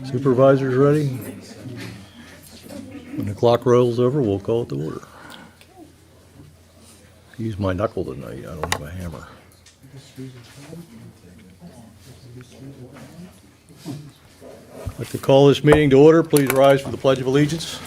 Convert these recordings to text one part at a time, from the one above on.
Supervisors ready? When the clock rolls over, we'll call it to order. Use my knuckle tonight, I don't have a hammer. I'd like to call this meeting to order. Please rise for the Pledge of Allegiance.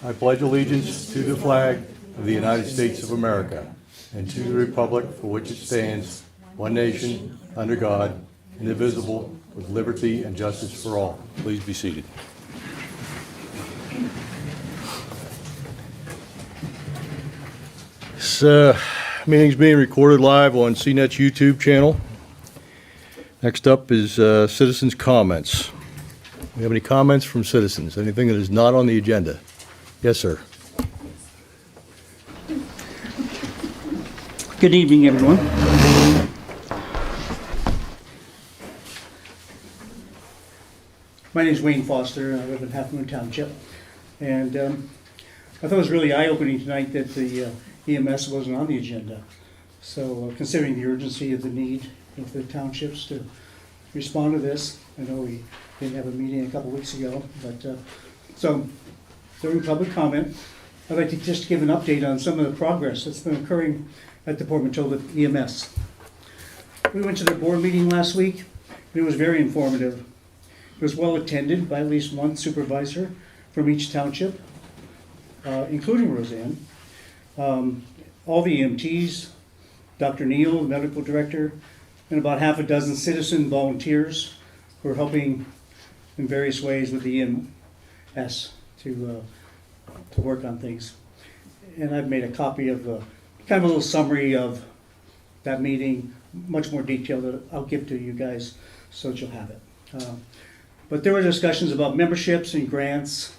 I pledge allegiance to the flag of the United States of America and to the republic for which it stands, one nation, under God, indivisible, with liberty and justice for all. Please be seated. This meeting's being recorded live on CNET's YouTube channel. Next up is citizens' comments. Do we have any comments from citizens? Anything that is not on the agenda? Yes, sir. Good evening, everyone. My name is Wayne Foster. I live in Halfmoon Township. And I thought it was really eye-opening tonight that the EMS wasn't on the agenda. So considering the urgency of the need of the townships to respond to this, I know we didn't have a meeting a couple weeks ago, but so during public comment, I'd like to just give an update on some of the progress that's been occurring at the Port Matilda EMS. We went to their board meeting last week, and it was very informative. It was well attended by at least one supervisor from each township, including Roseanne. All the EMTs, Dr. Neal, the medical director, and about half a dozen citizen volunteers who are helping in various ways with the EMS to work on things. And I've made a copy of kind of a little summary of that meeting, much more detail that I'll give to you guys so that you'll have it. But there were discussions about memberships and grants,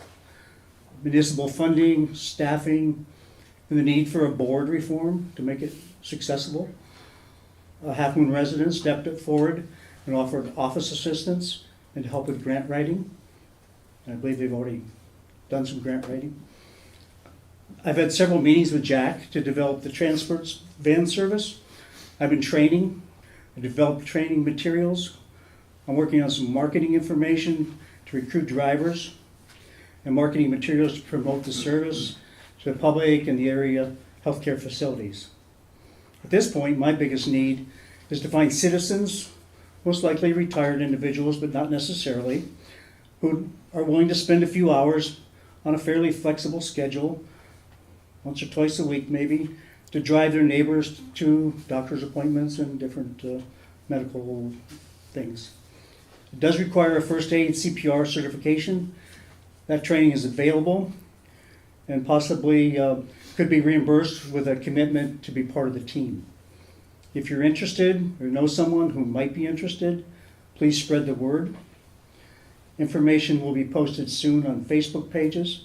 municipal funding, staffing, and the need for a board reform to make it successful. Half Moon residents stepped forward and offered office assistance and to help with grant writing. And I believe they've already done some grant writing. I've had several meetings with Jack to develop the transport van service. I've been training. I developed training materials. I'm working on some marketing information to recruit drivers and marketing materials to promote the service to the public and the area healthcare facilities. At this point, my biggest need is to find citizens, most likely retired individuals, but not necessarily, who are willing to spend a few hours on a fairly flexible schedule, once or twice a week maybe, to drive their neighbors to doctor's appointments and different medical things. It does require a first aid CPR certification. That training is available and possibly could be reimbursed with a commitment to be part of the team. If you're interested or know someone who might be interested, please spread the word. Information will be posted soon on Facebook pages.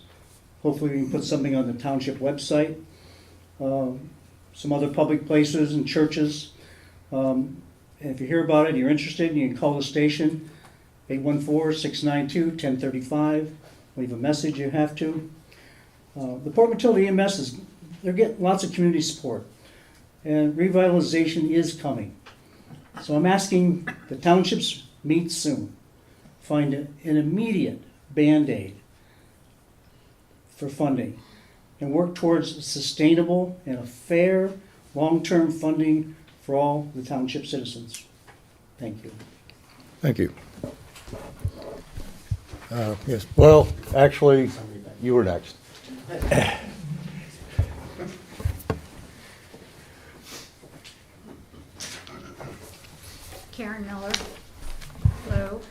Hopefully we can put something on the township website, some other public places and churches. And if you hear about it and you're interested, you can call the station, 814-692-1035. Leave a message, you have to. The Port Matilda EMS, they're getting lots of community support, and revitalization is coming. So I'm asking the townships meet soon. Find an immediate Band-Aid for funding and work towards sustainable and a fair long-term funding for all the township citizens. Thank you. Thank you. Yes, well, actually, you were next. Karen Miller. Hello.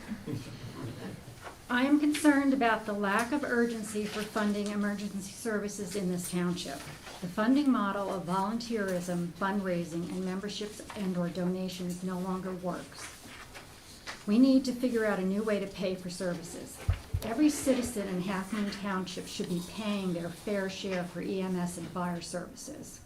I am concerned about the lack of urgency for funding emergency services in this township. The funding model of volunteerism, fundraising, and memberships and/or donations no longer works. We need to figure out a new way to pay for services. Every citizen in Halfmoon Township should be paying their fair share for EMS and fire services.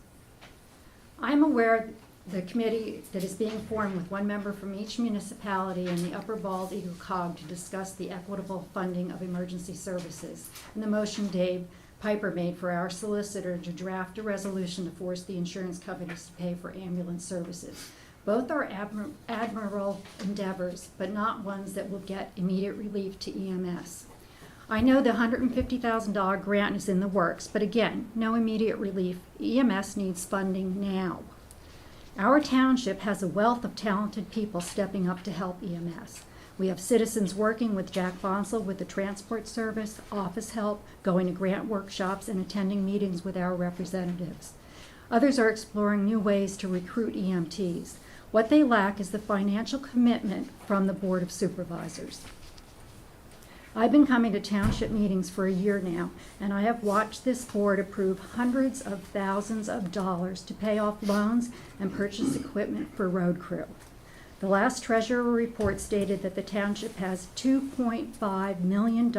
I'm aware the committee that is being formed with one member from each municipality and the Upper Bald Eagle Cog to discuss the equitable funding of emergency services, and the motion Dave Piper made for our solicitor to draft a resolution to force the insurance companies to pay for ambulance services. Both are admirable endeavors, but not ones that will get immediate relief to EMS. I know the $150,000 grant is in the works, but again, no immediate relief. EMS needs funding now. Our township has a wealth of talented people stepping up to help EMS. We have citizens working with Jack Bonsall with the transport service, office help, going to grant workshops, and attending meetings with our representatives. Others are exploring new ways to recruit EMTs. What they lack is the financial commitment from the Board of Supervisors. I've been coming to township meetings for a year now, and I have watched this board approve hundreds of thousands of dollars to pay off loans and purchase equipment for road crew. The last treasurer report stated that the township has $2.5 million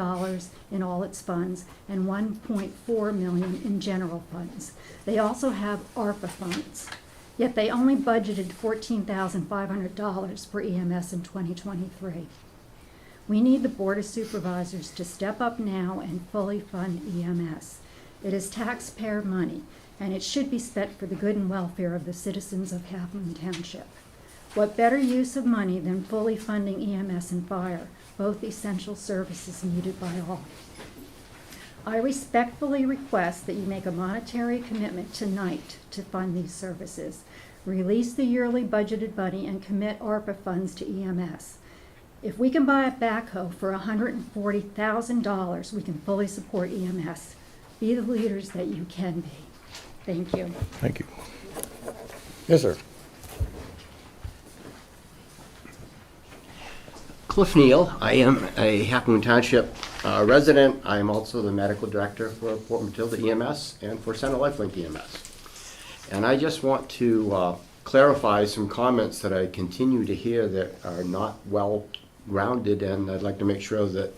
in all its funds and $1.4 million in general funds. They also have ARPA funds, yet they only budgeted $14,500 for EMS in 2023. We need the Board of Supervisors to step up now and fully fund EMS. It is taxpayer money, and it should be spent for the good and welfare of the citizens of Halfmoon Township. What better use of money than fully funding EMS and fire, both essential services needed by all? I respectfully request that you make a monetary commitment tonight to fund these services. Release the yearly budgeted money and commit ARPA funds to EMS. If we can buy a backhoe for $140,000, we can fully support EMS. Be the leaders that you can be. Thank you. Thank you. Yes, sir. Cliff Neal. I am a Halfmoon Township resident. I am also the medical director for Port Matilda EMS and for Center Lifelink EMS. And I just want to clarify some comments that I continue to hear that are not well grounded, and I'd like to make sure that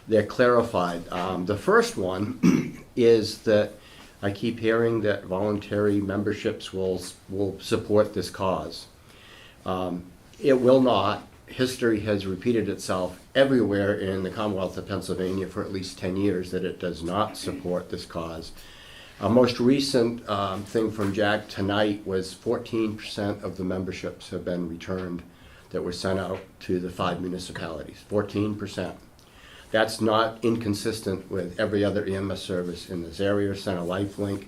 they're clarified. The first one is that I keep hearing that voluntary memberships will support this cause. It will not. History has repeated itself everywhere in the Commonwealth of Pennsylvania for at least 10 years that it does not support this cause. A most recent thing from Jack tonight was 14% of the memberships have been returned that were sent out to the 5 municipalities. 14%. That's not inconsistent with every other EMS service in this area. Center Lifelink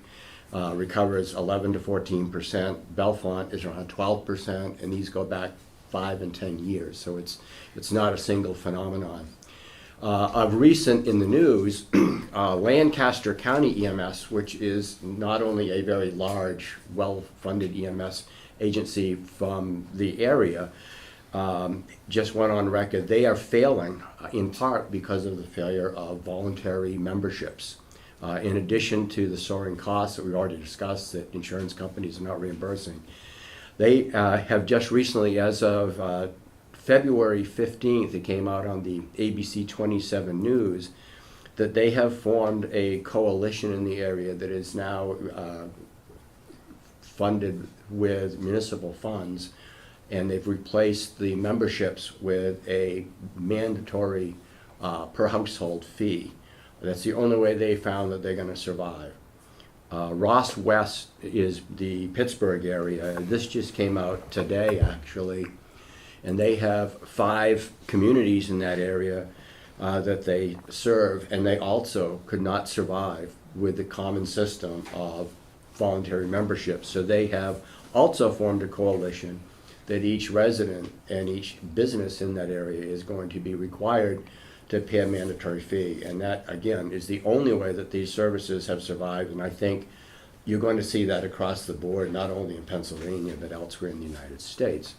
recovers 11 to 14%. Bellefonte is around 12%, and these go back 5 and 10 years. So it's not a single phenomenon. Of recent in the news, Lancaster County EMS, which is not only a very large, well-funded EMS agency from the area, just went on record. They are failing in part because of the failure of voluntary memberships. In addition to the soaring costs that we've already discussed that insurance companies are not reimbursing, they have just recently, as of February 15th, it came out on the ABC 27 News, that they have formed a coalition in the area that is now funded with municipal funds, and they've replaced the memberships with a mandatory per household fee. That's the only way they found that they're going to survive. Ross West is the Pittsburgh area. This just came out today, actually, and they have 5 communities in that area that they serve, and they also could not survive with the common system of voluntary membership. So they have also formed a coalition that each resident and each business in that area is going to be required to pay a mandatory fee. And that, again, is the only way that these services have survived. And I think you're going to see that across the board, not only in Pennsylvania, but elsewhere in the United States.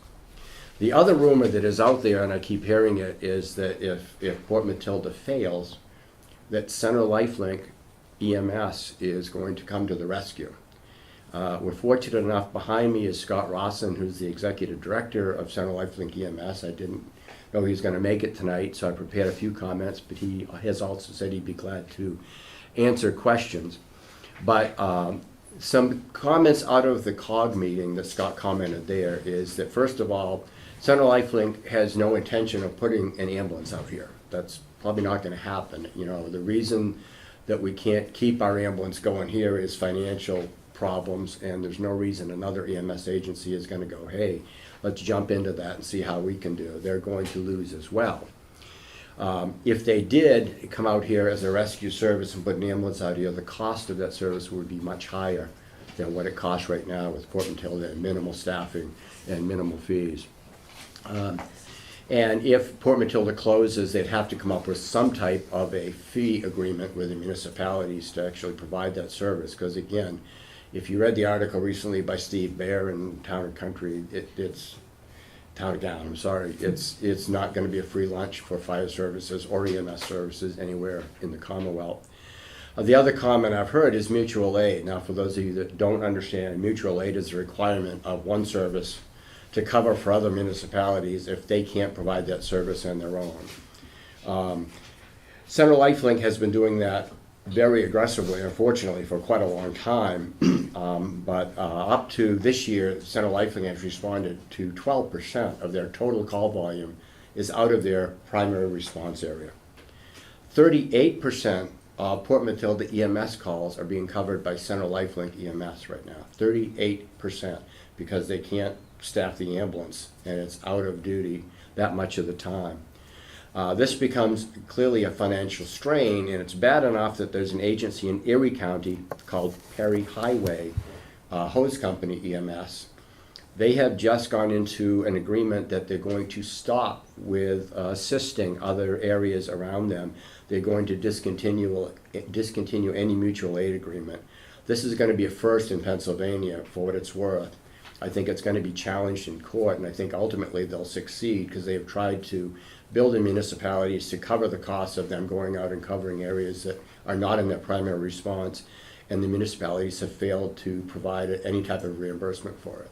The other rumor that is out there, and I keep hearing it, is that if Port Matilda fails, that Center Lifelink EMS is going to come to the rescue. We're fortunate enough, behind me is Scott Rawson, who's the executive director of Center Lifelink EMS. I didn't know he was going to make it tonight, so I prepared a few comments, but he has also said he'd be glad to answer questions. But some comments out of the COG meeting that Scott commented there is that, first of all, Center Lifelink has no intention of putting an ambulance out here. That's probably not going to happen. You know, the reason that we can't keep our ambulance going here is financial problems, and there's no reason another EMS agency is going to go, hey, let's jump into that and see how we can do. They're going to lose as well. If they did come out here as a rescue service and put an ambulance out here, the cost of that service would be much higher than what it costs right now with Port Matilda and minimal staffing and minimal fees. And if Port Matilda closes, they'd have to come up with some type of a fee agreement with the municipalities to actually provide that service. Because again, if you read the article recently by Steve Baer in Town and Country, it's Town and Gown, I'm sorry, it's not going to be a free lunch for fire services or EMS services anywhere in the Commonwealth. The other comment I've heard is mutual aid. Now, for those of you that don't understand, mutual aid is a requirement of one service to cover for other municipalities if they can't provide that service on their own. Central Lifelink has been doing that very aggressively, unfortunately, for quite a long time. But up to this year, Central Lifelink has responded to 12% of their total call volume is out of their primary response area. 38% of Port Matilda EMS calls are being covered by Central Lifelink EMS right now. 38%, because they can't staff the ambulance and it's out of duty that much of the time. This becomes clearly a financial strain, and it's bad enough that there's an agency in Erie County called Perry Highway Hose Company EMS. They have just gone into an agreement that they're going to stop with assisting other areas around them. They're going to discontinue any mutual aid agreement. This is going to be a first in Pennsylvania, for what it's worth. I think it's going to be challenged in court, and I think ultimately they'll succeed because they have tried to build in municipalities to cover the costs of them going out and covering areas that are not in their primary response, and the municipalities have failed to provide any type of reimbursement for it.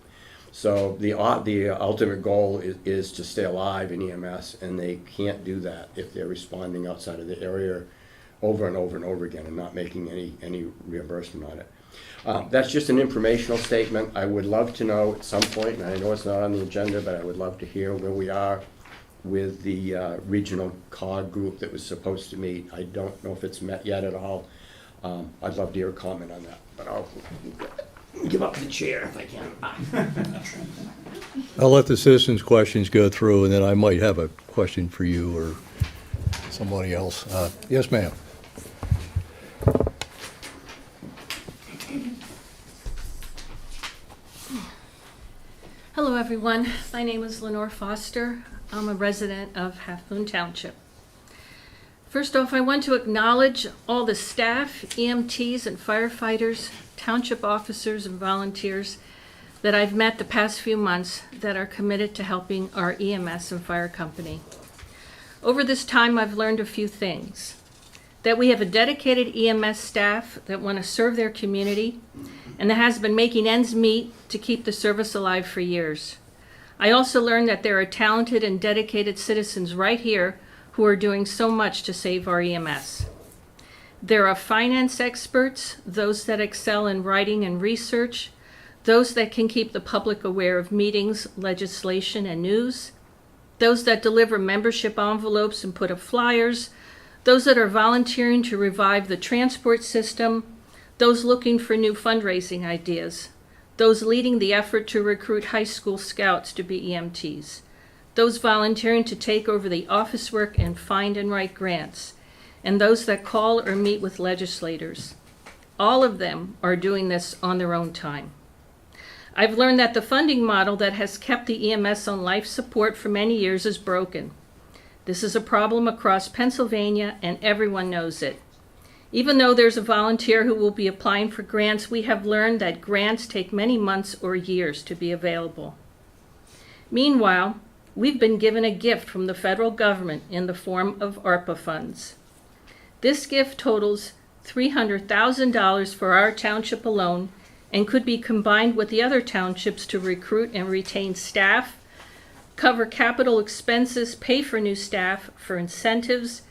So the ultimate goal is to stay alive in EMS, and they can't do that if they're responding outside of the area over and over and over again and not making any reimbursement on it. That's just an informational statement. I would love to know at some point, and I know it's not on the agenda, but I would love to hear where we are with the regional COG group that was supposed to meet. I don't know if it's met yet at all. I'd love to hear a comment on that, but I'll give up the chair if I can. I'll let the citizens' questions go through, and then I might have a question for you or somebody else. Yes, ma'am. Hello, everyone. My name is Lenore Foster. I'm a resident of Halfmoon Township. First off, I want to acknowledge all the staff, EMTs and firefighters, township officers and volunteers that I've met the past few months that are committed to helping our EMS and fire company. Over this time, I've learned a few things. That we have a dedicated EMS staff that want to serve their community and that has been making ends meet to keep the service alive for years. I also learned that there are talented and dedicated citizens right here who are doing so much to save our EMS. There are finance experts, those that excel in writing and research, those that can keep the public aware of meetings, legislation, and news, those that deliver membership envelopes and put up flyers, those that are volunteering to revive the transport system, those looking for new fundraising ideas, those leading the effort to recruit high school scouts to be EMTs, those volunteering to take over the office work and find and write grants, and those that call or meet with legislators. All of them are doing this on their own time. I've learned that the funding model that has kept the EMS on life support for many years is broken. This is a problem across Pennsylvania, and everyone knows it. Even though there's a volunteer who will be applying for grants, we have learned that grants take many months or years to be available. Meanwhile, we've been given a gift from the federal government in the form of ARPA funds. This gift totals $300,000 for our township alone and could be combined with the other townships to recruit and retain staff, cover capital expenses, pay for new staff, for incentives,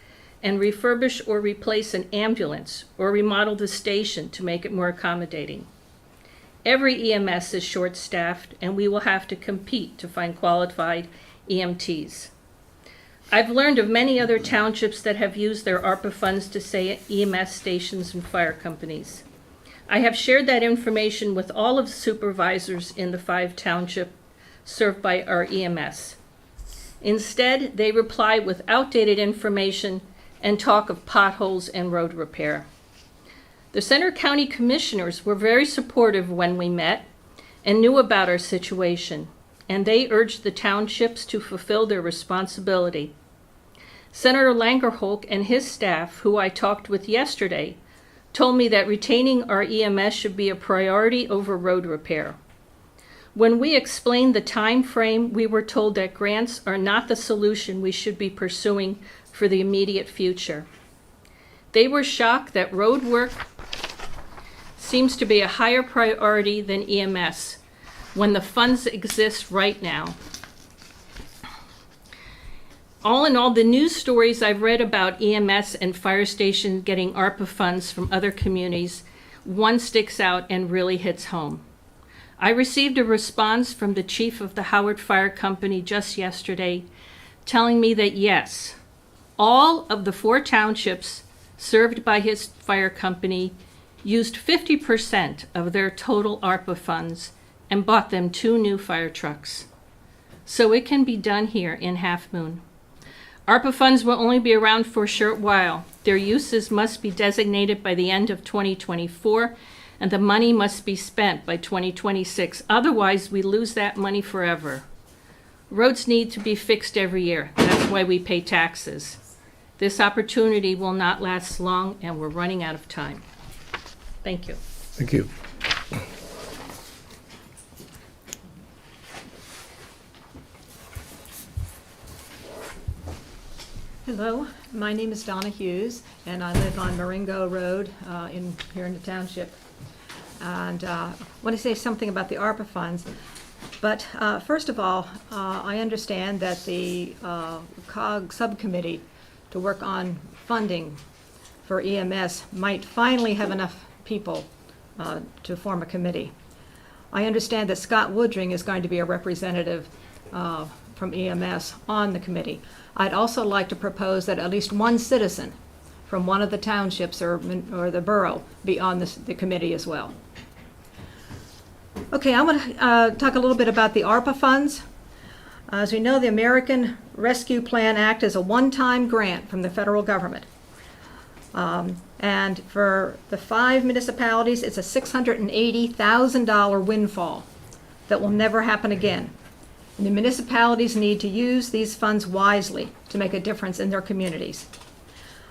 and refurbish or replace an ambulance or remodel the station to make it more accommodating. Every EMS is short-staffed, and we will have to compete to find qualified EMTs. I've learned of many other townships that have used their ARPA funds to say EMS stations and fire companies. I have shared that information with all of the supervisors in the 5 townships served by our EMS. Instead, they reply with outdated information and talk of potholes and road repair. The Center County Commissioners were very supportive when we met and knew about our situation, and they urged the townships to fulfill their responsibility. Senator Langerholk and his staff, who I talked with yesterday, told me that retaining our EMS should be a priority over road repair. When we explained the time frame, we were told that grants are not the solution we should be pursuing for the immediate future. They were shocked that road work seems to be a higher priority than EMS when the funds exist right now. All in all, the news stories I've read about EMS and fire stations getting ARPA funds from other communities, one sticks out and really hits home. I received a response from the chief of the Howard Fire Company just yesterday telling me that yes, all of the 4 townships served by his fire company used 50% of their total ARPA funds and bought them 2 new fire trucks. So it can be done here in Half Moon. ARPA funds will only be around for a short while. Their uses must be designated by the end of 2024, and the money must be spent by 2026. Otherwise, we lose that money forever. Roads need to be fixed every year. That's why we pay taxes. This opportunity will not last long, and we're running out of time. Thank you. Thank you. Hello, my name is Donna Hughes, and I live on Marengo Road here in the township. And I want to say something about the ARPA funds. But first of all, I understand that the COG subcommittee to work on funding for EMS might finally have enough people to form a committee. I understand that Scott Woodring is going to be a representative from EMS on the committee. I'd also like to propose that at least one citizen from one of the townships or the borough be on the committee as well. Okay, I want to talk a little bit about the ARPA funds. As we know, the American Rescue Plan Act is a one-time grant from the federal government. And for the 5 municipalities, it's a $680,000 windfall that will never happen again. And the municipalities need to use these funds wisely to make a difference in their communities.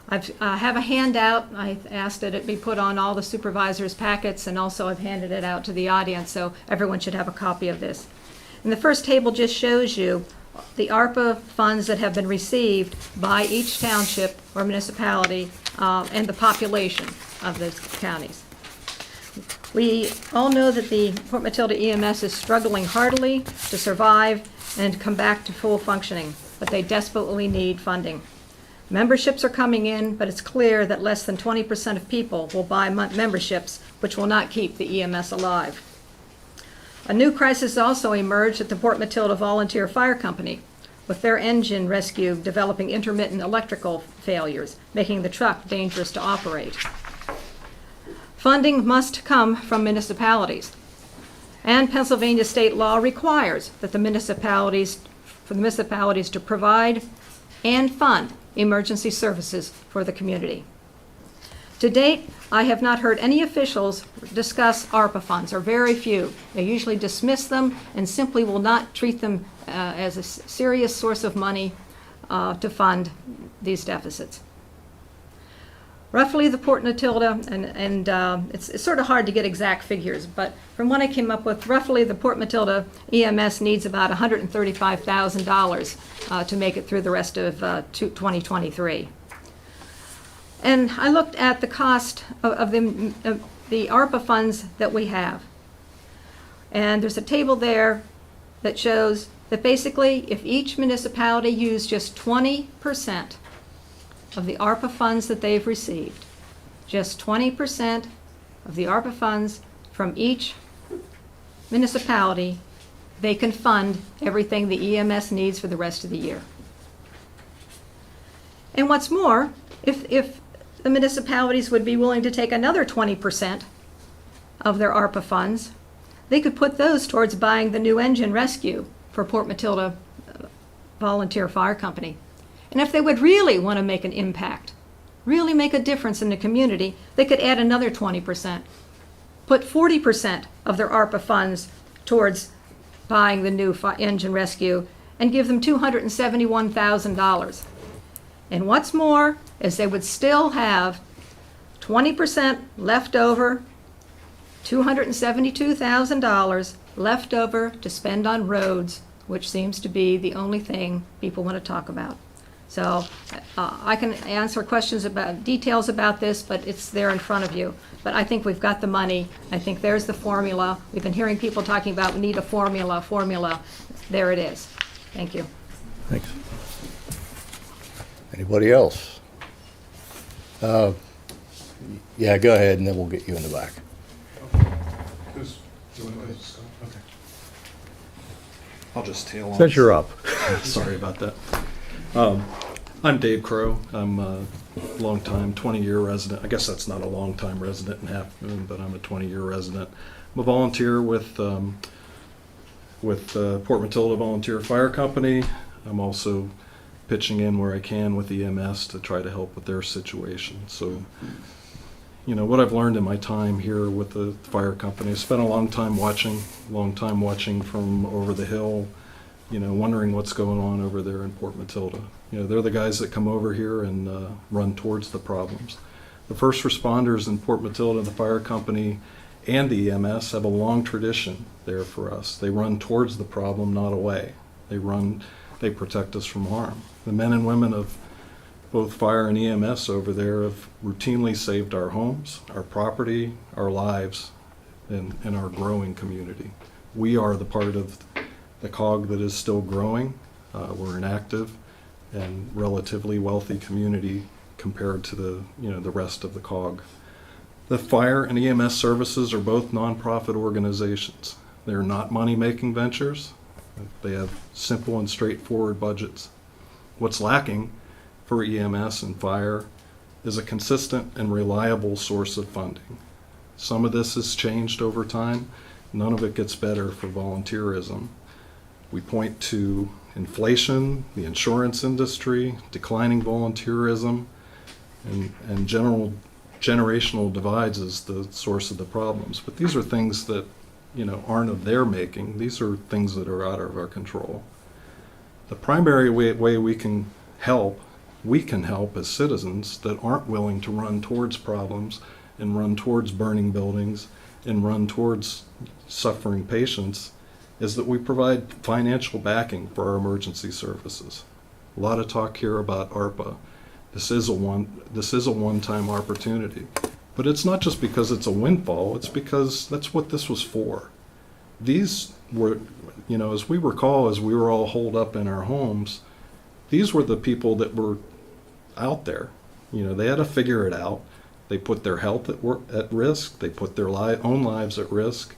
I have a handout. I asked that it be put on all the supervisors' packets, and also I've handed it out to the audience, so everyone should have a copy of this. And the first table just shows you the ARPA funds that have been received by each township or municipality and the population of those counties. We all know that the Port Matilda EMS is struggling heartily to survive and come back to full functioning, but they desperately need funding. Memberships are coming in, but it's clear that less than 20% of people will buy memberships, which will not keep the EMS alive. A new crisis also emerged at the Port Matilda Volunteer Fire Company, with their engine rescue developing intermittent electrical failures, making the truck dangerous to operate. Funding must come from municipalities, and Pennsylvania state law requires that the municipalities to provide and fund emergency services for the community. To date, I have not heard any officials discuss ARPA funds, or very few. They usually dismiss them and simply will not treat them as a serious source of money to fund these deficits. Roughly the Port Matilda, and it's sort of hard to get exact figures, but from what I came up with, roughly the Port Matilda EMS needs about $135,000 to make it through the rest of 2023. And I looked at the cost of the ARPA funds that we have. And there's a table there that shows that basically if each municipality used just 20% of the ARPA funds that they've received, just 20% of the ARPA funds from each municipality, they can fund everything the EMS needs for the rest of the year. And what's more, if the municipalities would be willing to take another 20% of their ARPA funds, they could put those towards buying the new engine rescue for Port Matilda Volunteer Fire Company. And if they would really want to make an impact, really make a difference in the community, they could add another 20%. Put 40% of their ARPA funds towards buying the new engine rescue and give them $271,000. And what's more is they would still have 20% left over, $272,000 left over to spend on roads, which seems to be the only thing people want to talk about. So I can answer questions about details about this, but it's there in front of you. But I think we've got the money. I think there's the formula. We've been hearing people talking about we need a formula. There it is. Thank you. Thanks. Anybody else? Yeah, go ahead, and then we'll get you in the back. I'll just tail on. Since you're up. Sorry about that. I'm Dave Crow. I'm a long-time, 20-year resident. I guess that's not a long-time resident in Half Moon, but I'm a 20-year resident. I'm a volunteer with Port Matilda Volunteer Fire Company. I'm also pitching in where I can with EMS to try to help with their situation. So, you know, what I've learned in my time here with the fire company, I spent a long time watching from over the hill, you know, wondering what's going on over there in Port Matilda. You know, they're the guys that come over here and run towards the problems. The first responders in Port Matilda, the fire company, and the EMS have a long tradition there for us. They run towards the problem, not away. They protect us from harm. The men and women of both fire and EMS over there have routinely saved our homes, our property, our lives, in our growing community. We are the part of the cog that is still growing. We're an active and relatively wealthy community compared to the rest of the cog. The fire and EMS services are both nonprofit organizations. They're not money-making ventures. They have simple and straightforward budgets. What's lacking for EMS and fire is a consistent and reliable source of funding. Some of this has changed over time. None of it gets better for volunteerism. We point to inflation, the insurance industry, declining volunteerism, and generational divides as the source of the problems. But these are things that, you know, aren't of their making. These are things that are out of our control. The primary way we can help as citizens that aren't willing to run towards problems and run towards burning buildings and run towards suffering patients is that we provide financial backing for our emergency services. A lot of talk here about ARPA. This is a one-time opportunity. But it's not just because it's a windfall, it's because that's what this was for. These were, you know, as we recall, as we were all holed up in our homes, these were the people that were out there. You know, they had to figure it out. They put their health at risk, they put their own lives at risk,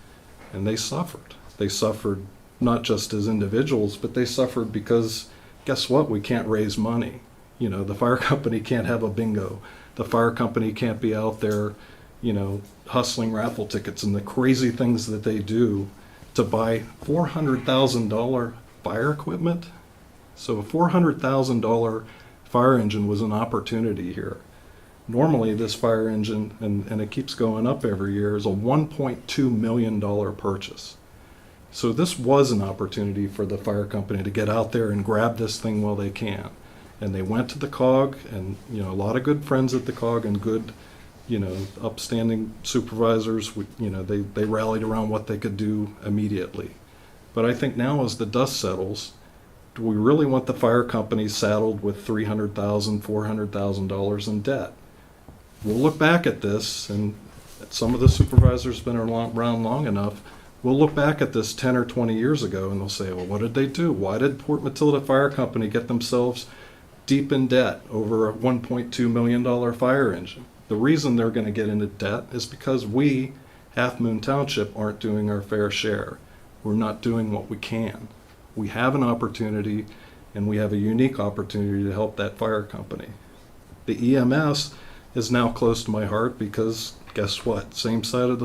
and they suffered. They suffered not just as individuals, but they suffered because, guess what, we can't raise money. You know, the fire company can't have a bingo. The fire company can't be out there, you know, hustling raffle tickets and the crazy things that they do to buy $400,000 fire equipment. So a $400,000 fire engine was an opportunity here. Normally this fire engine, and it keeps going up every year, is a $1.2 million purchase. So this was an opportunity for the fire company to get out there and grab this thing while they can. And they went to the COG, and, you know, a lot of good friends at the COG and good, you know, upstanding supervisors, you know, they rallied around what they could do immediately. But I think now as the dust settles, do we really want the fire company saddled with $300,000, $400,000 in debt? We'll look back at this, and some of the supervisors have been around long enough. We'll look back at this 10 or 20 years ago, and they'll say, well, what did they do? Why did Port Matilda Fire Company get themselves deep in debt over a $1.2 million fire engine? The reason they're going to get into debt is because we, Halfmoon Township, aren't doing our fair share. We're not doing what we can. We have an opportunity, and we have a unique opportunity to help that fire company. The EMS is now close to my heart because guess what? Same side of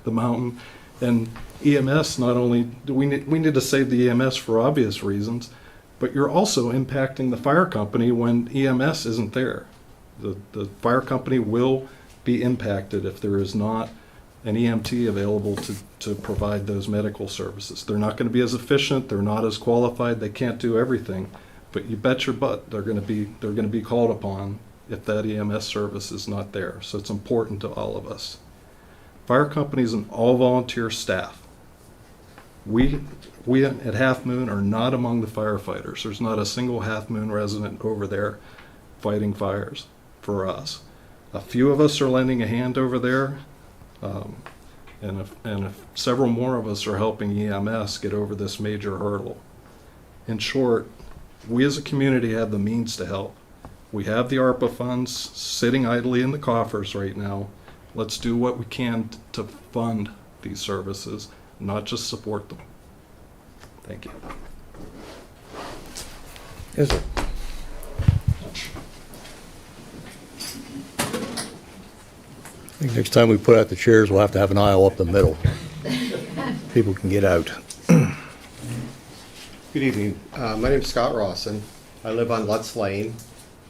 the mountain, And EMS, not only do we need to save the EMS for obvious reasons, but you're also impacting the fire company when EMS isn't there. The fire company will be impacted if there is not an EMT available to provide those medical services. They're not going to be as efficient, they're not as qualified, they can't do everything, but you bet your butt they're going to be called upon if that EMS service is not there. So it's important to all of us. Fire companies and all volunteer staff. We at Half Moon are not among the firefighters. There's not a single Half Moon resident over there fighting fires for us. A few of us are lending a hand over there, and if several more of us are helping EMS get over this major hurdle. In short, we as a community have the means to help. We have the ARPA funds sitting idly in the coffers right now. Let's do what we can to fund these services, not just support them. Thank you. Yes, sir. I think next time we put out the chairs, we'll have to have an aisle up the middle. People can get out. Good evening. My name's Scott Rawson. I live on Lutz Lane,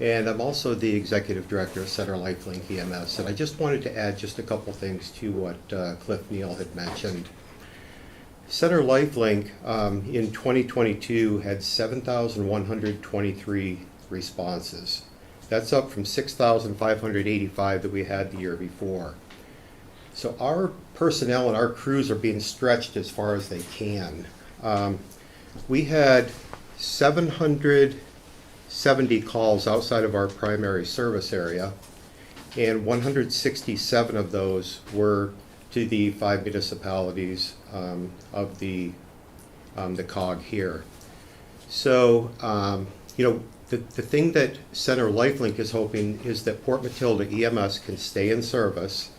and I'm also the Executive Director of Center Lifelink EMS. And I just wanted to add just a couple things to what Cliff Neal had mentioned. Center Lifelink in 2022 had 7,123 responses. That's up from 6,585 that we had the year before. So our personnel and our crews are being stretched as far as they can. We had 770 calls outside of our primary service area, and 167 of those were to the 5 municipalities of the COG here. So, the thing that Center Lifelink is hoping is that Port Matilda EMS can stay in service.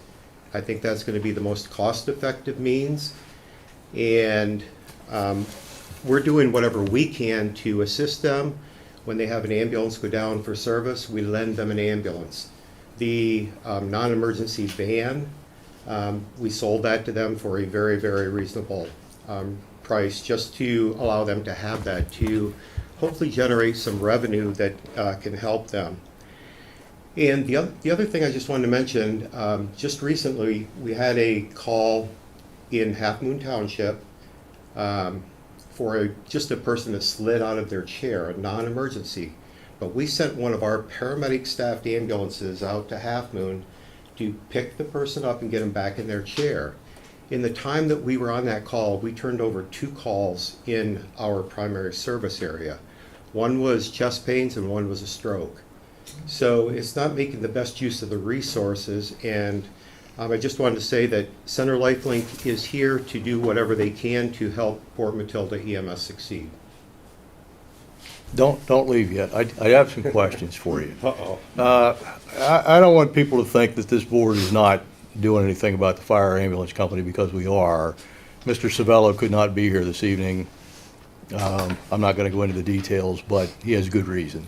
I think that's going to be the most cost-effective means, and we're doing whatever we can to assist them. When they have an ambulance go down for service, we lend them an ambulance. The non-emergency van, we sold that to them for a very, very reasonable price, just to allow them to have that, to hopefully generate some revenue that can help them. And the other thing I just wanted to mention, just recently we had a call in Halfmoon Township for just a person that slid out of their chair, a non-emergency. But we sent one of our paramedic staffed ambulances out to Half Moon to pick the person up and get them back in their chair. In the time that we were on that call, we turned over 2 calls in our primary service area. One was chest pains and one was a stroke. So it's not making the best use of the resources, and I just wanted to say that Center Lifelink is here to do whatever they can to help Port Matilda EMS succeed. Don't leave yet. I have some questions for you. Uh-oh. I don't want people to think that this board is not doing anything about the fire ambulance company, because we are. Mr. Savello could not be here this evening. I'm not going to go into the details, but he has good reason.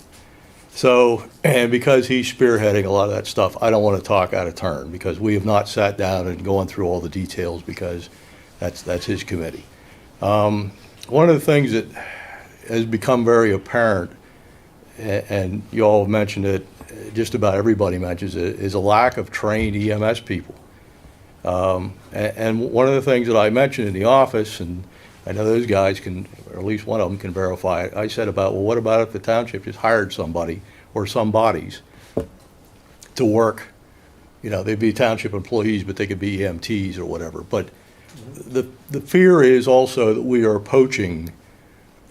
So, and because he's spearheading a lot of that stuff, I don't want to talk out of turn, because we have not sat down and gone through all the details, because that's his committee. One of the things that has become very apparent, and you all have mentioned it, just about everybody mentions it, is a lack of trained EMS people. And one of the things that I mentioned in the office, and I know those guys can, or at least one of them can verify it, I said about, well, what about if the township just hired somebody or some bodies to work? You know, they'd be township employees, but they could be EMTs or whatever. But the fear is also that we are poaching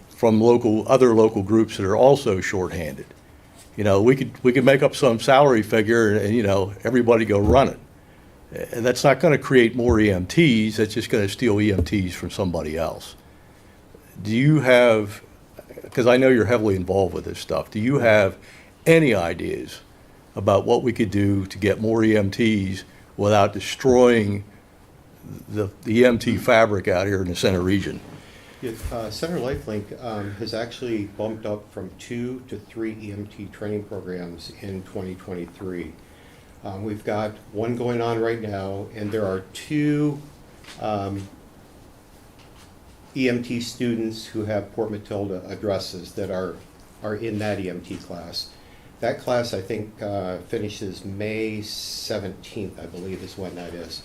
from other local groups that are also shorthanded. You know, we could make up some salary figure and you know, everybody go run it. And that's not going to create more EMTs, that's just going to steal EMTs from somebody else. Do you have, because I know you're heavily involved with this stuff, do you have any ideas about what we could do to get more EMTs without destroying the EMT fabric out here in the center region? Yeah, Center Lifelink has actually bumped up from 2 to 3 EMT training programs in 2023. We've got one going on right now, and there are 2 EMT students who have Port Matilda addresses that are in that EMT class. That class, I think, finishes May 17th, I believe is when that is.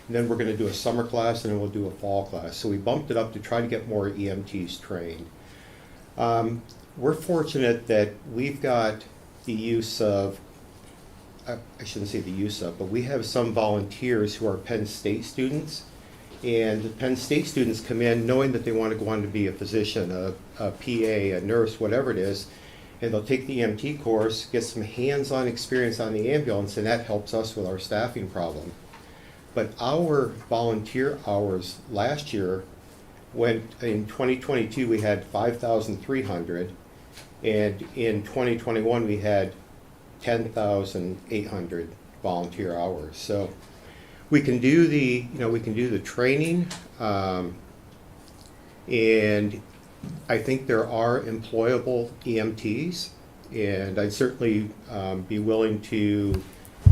And then we're going to do a summer class, and then we'll do a fall class. So we bumped it up to try to get more EMTs trained. We're fortunate that we've got the use of, I shouldn't say the use of, but we have some volunteers who are Penn State students. And the Penn State students come in knowing that they want to go on to be a physician, a PA, a nurse, whatever it is. And they'll take the EMT course, get some hands-on experience on the ambulance, and that helps us with our staffing problem. But our volunteer hours last year went, in 2022, we had 5,300, and in 2021, we had 10,800 volunteer hours. So we can do the training, and I think there are employable EMTs, and I'd certainly be willing to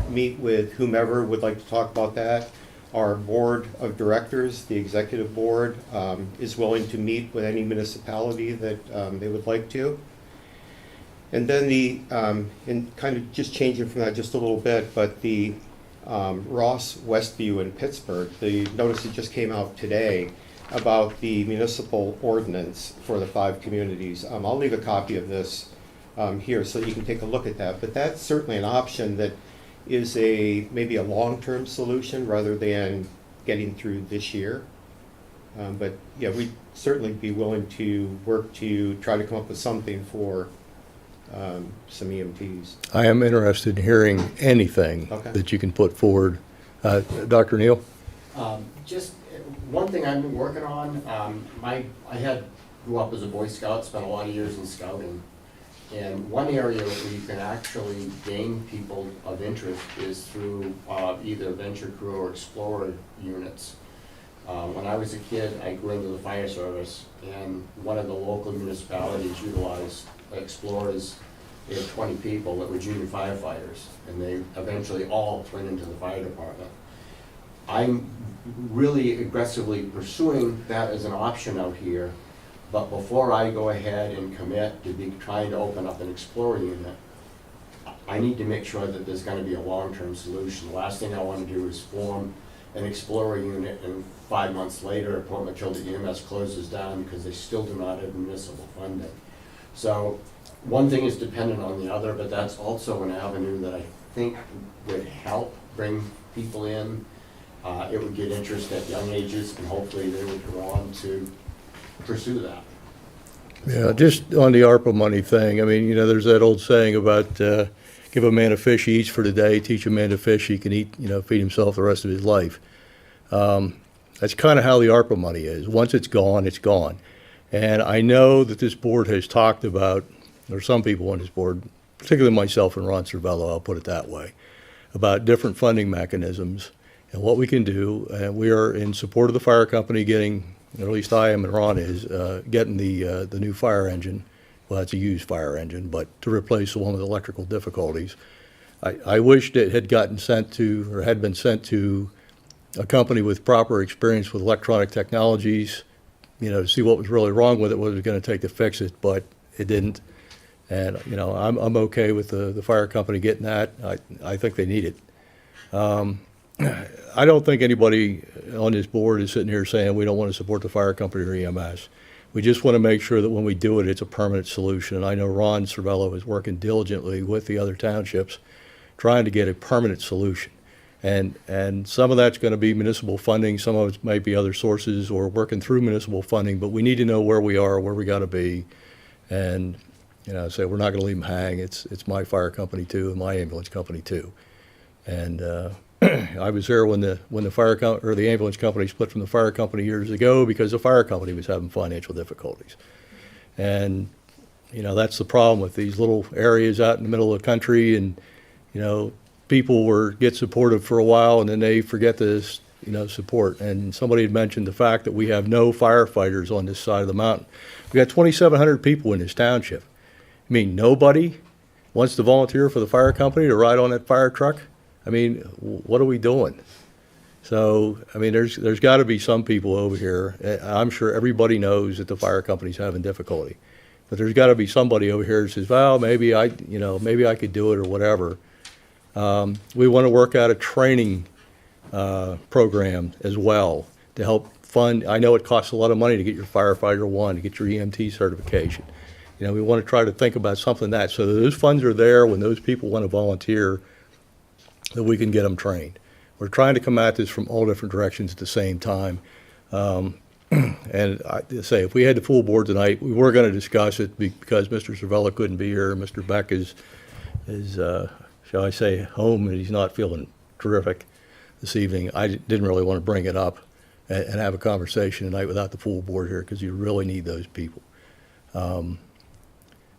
meet with whomever would like to talk about that. Our board of directors, the executive board, is willing to meet with any municipality that they would like to. And then and kind of just changing from that just a little bit, but the Ross Westview in Pittsburgh, the notice that just came out today about the municipal ordinance for the 5 communities. I'll leave a copy of this here so you can take a look at that. But that's certainly an option that is maybe a long-term solution rather than getting through this year. But yeah, we'd certainly be willing to work to try to come up with something for some EMTs. I am interested in hearing anything Okay. that you can put forward. Dr. Neal? Just one thing I've been working on, I grew up as a Boy Scout, spent a lot of years in scouting. And one area where you can actually gain people of interest is through either venture crew or explorer units. When I was a kid, I grew into the fire service, and one of the local municipalities utilized explorers. They had 20 people that were junior firefighters, and they eventually all went into the fire department. I'm really aggressively pursuing that as an option out here, but before I go ahead and commit to be trying to open up an explorer unit, I need to make sure that there's gonna be a long-term solution. The last thing I wanna do is form an explorer unit, and 5 months later, Port Matilda EMS closes down because they still do not have municipal funding. So one thing is dependent on the other, but that's also an avenue that I think would help bring people in. It would get interest at young ages, and hopefully they would go on to pursue that. Yeah, just on the ARPA money thing, I mean, there's that old saying about give a man a fish he eats for the day, teach a man to fish he can eat, feed himself the rest of his life. That's kind of how the ARPA money is. Once it's gone, it's gone. And I know that this board has talked about, or some people on this board, particularly myself and Ron Cervello, I'll put it that way, about different funding mechanisms and what we can do. And we are in support of the fire company getting, at least I am and Ron is, getting the new fire engine. Well, it's a used fire engine, but to replace the one with electrical difficulties. I wished it had gotten sent to, or had been sent to, a company with proper experience with electronic technologies, to see what was really wrong with it, what it was going to take to fix it, but it didn't. And, I'm okay with the fire company getting that. I think they need it. I don't think anybody on this board is sitting here saying we don't want to support the fire company or EMS. We just want to make sure that when we do it, it's a permanent solution. And I know Ron Cervello is working diligently with the other townships trying to get a permanent solution. And some of that's going to be municipal funding, some of it might be other sources or working through municipal funding, but we need to know where we are, where we got to be. And, say we're not going to leave them hang. It's my fire company too, and my ambulance company too. And I was there when the fire or the ambulance company split from the fire company years ago because the fire company was having financial difficulties. And that's the problem with these little areas out in the middle of the country, and people get supportive for a while and then they forget this support. And somebody had mentioned the fact that we have no firefighters on this side of the mountain. We got 2,700 people in this township. I mean, nobody wants to volunteer for the fire company to ride on that fire truck? I mean, what are we doing? So, I mean, there's got to be some people over here. I'm sure everybody knows that the fire company's having difficulty. But there's got to be somebody over here that says, well, maybe I could do it or whatever. We want to work out a training program as well to help fund. I know it costs a lot of money to get your firefighter one, to get your EMT certification. We want to try to think about something like that, so that those funds are there when those people want to volunteer, that we can get them trained. We're trying to come at this from all different directions at the same time. And I say, if we had the full board tonight, we were going to discuss it because Mr. Cervella couldn't be here. Mr. Beck is shall I say, home, and he's not feeling terrific this evening. I didn't really want to bring it up and have a conversation tonight without the full board here, because you really need those people.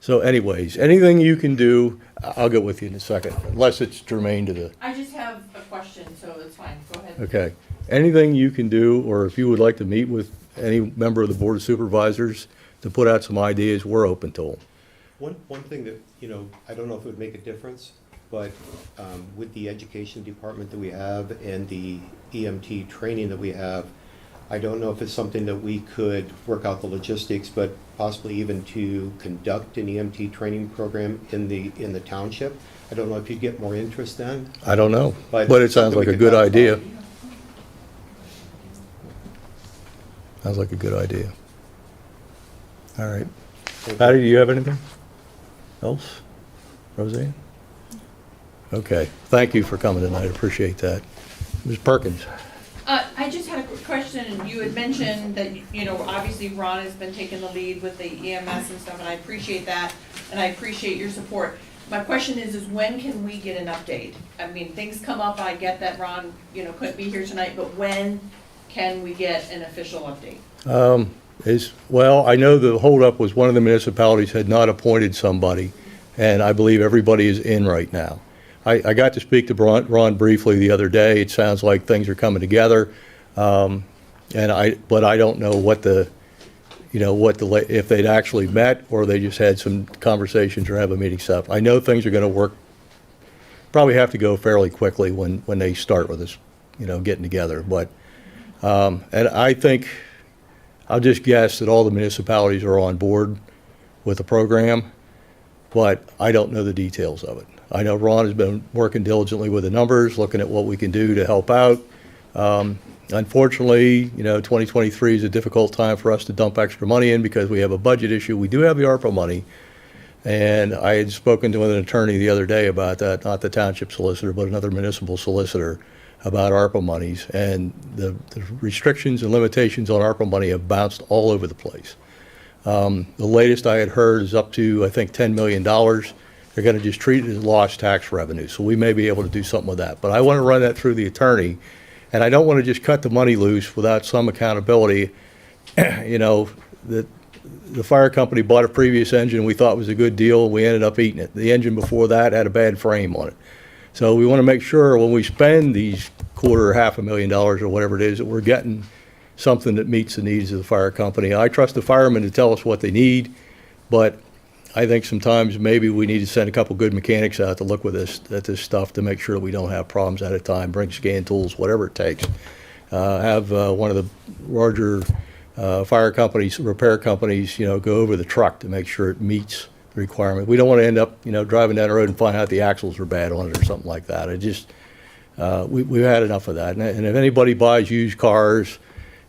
So anyways, anything you can do, I'll get with you in a second, unless it's germane to the, I just have a question, so it's fine, go ahead. okay. Anything you can do, or if you would like to meet with any member of the Board of Supervisors to put out some ideas, we're open to them. One thing that, I don't know if it would make a difference, but with the education department that we have and the EMT training that we have, I don't know if it's something that we could work out the logistics, but possibly even to conduct an EMT training program in the township. I don't know if you'd get more interest then. I don't know, But but it sounds something like we a could good talk idea. about. Sounds like a good idea. All right. Patty, do you have anything else? Roseanne? Okay, thank you for coming tonight, I appreciate that. Ms. Perkins? I just had a quick question, and you had mentioned that, obviously Ron has been taking the lead with the EMS and stuff, and I appreciate that, and I appreciate your support. My question is when can we get an update? I mean, things come up, I get that Ron, couldn't be here tonight, but when can we get an official update? Well, I know the holdup was one of the municipalities had not appointed somebody, and I believe everybody is in right now. I got to speak to Ron briefly the other day. It sounds like things are coming together, but I don't know if they'd actually met or they just had some conversations or have a meeting set up. I know things are going to work, probably have to go fairly quickly when they start with this, getting together. But and I think, I'll just guess that all the municipalities are on board with the program, but I don't know the details of it. I know Ron has been working diligently with the numbers, looking at what we can do to help out. Unfortunately, 2023 is a difficult time for us to dump extra money in because we have a budget issue. We do have the ARPA money, and I had spoken to an attorney the other day about that, not the township solicitor, but another municipal solicitor, about ARPA monies, and the restrictions and limitations on ARPA money have bounced all over the place. The latest I had heard is up to, I think, $10 million. They're going to just treat it as lost tax revenue, so we may be able to do something with that. But I want to run that through the attorney, and I don't want to just cut the money loose without some accountability. The fire company bought a previous engine we thought was a good deal. We ended up eating it. The engine before that had a bad frame on it. So we want to make sure when we spend these $250,000 or whatever it is, that we're getting something that meets the needs of the fire company. I trust the firemen to tell us what they need, but I think sometimes maybe we need to send a couple good mechanics out to look at this stuff to make sure that we don't have problems at a time. Bring scan tools, whatever it takes. Have one of the larger fire companies, repair companies, go over the truck to make sure it meets the requirement. We don't want to end up, driving down the road and find out the axles are bad on it or something like that. We've had enough of that. And if anybody buys used cars,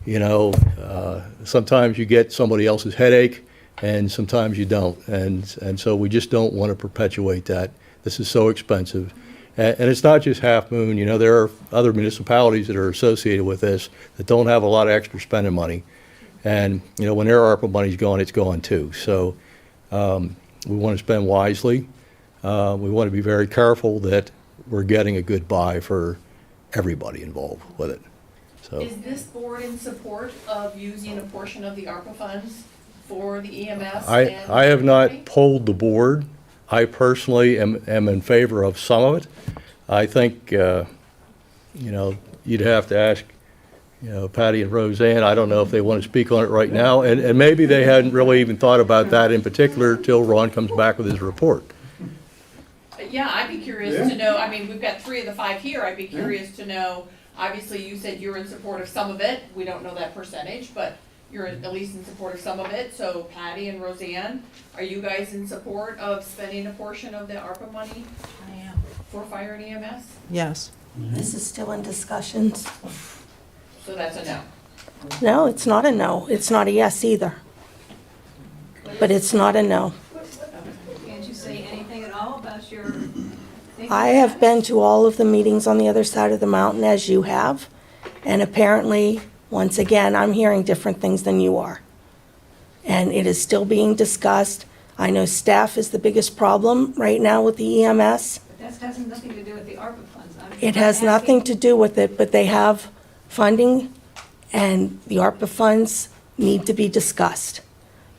sometimes you get somebody else's headache, and sometimes you don't. And so we just don't want to perpetuate that. This is so expensive. And it's not just Half Moon. There are other municipalities that are associated with this that don't have a lot of extra spending money. And, when their ARPA money's gone, it's gone too. So we want to spend wisely. We want to be very careful that we're getting a good buy for everybody involved with it. So Is this board in support of using a portion of the ARPA funds for the EMS? I have not polled the board. I personally am in favor of some of it. I think, you'd have to ask, Patty and Roseanne. I don't know if they want to speak on it right now. And maybe they hadn't really even thought about that in particular till Ron comes back with his report. Yeah, I'd be curious to know, I mean, we've got 3 of the 5 here, I'd be curious to know Obviously, you said you're in support of some of it, we don't know that percentage, but you're at least in support of some of it, so Patty and Roseanne, are you guys in support of spending a portion of the ARPA money I am. for fire and EMS? Yes. This is still in discussions. So that's a no. No, it's not a no. It's not a yes either. But it's not a no. Can't you say anything at all about your thinking? I have been to all of the meetings on the other side of the mountain as you have. And apparently, once again, I'm hearing different things than you are. And it is still being discussed. I know staff is the biggest problem right now with the EMS. But that has nothing to do with the ARPA funds. It has nothing to do with it, but they have funding, and the ARPA funds need to be discussed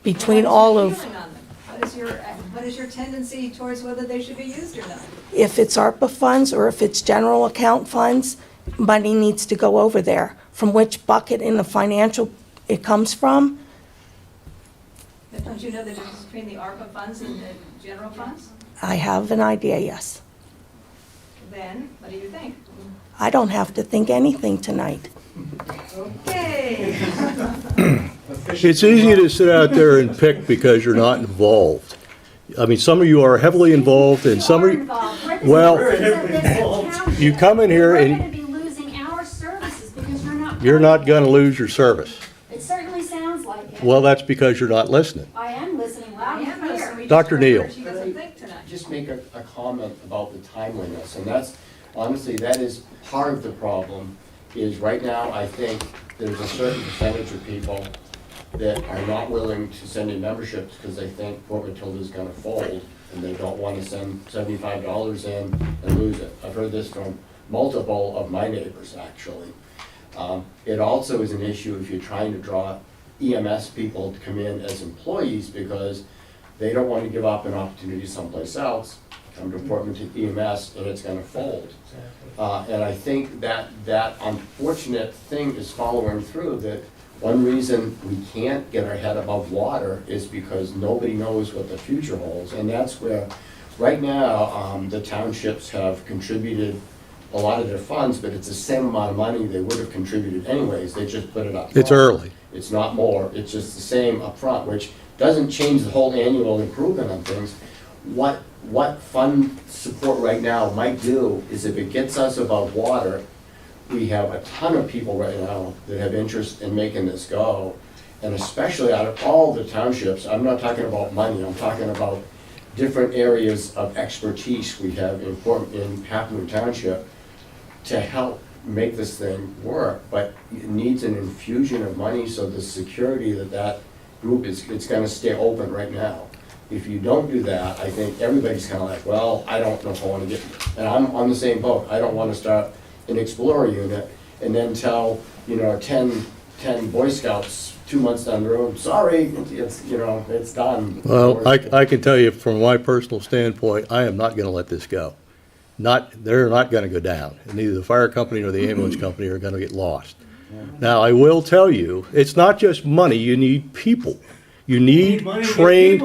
between all of, What is your tendency towards whether they should be used or not? if it's ARPA funds or if it's general account funds, money needs to go over there. From which bucket in the financial it comes from, But don't you know the difference between the ARPA funds and the general funds? I have an idea, yes. Then, what do you think? I don't have to think anything tonight. Okay. It's easy to sit out there and pick because you're not involved. I mean, some of you are heavily involved and some of you, well, you come in here We're and gonna be losing our services because you're not going to lose your service. It certainly sounds like it. Well, that's because you're not listening. I am listening loud and clear. Dr. Neal. She doesn't think tonight. Just make a comment about the timeliness, and that's, honestly, that is part of the problem, is right now, I think there's a certain percentage of people that are not willing to send in memberships because they think Port Matilda's gonna fold, and they don't wanna send $75 in and lose it. I've heard this from multiple of my neighbors, actually. It also is an issue if you're trying to draw EMS people to come in as employees because they don't want to give up an opportunity someplace else, come to Portland to EMS, and it's gonna fold. And I think that unfortunate thing is following through, that one reason we can't get our head above water is because nobody knows what the future holds. And that's where, right now, the townships have contributed a lot of their funds, but it's the same amount of money they would have contributed anyways, they just put it up front. It's early. It's not more, it's just the same upfront, which doesn't change the whole annual improvement on things. What fund support right now might do is if it gets us above water, we have a ton of people right now that have interest in making this go. And especially out of all the townships, I'm not talking about money, I'm talking about different areas of expertise we have in Halfmoon Township to help make this thing work, but it needs an infusion of money so the security that group is, it's gonna stay open right now. If you don't do that, I think everybody's kinda like, well, I don't know if I wanna get, and I'm on the same boat, I don't wanna start an Explorer unit and then tell, 10 Boy Scouts 2 months down the road, sorry, it's, it's done. Well, I can tell you from my personal standpoint, I am not going to let this go. They're not going to go down. And neither the fire company nor the ambulance company are going to get lost. Now, I will tell you, it's not just money, you need people. You need trained,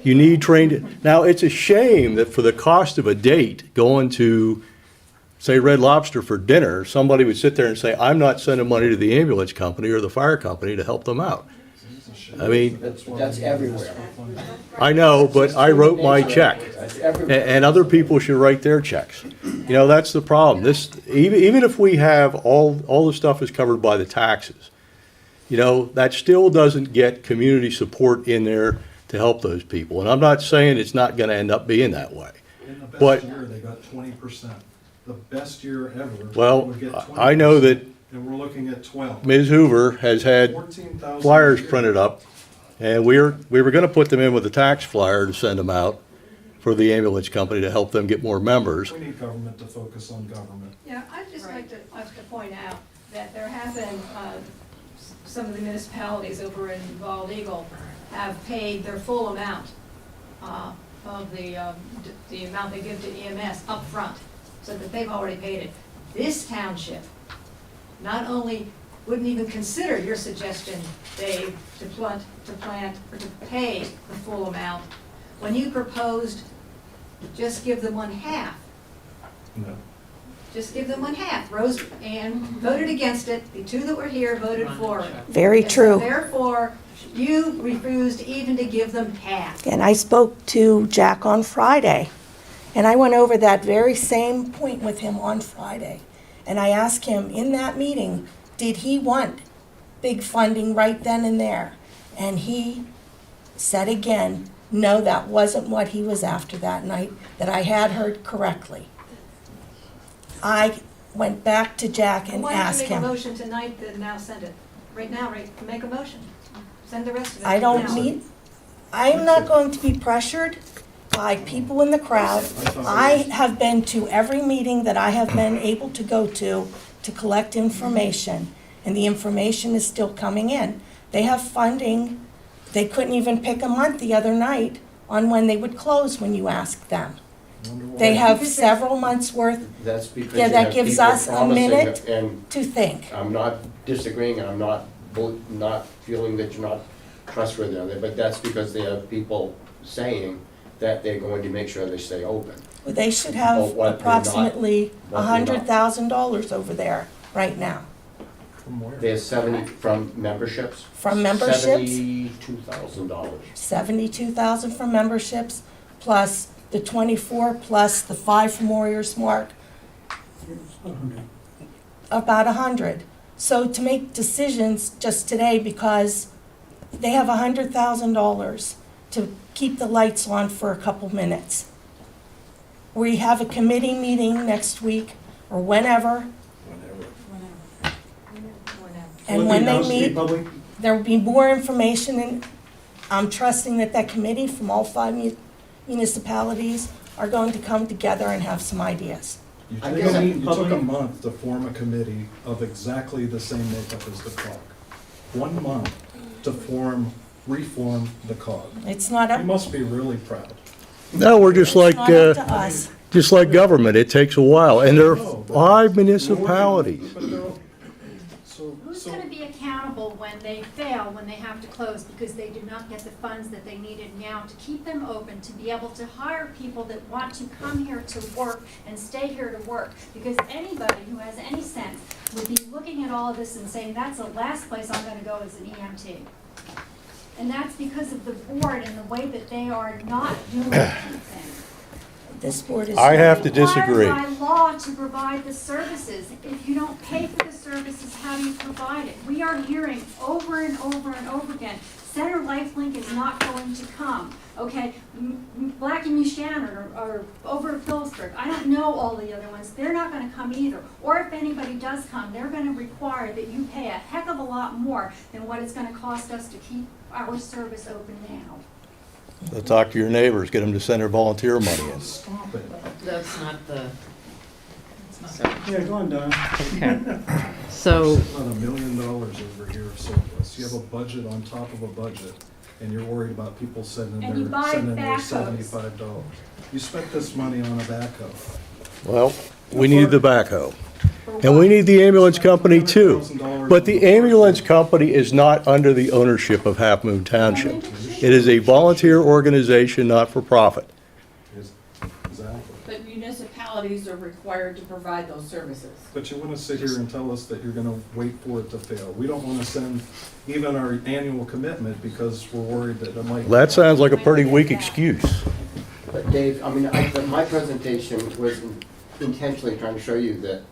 you need trained. Now, it's a shame that for the cost of a date, going to, say, Red Lobster for dinner, somebody would sit there and say, I'm not sending money to the ambulance company or the fire company to help them out. I mean, That's everywhere. I know, but I wrote my check. That's everywhere. And other people should write their checks. That's the problem. Even if we have all the stuff is covered by the taxes, that still doesn't get community support in there to help those people. And I'm not saying it's not gonna end up being that way. In the But- best year, they got 20%. The best year ever. Well, they would get 20%, I know that And we're looking at 12. Ms. Hoover has had 14,000 flyers a year. printed up, and we were gonna put them in with a tax flyer to send them out for the ambulance company to help them get more members. We need government to focus on government. Yeah, I'd just like to point out that there have been, some of the municipalities over in Bald Eagle have paid their full amount of the amount they give to EMS up front, so that they've already paid it. This township not only wouldn't even consider your suggestion, Dave, to plant or to pay the full amount, when you proposed just give them 1/2. No. Just give them one half. Rose Ann voted against it. The two that were here voted for it. Very And so true. therefore, you refused even to give them half. And I spoke to Jack on Friday, and I went over that very same point with him on Friday. And I asked him in that meeting, did he want big funding right then and there? And he said again, no, that wasn't what he was after that night, that I had heard correctly. I went back to Jack and Why don't you asked make a him. motion tonight to now send it? Right now, right, make a motion. Send the rest of it. I don't now. need, I am not going to be pressured by people in the crowd. I have been to every meeting that I have been able to go to collect information, and the information is still coming in. They have funding. They couldn't even pick a month the other night on when they would close when you asked them. They have several months worth That's because Yeah, you that have gives people us a promising minute. And to think. I'm not disagreeing, and I'm not feeling that you're not trustworthy on it, but that's because they have people saying that they're going to make sure they stay open. They should But have what they're not- approximately what they're not. $100,000 over there right now. From where? There's 70 from memberships? From memberships? $72,000. 72,000 from memberships, plus the 24, plus the 5 from Warriors Mark, about 100. So to make decisions just today, because they have $100,000 to keep the lights on for a couple minutes. We have a committee meeting next week, or whenever, and when they meet, there will be more information, and I'm trusting that that committee from all 5 municipalities are going to come together and have some ideas. You I took guess you took a month to form a committee of exactly the same makeup as the COG. 1 month to reform the COG. It's not You up, must be really proud. No, we're just it's not up to us. just like government, it takes a while, and there are 5 municipalities. But they're all- So, Who's so, gonna be accountable when they fail, when they have to close because they did not get the funds that they needed now to keep them open, to be able to hire people that want to come here to work and stay here to work? Because anybody who has any sense would be looking at all of this and saying, that's the last place I'm gonna go as an EMT. And that's because of the board and the way that they are not doing anything. This board is. I have to disagree. Required by law to provide the services. If you don't pay for the services, how do you provide it? We are hearing over and over and over again, Center Lifelink is not going to come, okay? Black and Shannon or over at Phillipsburg, I don't know all the other ones, they're not gonna come either. Or if anybody does come, they're gonna require that you pay a heck of a lot more than what it's gonna cost us to keep our service open now. So talk to your neighbors, get them to send their volunteer money in. stop it. That's not the, Yeah, go on, Donna. okay. So, Sitting on $1 million over here of surplus. You have a budget on top of a budget, and you're worried about people sending And you their, buy sending their backhoes. $75. You spent this money on a backhoe. Well, we need the backhoe. And we need the ambulance company too. But the ambulance company is not under the ownership of Half Moon Township. It is a volunteer organization, not for profit. Exactly. But municipalities are required to provide those services. But you want to sit here and tell us that you're going to wait for it to fail. We don't want to send even our annual commitment because we're worried that it might. That sounds like a pretty weak excuse. But Dave, I mean, my presentation was intentionally trying to show you that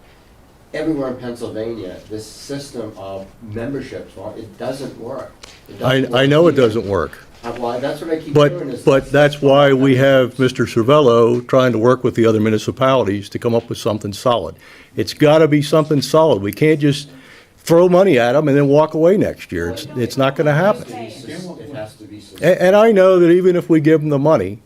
everywhere in Pennsylvania, this system of memberships, well, it doesn't work. It doesn't I work know it here. doesn't work. Well, that's what I keep hearing is. But that's why we have Mr. Cervello trying to work with the other municipalities to come up with something solid. It's got to be something solid. We can't just throw money at them and then walk away next year. It's not going to happen. It has to be. And I know that even if we give them the money,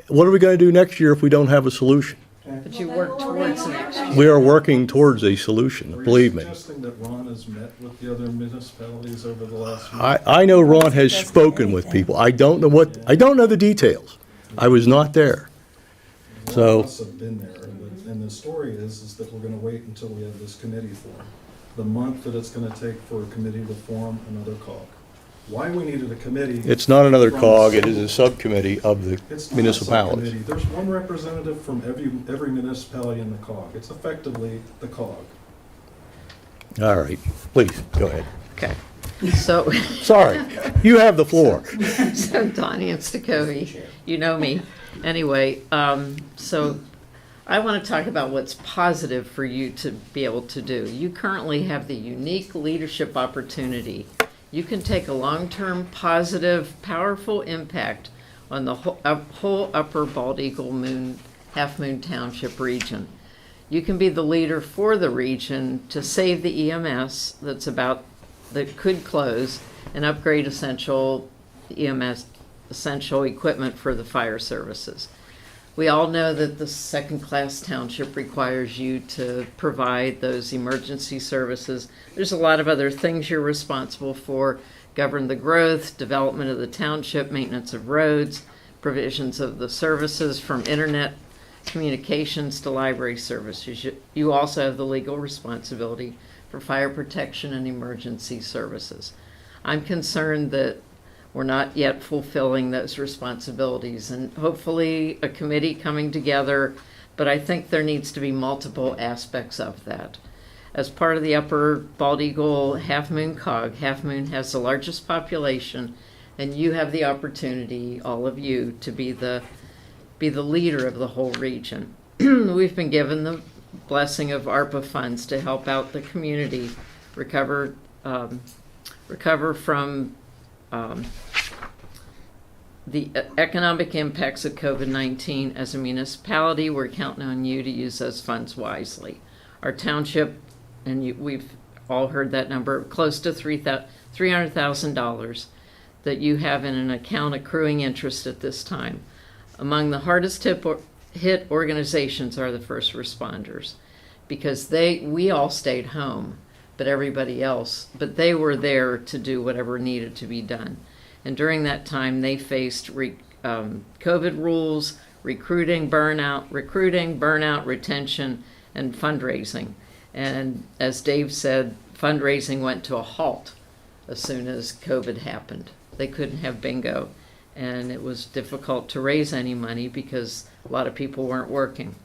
what are we going to do next year if we don't have a solution? but you work towards next year. We are working towards a solution, believe me. Are you suggesting that Ron has met with the other municipalities over the last week? I know Ron has spoken with people. I don't know the details. I was not there. All So- of us have been there, and the story is that we're gonna wait until we have this committee formed. The month that it's gonna take for a committee to form another COG. why we needed a committee. It's not another from- cog, it is a subcommittee of the It's not a municipalities. subcommittee. There's one representative from every municipality in the cog. It's effectively the cog. All right, please, go ahead. Okay. So, Sorry, you have the floor. so Donnie and Stacovi, you know me. Anyway, so I want to talk about what's positive for you to be able to do. You currently have the unique leadership opportunity. You can take a long-term, positive, powerful impact on the whole upper Bald Eagle Halfmoon Township region. You can be the leader for the region to save the EMS that could close and upgrade essential equipment for the fire services. We all know that the second-class township requires you to provide those emergency services. There's a lot of other things you're responsible for: govern the growth, development of the township, maintenance of roads, provisions of the services from internet communications to library services. You also have the legal responsibility for fire protection and emergency services. I'm concerned that we're not yet fulfilling those responsibilities, and hopefully a committee coming together, but I think there needs to be multiple aspects of that. As part of the Upper Bald Eagle Halfmoon Cog, Halfmoon has the largest population, and you have the opportunity, all of you, to be the leader of the whole region. We've been given the blessing of ARPA funds to help out the community recover from the economic impacts of COVID-19. As a municipality, we're counting on you to use those funds wisely. Our township, and we've all heard that number, close to $300,000 that you have in an account accruing interest at this time. Among the hardest hit organizations are the first responders, because we all stayed home, but they were there to do whatever needed to be done. And during that time, they faced COVID rules, recruiting, burnout, retention, and fundraising. And as Dave said, fundraising went to a halt as soon as COVID happened. They couldn't have bingo, and it was difficult to raise any money because a lot of people weren't working.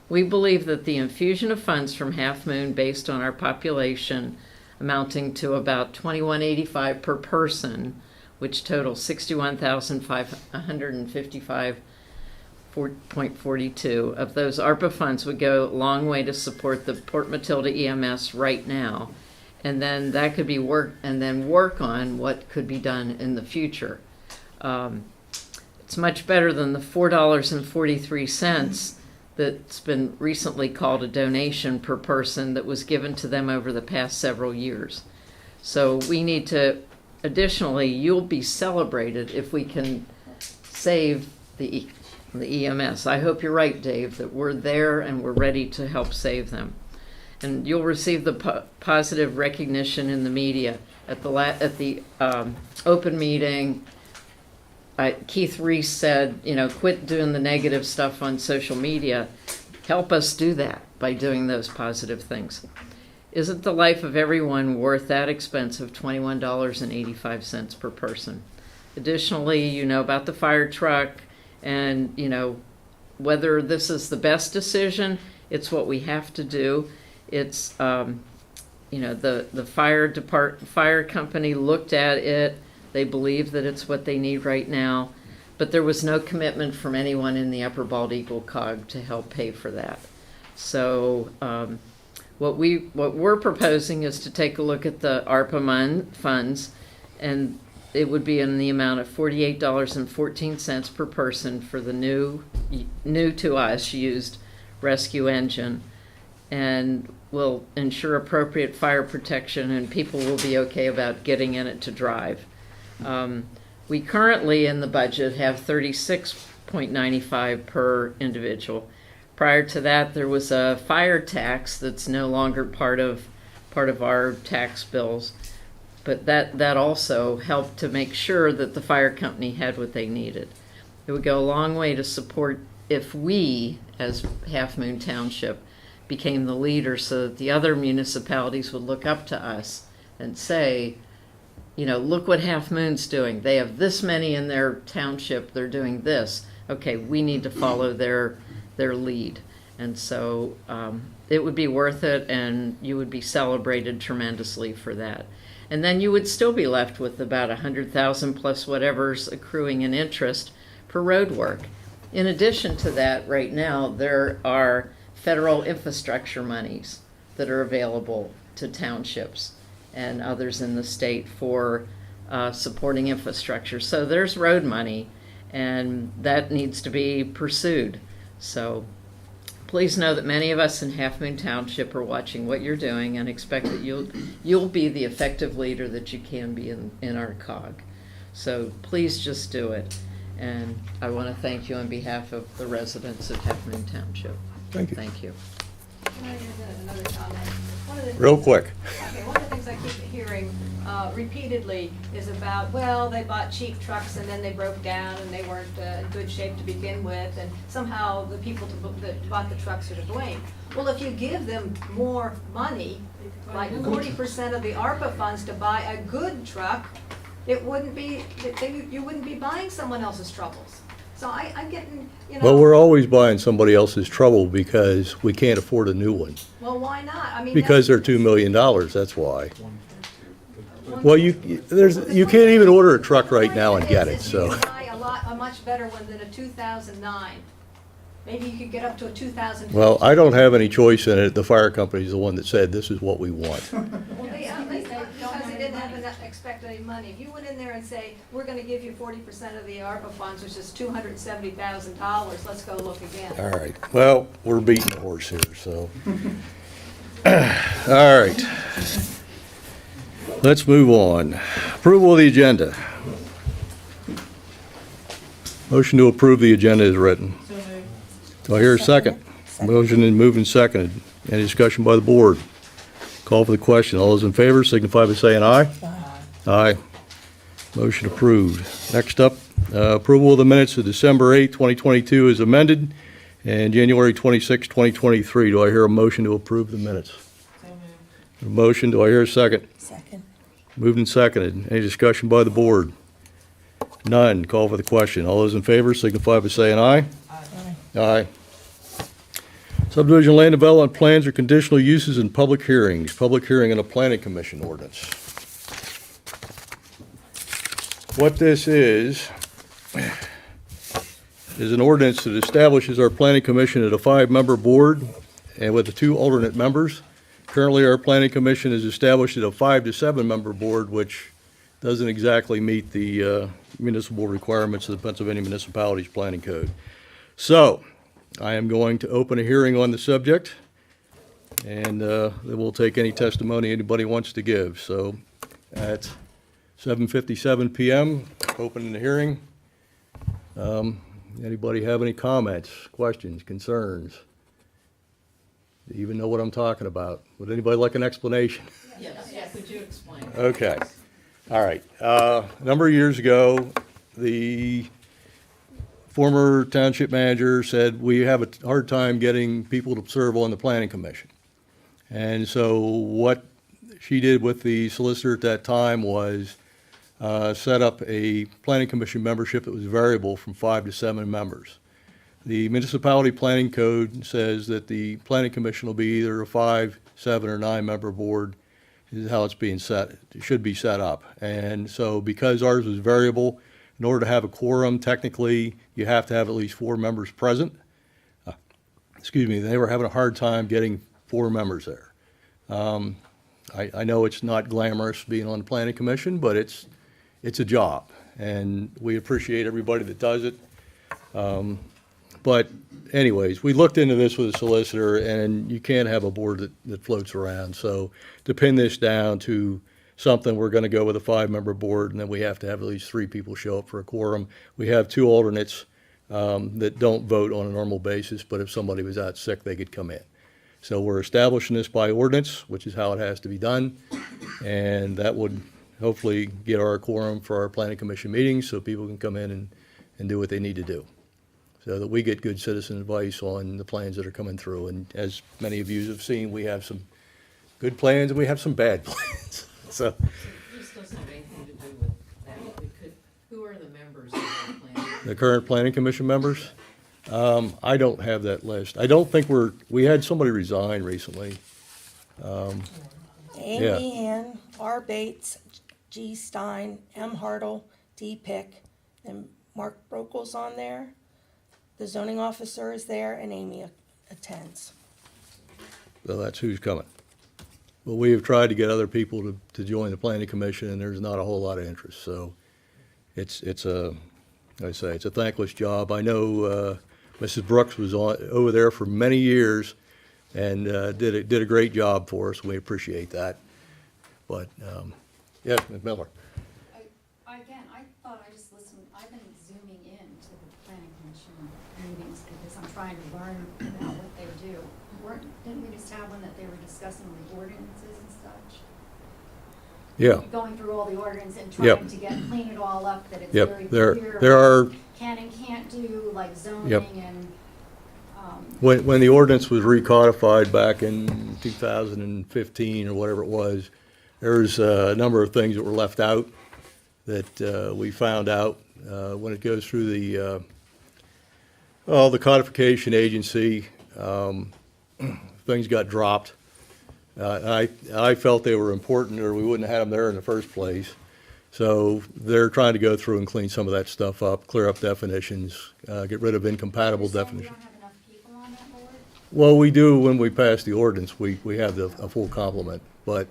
We believe that the infusion of funds from Halfmoon, based on our population amounting to about $21.85 per person, which totals $61,555.42 of those ARPA funds, would go a long way to support the Port Matilda EMS right now, and then that could be work on what could be done in the future. It's much better than the $4.43 that's been recently called a donation per person that was given to them over the past several years. So we need to, additionally, you'll be celebrated if we can save the EMS. I hope you're right, Dave, that we're there and we're ready to help save them. And you'll receive the positive recognition in the media. At the open meeting, Keith Reese said, quit doing the negative stuff on social media. Help us do that by doing those positive things. Isn't the life of everyone worth that expense of $21.85 per person? Additionally, you know about the fire truck, and whether this is the best decision, it's what we have to do. It's the fire company looked at it. They believe that it's what they need right now, but there was no commitment from anyone in the Upper Bald Eagle Cog to help pay for that. So what we're proposing is to take a look at the ARPA funds, and it would be in the amount of $48.14 per person for the new to us used rescue engine, and will ensure appropriate fire protection, and people will be okay about getting in it to drive. We currently in the budget have $36.95 per individual. Prior to that, there was a fire tax that's no longer part of our tax bills, but that also helped to make sure that the fire company had what they needed. It would go a long way to support if we, as Halfmoon Township, became the leader, so that the other municipalities would look up to us and say, look what Half Moon's doing. They have this many in their township. They're doing this. Okay, we need to follow their lead. And so it would be worth it, and you would be celebrated tremendously for that. And then you would still be left with about 100,000 plus whatever's accruing in interest for road work. In addition to that, right now, there are federal infrastructure monies that are available to townships and others in the state for supporting infrastructure. So there's road money, and that needs to be pursued. So please know that many of us in Half Moon Township are watching what you're doing and expect that you'll be the effective leader that you can be in our cog. So please just do it. And I want to thank you on behalf of the residents of Half Moon Township. Thank you. Thank you. Can I add another comment? One of the Real things- quick. Okay, one of the things I keep hearing repeatedly is about, well, they bought cheap trucks and then they broke down and they weren't in good shape to begin with, and somehow the people that bought the trucks are to blame. Well, if you give them more money, like 40% of the ARPA funds to buy a good truck, it wouldn't be, you wouldn't be buying someone else's troubles. So I'm getting, Well, we're always buying somebody else's trouble because we can't afford a new one. well, why not? I mean, Because they're $2 million, that's why. Well, you can't even order a truck right now and get it, so. You can buy a much better one than a 2009. Maybe you could get up to a 2015. Well, I don't have any choice in it. The fire company's the one that said, this is what we want. Well, because they didn't have enough, expect any money. If you went in there and say, we're gonna give you 40% of the ARPA funds, which is $270,000, let's go look again. All right, well, we're beating the horse here, so. All right. Let's move on. Approval of the agenda. Motion to approve the agenda is written. Do I hear a second? Motion and moved and seconded. Any discussion by the board? Call for the question. All those in favor signify by saying aye. Aye. Motion approved. Next up, approval of the minutes of December 8, 2022 is amended, and January 26, 2023. Do I hear a motion to approve the minutes? A motion, do I hear a second? Second. Moved and seconded. Any discussion by the board? None. Call for the question. All those in favor signify by saying aye. Aye. Subdivision land development plans or conditional uses in public hearings. Public hearing and a planning commission ordinance. What this is an ordinance that establishes our planning commission at a 5-member board and with the 2 alternate members. Currently, our planning commission is established at a 5 to 7-member board, which doesn't exactly meet the municipal requirements of the Pennsylvania Municipalities Planning Code. So, I am going to open a hearing on the subject, and then we'll take any testimony anybody wants to give. So, at 7:57 p.m., opening the hearing. Anybody have any comments, questions, concerns? Do you even know what I'm talking about? Would anybody like an explanation? Yes, could you explain? Okay. All right. A number of years ago, the former township manager said, we have a hard time getting people to serve on the planning commission. And so what she did with the solicitor at that time was set up a planning commission membership that was variable from 5 to 7 members. The municipality planning code says that the planning commission will be either a 5, 7, or 9-member board. This is how it's being set, it should be set up. And so because ours was variable, in order to have a quorum, technically, you have to have at least 4 members present. They were having a hard time getting 4 members there. I know it's not glamorous being on the planning commission, but it's a job, and we appreciate everybody that does it. But anyways, we looked into this with a solicitor, and you can't have a board that floats around. So to pin this down to something, we're going to go with a 5-member board, and then we have to have at least 3 people show up for a quorum. We have 2 alternates that don't vote on a normal basis, but if somebody was out sick, they could come in. So we're establishing this by ordinance, which is how it has to be done, and that would hopefully get our quorum for our planning commission meetings so people can come in and do what they need to do, so that we get good citizen advice on the plans that are coming through. And as many of you have seen, we have some good plans and we have some bad plans. So, This doesn't have anything to the current planning commission members. I don't have that list. I don't think we had somebody resign recently. Amy Hand, R. Bates, G. Stein, M. Hartle, D. Pick, and Mark Brokel's on there. The zoning officer is there, and Amy attends. So that's who's coming. But we have tried to get other people to join the planning commission, and there's not a whole lot of interest. So it's a thankless job. I know Mrs. Brooks was over there for many years and did a great job for us. We appreciate that. But, yeah, Ms. Miller. Again, I thought I just listened, I've been zooming in to the planning commission meetings because I'm trying to learn about what they do. Didn't we just have one that they were discussing the ordinances and such? Yeah. Going through all the ordinance and Yep. trying to clean it all up, that it's Yep. very There clear. are, Can and can't do, like zoning Yep. and, when the ordinance was recodified back in 2015 or whatever it was, there's a number of things that were left out that we found out when it goes through the codification agency. Things got dropped. I felt they were important, or we wouldn't have had them there in the first place. So they're trying to go through and clean some of that stuff up, clear up definitions, get rid of incompatible you're saying we definitions. don't have enough people on that board? Well, we do when we pass the ordinance, we have a full complement, but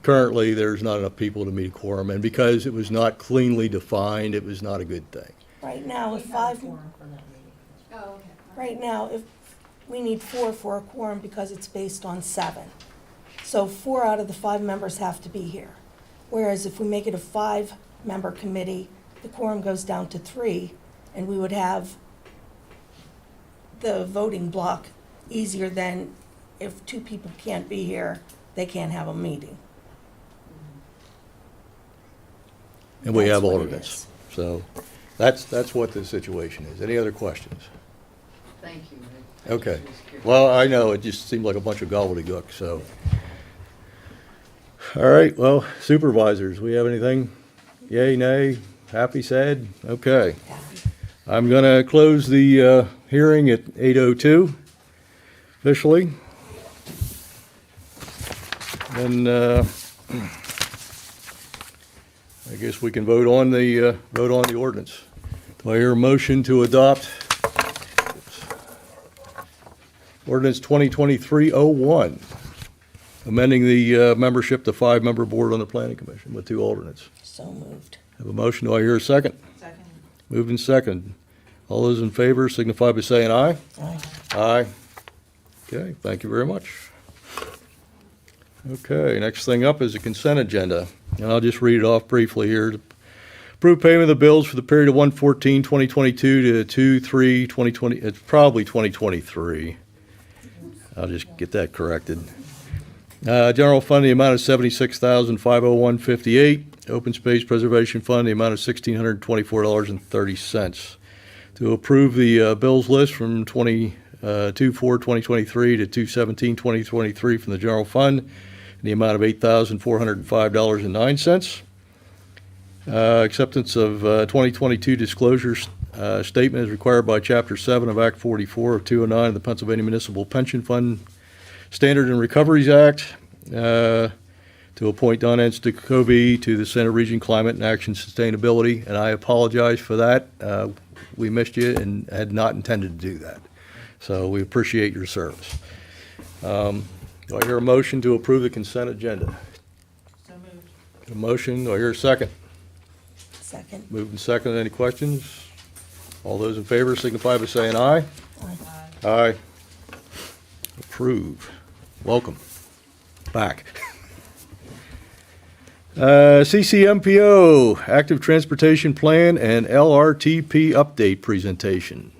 currently, there's not enough people to meet a quorum, and because it was not cleanly defined, it was not a good thing. Right now, if we need 4 for a quorum because it's based on 7. So 4 out of the 5 members have to be here. Whereas if we make it a 5-member committee, the quorum goes down to 3, and we would have the voting block easier than if 2 people can't be here, they can't have a meeting. And we That's have what it alternates. So that's what the situation is. Any other questions? Thank you, Rick. Okay. Well, I know, it just seemed like a bunch of gobbledygook, so. All right, well, supervisors, we have anything? Yay, nay, happy, sad? Okay. I'm going to close the hearing at 8:02 officially. And I guess we can vote on the ordinance. Do I hear a motion to adopt ordinance 2023-01, amending the membership to 5-member board on the planning commission with 2 alternates? So moved. Have a motion, do I hear a second? Second. Moved and second. All those in favor signify by saying aye. Aye. Aye. Okay, thank you very much. Okay, next thing up is a consent agenda, and I'll just read it off briefly here. Approve payment of the bills for the period of 1/14/2022 to 2/3/2020, it's probably 2023. I'll just get that corrected. General fund, the amount of $76,501.58. Open space preservation fund, the amount of $1,624.30. To approve the bills list from 2/4/2023 to 2/17/2023 from the general fund, in the amount of $8,405.09. Acceptance of 2022 disclosure statement is required by Chapter 7 of Act 44 of 209 of the Pennsylvania Municipal Pension Fund Standard and Recoveries Act, to appoint Don Jacoby to the Center Region Climate and Action Sustainability, and I apologize for that. We missed you and had not intended to do that. So we appreciate your service. Do I hear a motion to approve the consent agenda? So moved. A motion, do I hear a second? Second. Moved and second, any questions? All those in favor signify by saying aye. Aye. Aye. Approve. Welcome back. CCMPO, Active Transportation Plan and LRTP Update Presentation.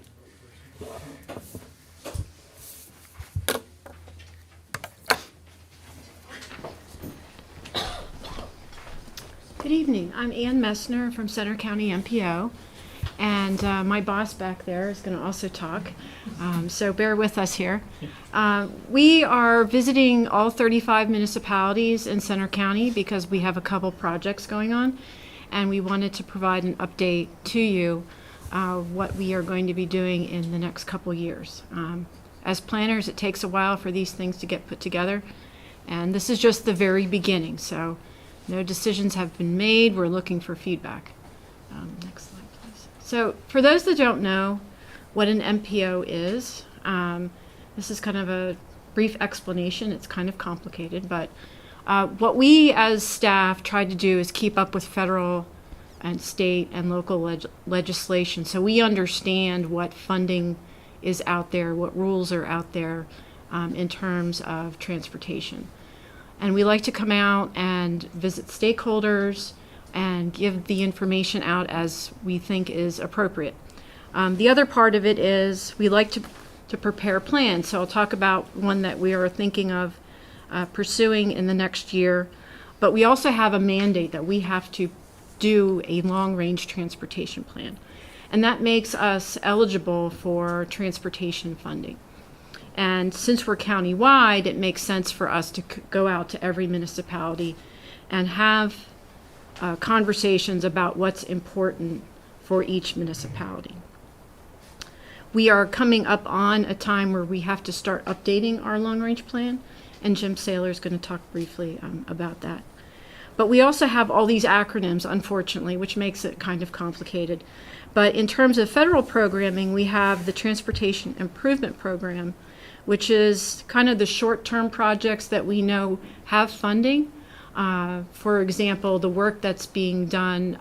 Good evening. I'm Ann Messner from Center County MPO, and my boss back there is going to also talk, so bear with us here. We are visiting all 35 municipalities in Center County because we have a couple projects going on, and we wanted to provide an update to you what we are going to be doing in the next couple years. As planners, it takes a while for these things to get put together, and this is just the very beginning, so no decisions have been made. We're looking for feedback. Next slide, please. So for those that don't know what an MPO is, this is kind of a brief explanation. It's kind of complicated, but what we as staff try to do is keep up with federal and state and local legislation, so we understand what funding is out there, what rules are out there in terms of transportation. And we like to come out and visit stakeholders and give the information out as we think is appropriate. The other part of it is we like to prepare plans. So I'll talk about one that we are thinking of pursuing in the next year. But we also have a mandate that we have to do a long-range transportation plan. And that makes us eligible for transportation funding. And since we're county-wide, it makes sense for us to go out to every municipality and have conversations about what's important for each municipality. We are coming up on a time where we have to start updating our long-range plan, and Jim Saylor is going to talk briefly about that. But we also have all these acronyms, unfortunately, which makes it kind of complicated. But in terms of federal programming, we have the Transportation Improvement Program, which is kind of the short-term projects that we know have funding. For example, the work that's being done,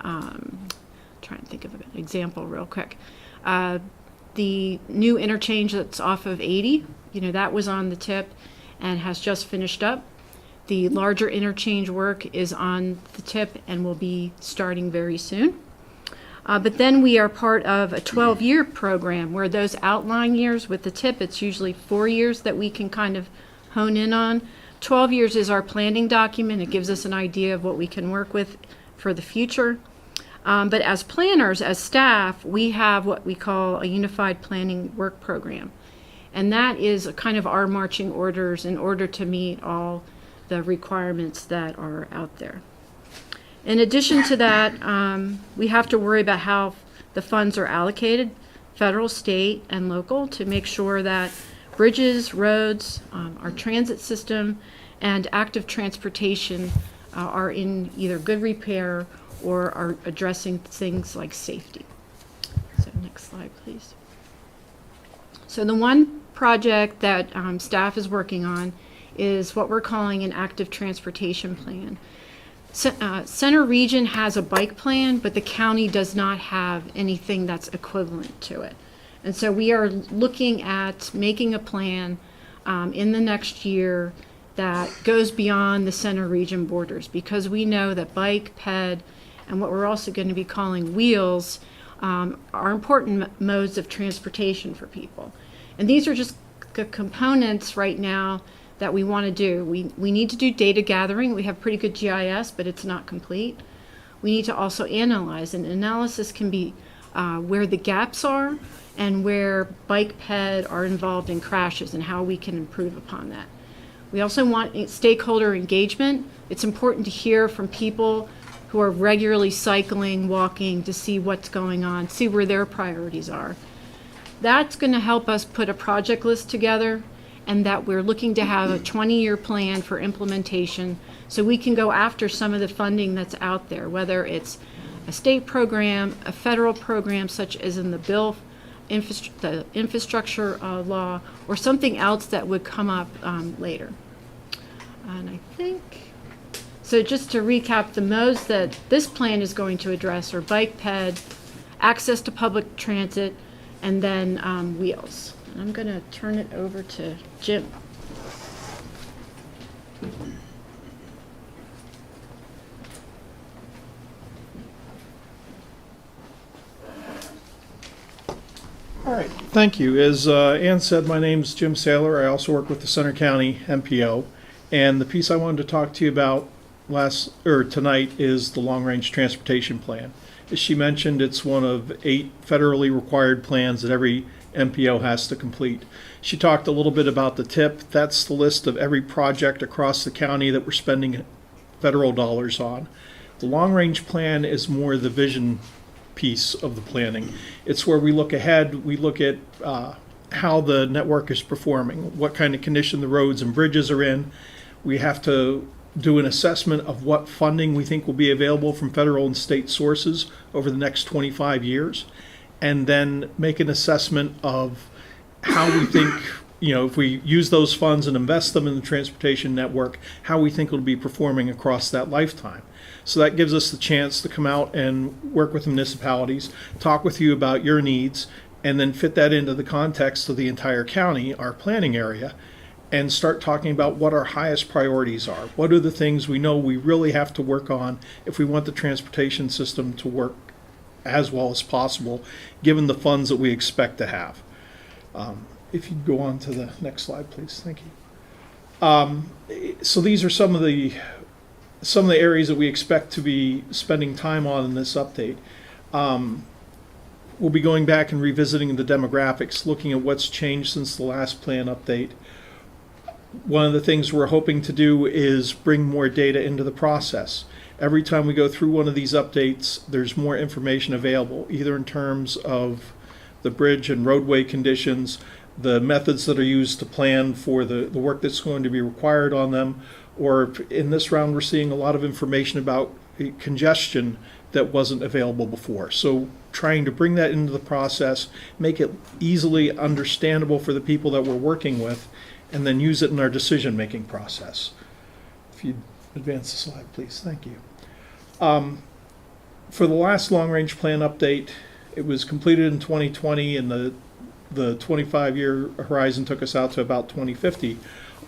trying to think of an example real quick. The new interchange that's off of 80, that was on the tip and has just finished up. The larger interchange work is on the tip and will be starting very soon. But then we are part of a 12-year program where those outlying years with the tip, it's usually 4 years that we can kind of hone in on. 12 years is our planning document. It gives us an idea of what we can work with for the future. But as planners, as staff, we have what we call a unified planning work program. And that is kind of our marching orders in order to meet all the requirements that are out there. In addition to that, we have to worry about how the funds are allocated, federal, state, and local, to make sure that bridges, roads, our transit system, and active transportation are in either good repair or are addressing things like safety. So next slide, please. So the one project that staff is working on is what we're calling an active transportation plan. Center Region has a bike plan, but the county does not have anything that's equivalent to it. And so we are looking at making a plan in the next year that goes beyond the Center Region borders, because we know that bike, ped, and what we're also going to be calling wheels are important modes of transportation for people. And these are just the components right now that we want to do. We need to do data gathering. We have pretty good GIS, but it's not complete. We need to also analyze, and analysis can be where the gaps are and where bike ped are involved in crashes and how we can improve upon that. We also want stakeholder engagement. It's important to hear from people who are regularly cycling, walking, to see what's going on, see where their priorities are. That's going to help us put a project list together, and that we're looking to have a 20-year plan for implementation so we can go after some of the funding that's out there, whether it's a state program, a federal program such as in the bill, the infrastructure law, or something else that would come up later. And I think, so just to recap, the modes that this plan is going to address are bike ped, access to public transit, and then wheels. And I'm going to turn it over to Jim. All right, thank you. As Ann said, my name's Jim Saylor. I also work with the Center County MPO. And the piece I wanted to talk to you about tonight is the long-range transportation plan. As she mentioned, it's one of 8 federally required plans that every MPO has to complete. She talked a little bit about the TIP. That's the list of every project across the county that we're spending federal dollars on. The long-range plan is more the vision piece of the planning. It's where we look ahead, we look at how the network is performing, what kind of condition the roads and bridges are in. We have to do an assessment of what funding we think will be available from federal and state sources over the next 25 years, and then make an assessment of how we think, if we use those funds and invest them in the transportation network, how we think it'll be performing across that lifetime. So that gives us the chance to come out and work with municipalities, talk with you about your needs, and then fit that into the context of the entire county, our planning area, and start talking about what our highest priorities are. What are the things we know we really have to work on if we want the transportation system to work as well as possible, given the funds that we expect to have. If you go on to the next slide, please. Thank you. So these are some of the areas that we expect to be spending time on in this update. We'll be going back and revisiting the demographics, looking at what's changed since the last plan update. One of the things we're hoping to do is bring more data into the process. Every time we go through one of these updates, there's more information available, either in terms of the bridge and roadway conditions, the methods that are used to plan for the work that's going to be required on them, or in this round we're seeing a lot of information about congestion that wasn't available before. So trying to bring that into the process, make it easily understandable for the people that we're working with, and then use it in our decision-making process. If you advance the slide, please. Thank you. For the last long-range plan update, it was completed in 2020, and the 25-year horizon took us out to about 2050.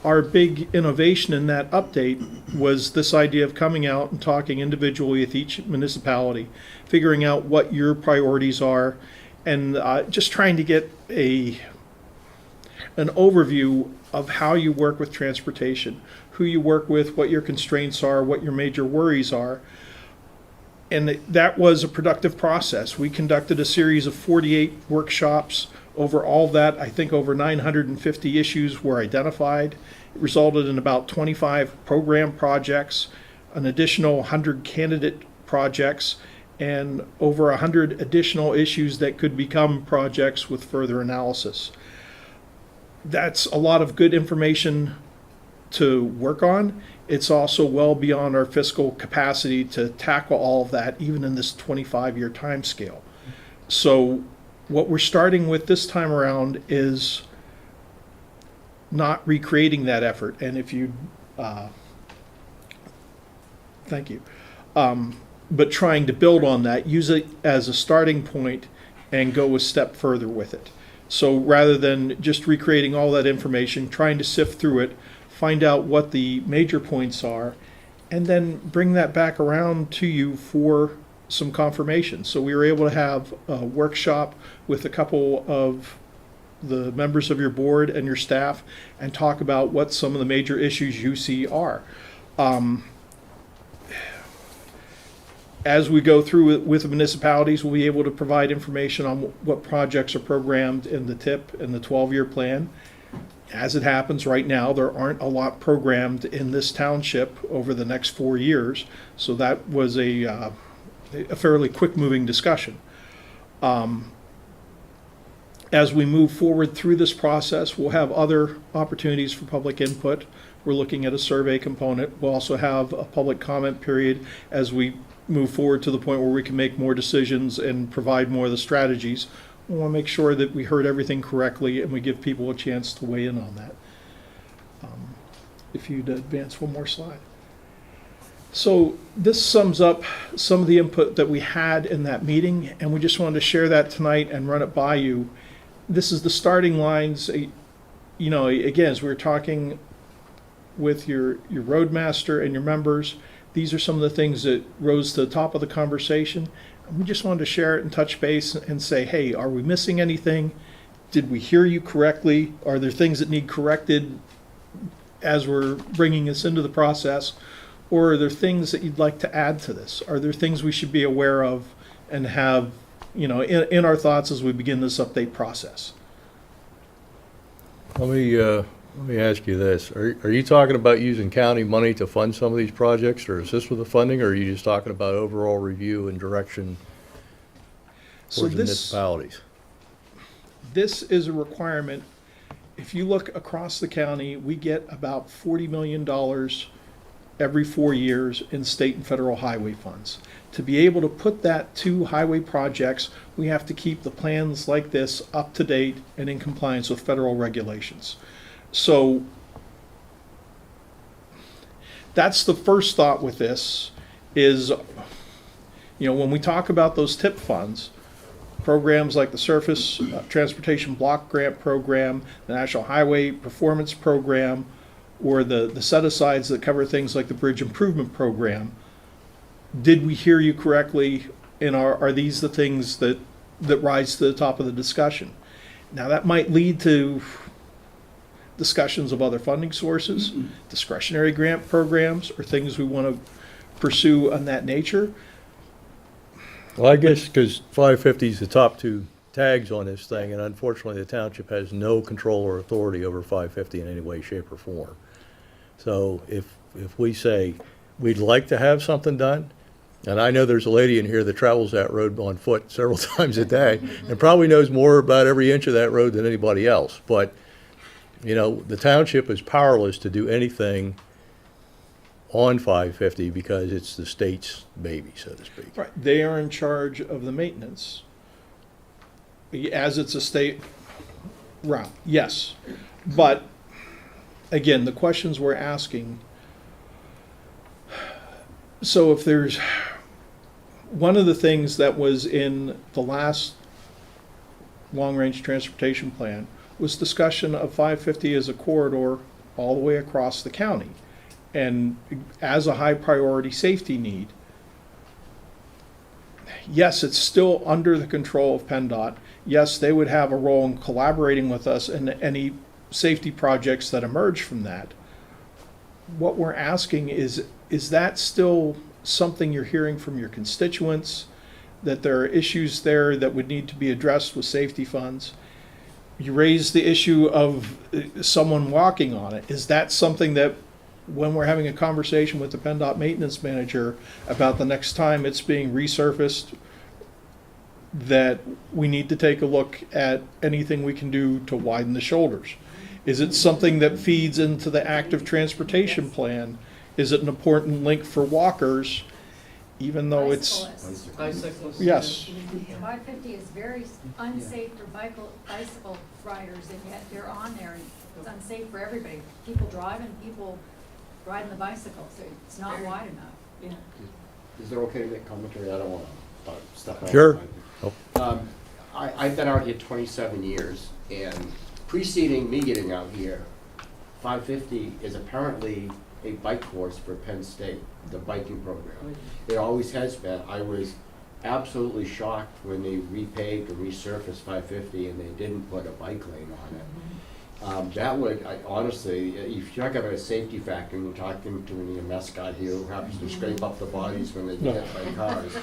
Our big innovation in that update was this idea of coming out and talking individually with each municipality, figuring out what your priorities are, and just trying to get an overview of how you work with transportation, who you work with, what your constraints are, what your major worries are. And that was a productive process. We conducted a series of 48 workshops. Over all that, I think over 950 issues were identified. It resulted in about 25 program projects, an additional 100 candidate projects, and over 100 additional issues that could become projects with further analysis. That's a lot of good information to work on. It's also well beyond our fiscal capacity to tackle all of that, even in this 25-year time scale. So what we're starting with this time around is not recreating that effort. And if you, thank you, but trying to build on that, use it as a starting point and go a step further with it. So rather than just recreating all that information, trying to sift through it, find out what the major points are, and then bring that back around to you for some confirmation. So we were able to have a workshop with a couple of the members of your board and your staff and talk about what some of the major issues you see are. As we go through with the municipalities, we'll be able to provide information on what projects are programmed in the TIP and the 12-year plan. As it happens right now, there aren't a lot programmed in this township over the next 4 years, so that was a fairly quick-moving discussion. As we move forward through this process, we'll have other opportunities for public input. We're looking at a survey component. We'll also have a public comment period as we move forward to the point where we can make more decisions and provide more of the strategies. We want to make sure that we heard everything correctly and we give people a chance to weigh in on that. If you'd advance one more slide. So this sums up some of the input that we had in that meeting, and we just wanted to share that tonight and run it by you. This is the starting lines. You know, again, as we were talking with your roadmaster and your members, these are some of the things that rose to the top of the conversation. And we just wanted to share it and touch base and say, hey, are we missing anything? Did we hear you correctly? Are there things that need corrected as we're bringing this into the process? Or are there things that you'd like to add to this? Are there things we should be aware of and have, you know, in our thoughts as we begin this update process? Let me ask you this. Are you talking about using county money to fund some of these projects, or assist with the funding, or are you just talking about overall review and direction So towards the this, municipalities. this is a requirement. If you look across the county, we get about $40 million every 4 years in state and federal highway funds. To be able to put that to highway projects, we have to keep the plans like this up to date and in compliance with federal regulations. So that's the first thought with this is, when we talk about those TIP funds, programs like the Surface Transportation Block Grant Program, the National Highway Performance Program, or the set-asides that cover things like the Bridge Improvement Program, did we hear you correctly? And are these the things that rise to the top of the discussion? Now, that might lead to discussions of other funding sources, discretionary grant programs, or things we want to pursue on that nature. Well, I guess because 550 is the top two tags on this thing, and unfortunately, the township has no control or authority over 550 in any way, shape, or form. So if we say we'd like to have something done, and I know there's a lady in here that travels that road on foot several times a day and probably knows more about every inch of that road than anybody else, but the township is powerless to do anything on 550 because it's the state's baby, so to speak. Right, they are in charge of the maintenance, as it's a state route, yes. But, again, the questions we're asking, so if there's, one of the things that was in the last long-range transportation plan was discussion of 550 as a corridor all the way across the county, and as a high priority safety need. Yes, it's still under the control of PennDOT. Yes, they would have a role in collaborating with us in any safety projects that emerge from that. What we're asking is that still something you're hearing from your constituents, that there are issues there that would need to be addressed with safety funds? You raised the issue of someone walking on it. Is that something that, when we're having a conversation with the PennDOT maintenance manager about the next time it's being resurfaced, that we need to take a look at anything we can do to widen the shoulders? Is it something that feeds into the active transportation plan? Is it an important link for walkers, even though it's, Bicycles. yes. 550 is very unsafe for bicycle riders, and yet they're on there, and it's unsafe for everybody. People driving, people riding the bicycle, so it's not wide enough. Is it okay to make commentary? I don't want to step out. Sure. I've been out here 27 years, and preceding me getting out here, 550 is apparently a bike course for Penn State, the biking program. It always has been. I was absolutely shocked when they repaved and resurfaced 550 and they didn't put a bike lane on it. That would, honestly, if you're talking about a safety factor, and you're talking to an EMS guy here who happens to scrape up the bodies when they get hit by cars,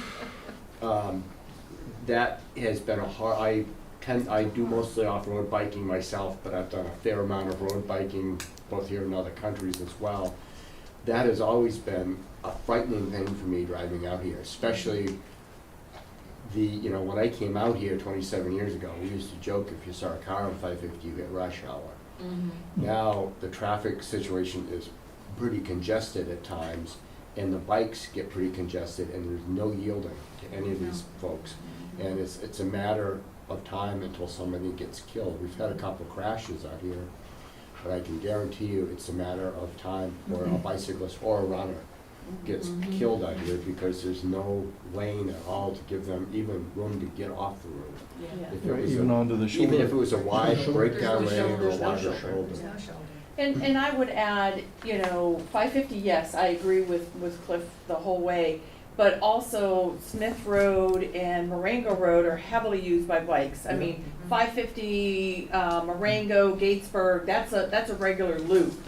that has been a hard, I do mostly off-road biking myself, but I've done a fair amount of road biking both here and other countries as well. That has always been a frightening thing for me driving out here, especially when I came out here 27 years ago, we used to joke if you saw a car on 550, you hit rush hour. Now the traffic situation is pretty congested at times, and the bikes get pretty congested, and there's no yielding to any of these folks. And it's a matter of time until somebody gets killed. We've had a couple crashes out here, but I can guarantee you it's a matter of time where a bicyclist or a runner gets killed out here because there's no lane at all to give them even room to get off the road. If it was Even onto the shoulder. Even if it was a wide breakdown lane or a wider shoulder. And I would add, 550, yes, I agree with Cliff the whole way, but also Smith Road and Marengo Road are heavily used by bikes. I mean, 550, Marengo, Gatesburg, that's a regular loop.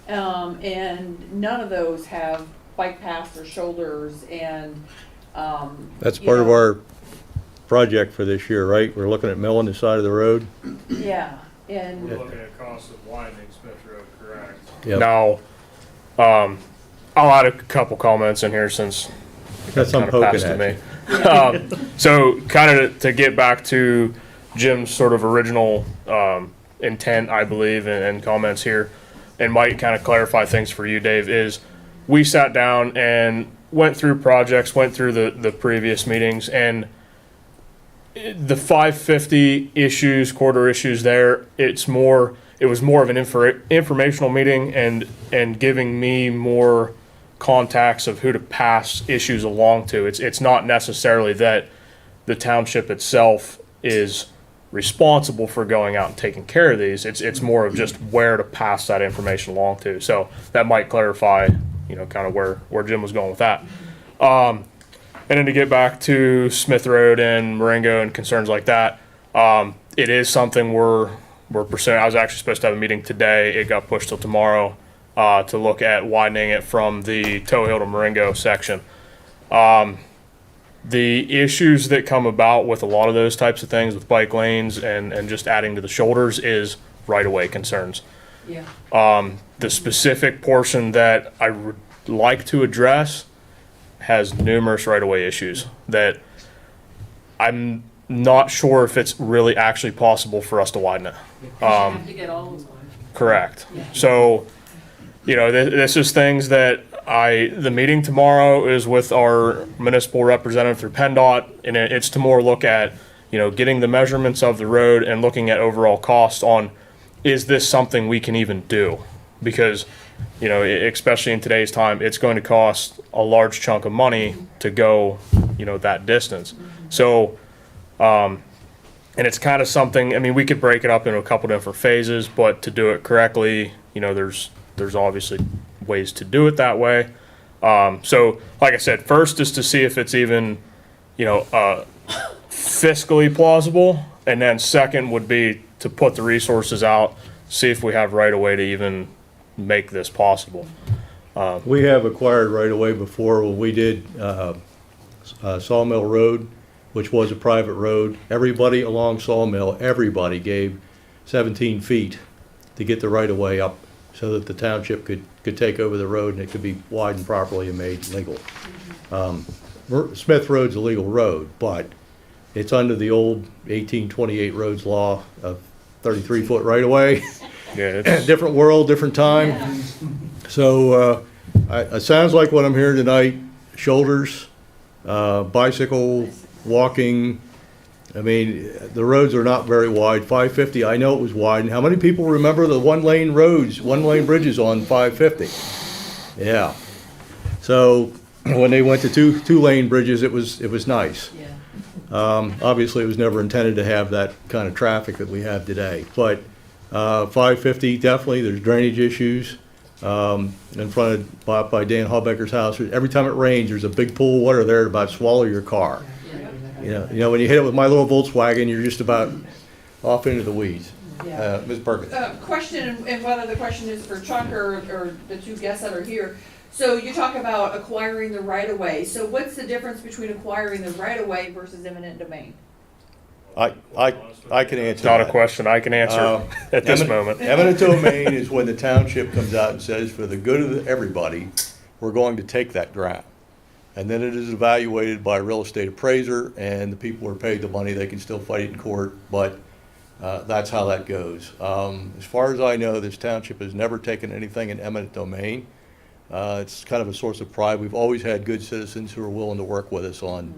And none of those have bike paths or shoulders, and That's part of our project for this year, right? We're looking at milling the side of the road. yeah, and We're looking at costs of widening Smith Road, correct? Yep. Now, I'll add a couple comments in here since Got some kinda poking passed to at me. you. So kind of to get back to Jim's sort of original intent, I believe, and comments here, and might kind of clarify things for you, Dave, is we sat down and went through projects, went through the previous meetings, and the 550 issues, quarter issues there, it was more of an informational meeting and giving me more contacts of who to pass issues along to. It's not necessarily that the township itself is responsible for going out and taking care of these. It's more of just where to pass that information along to. So that might clarify, kind of where Jim was going with that. And then to get back to Smith Road and Marengo and concerns like that, it is something we're pursuing. I was actually supposed to have a meeting today. It got pushed till tomorrow to look at widening it from the Toe Hill to Marengo section. The issues that come about with a lot of those types of things with bike lanes and just adding to the shoulders is right-of-way concerns. Yeah. The specific portion that I would like to address has numerous right-of-way issues that I'm not sure if it's really actually possible for us to widen it. Have to get all of them. Correct. So, this is things that the meeting tomorrow is with our municipal representative through PennDOT, and it's to more look at, getting the measurements of the road and looking at overall costs on, is this something we can even do? Because, especially in today's time, it's going to cost a large chunk of money to go, that distance. So, and it's kind of something, we could break it up into a couple different phases, but to do it correctly, there's obviously ways to do it that way. So, like I said, first is to see if it's even, fiscally plausible, and then second would be to put the resources out, see if we have right of way to even make this possible. We have acquired right-of-way before when we did Sawmill Road, which was a private road. Everybody along Sawmill, everybody gave 17 feet to get the right-of-way up so that the township could take over the road and it could be widened properly and made legal. Smith Road's a legal road, but it's under the old 1828 roads law of 33-foot right-of-way. Yeah, it's Different world, different time. So it sounds like what I'm hearing tonight, shoulders, bicycle, walking. The roads are not very wide. 550, I know it was wide. And how many people remember the one-lane roads, one-lane bridges on 550? Yeah. So when they went to two-lane bridges, it was nice. Yeah. Obviously, it was never intended to have that kind of traffic that we have today. But 550, definitely, there's drainage issues in front of, by Dan Hallbecker's house. Every time it rains, there's a big pool of water there to about swallow your car. When you hit it with my little Volkswagen, you're just about off into the weeds. Yeah. Ms. Perkins. Question, and whether the question is for Chuck or the two guests that are here. So you talk about acquiring the right-of-way. So what's the difference between acquiring the right-of-way versus eminent domain? I can answer It's not a that. question I can answer at this moment. Eminent domain is when the township comes out and says, for the good of everybody, we're going to take that ground. And then it is evaluated by a real estate appraiser, and the people are paid the money. They can still fight it in court, but that's how that goes. As far as I know, this township has never taken anything in eminent domain. It's kind of a source of pride. We've always had good citizens who are willing to work with us on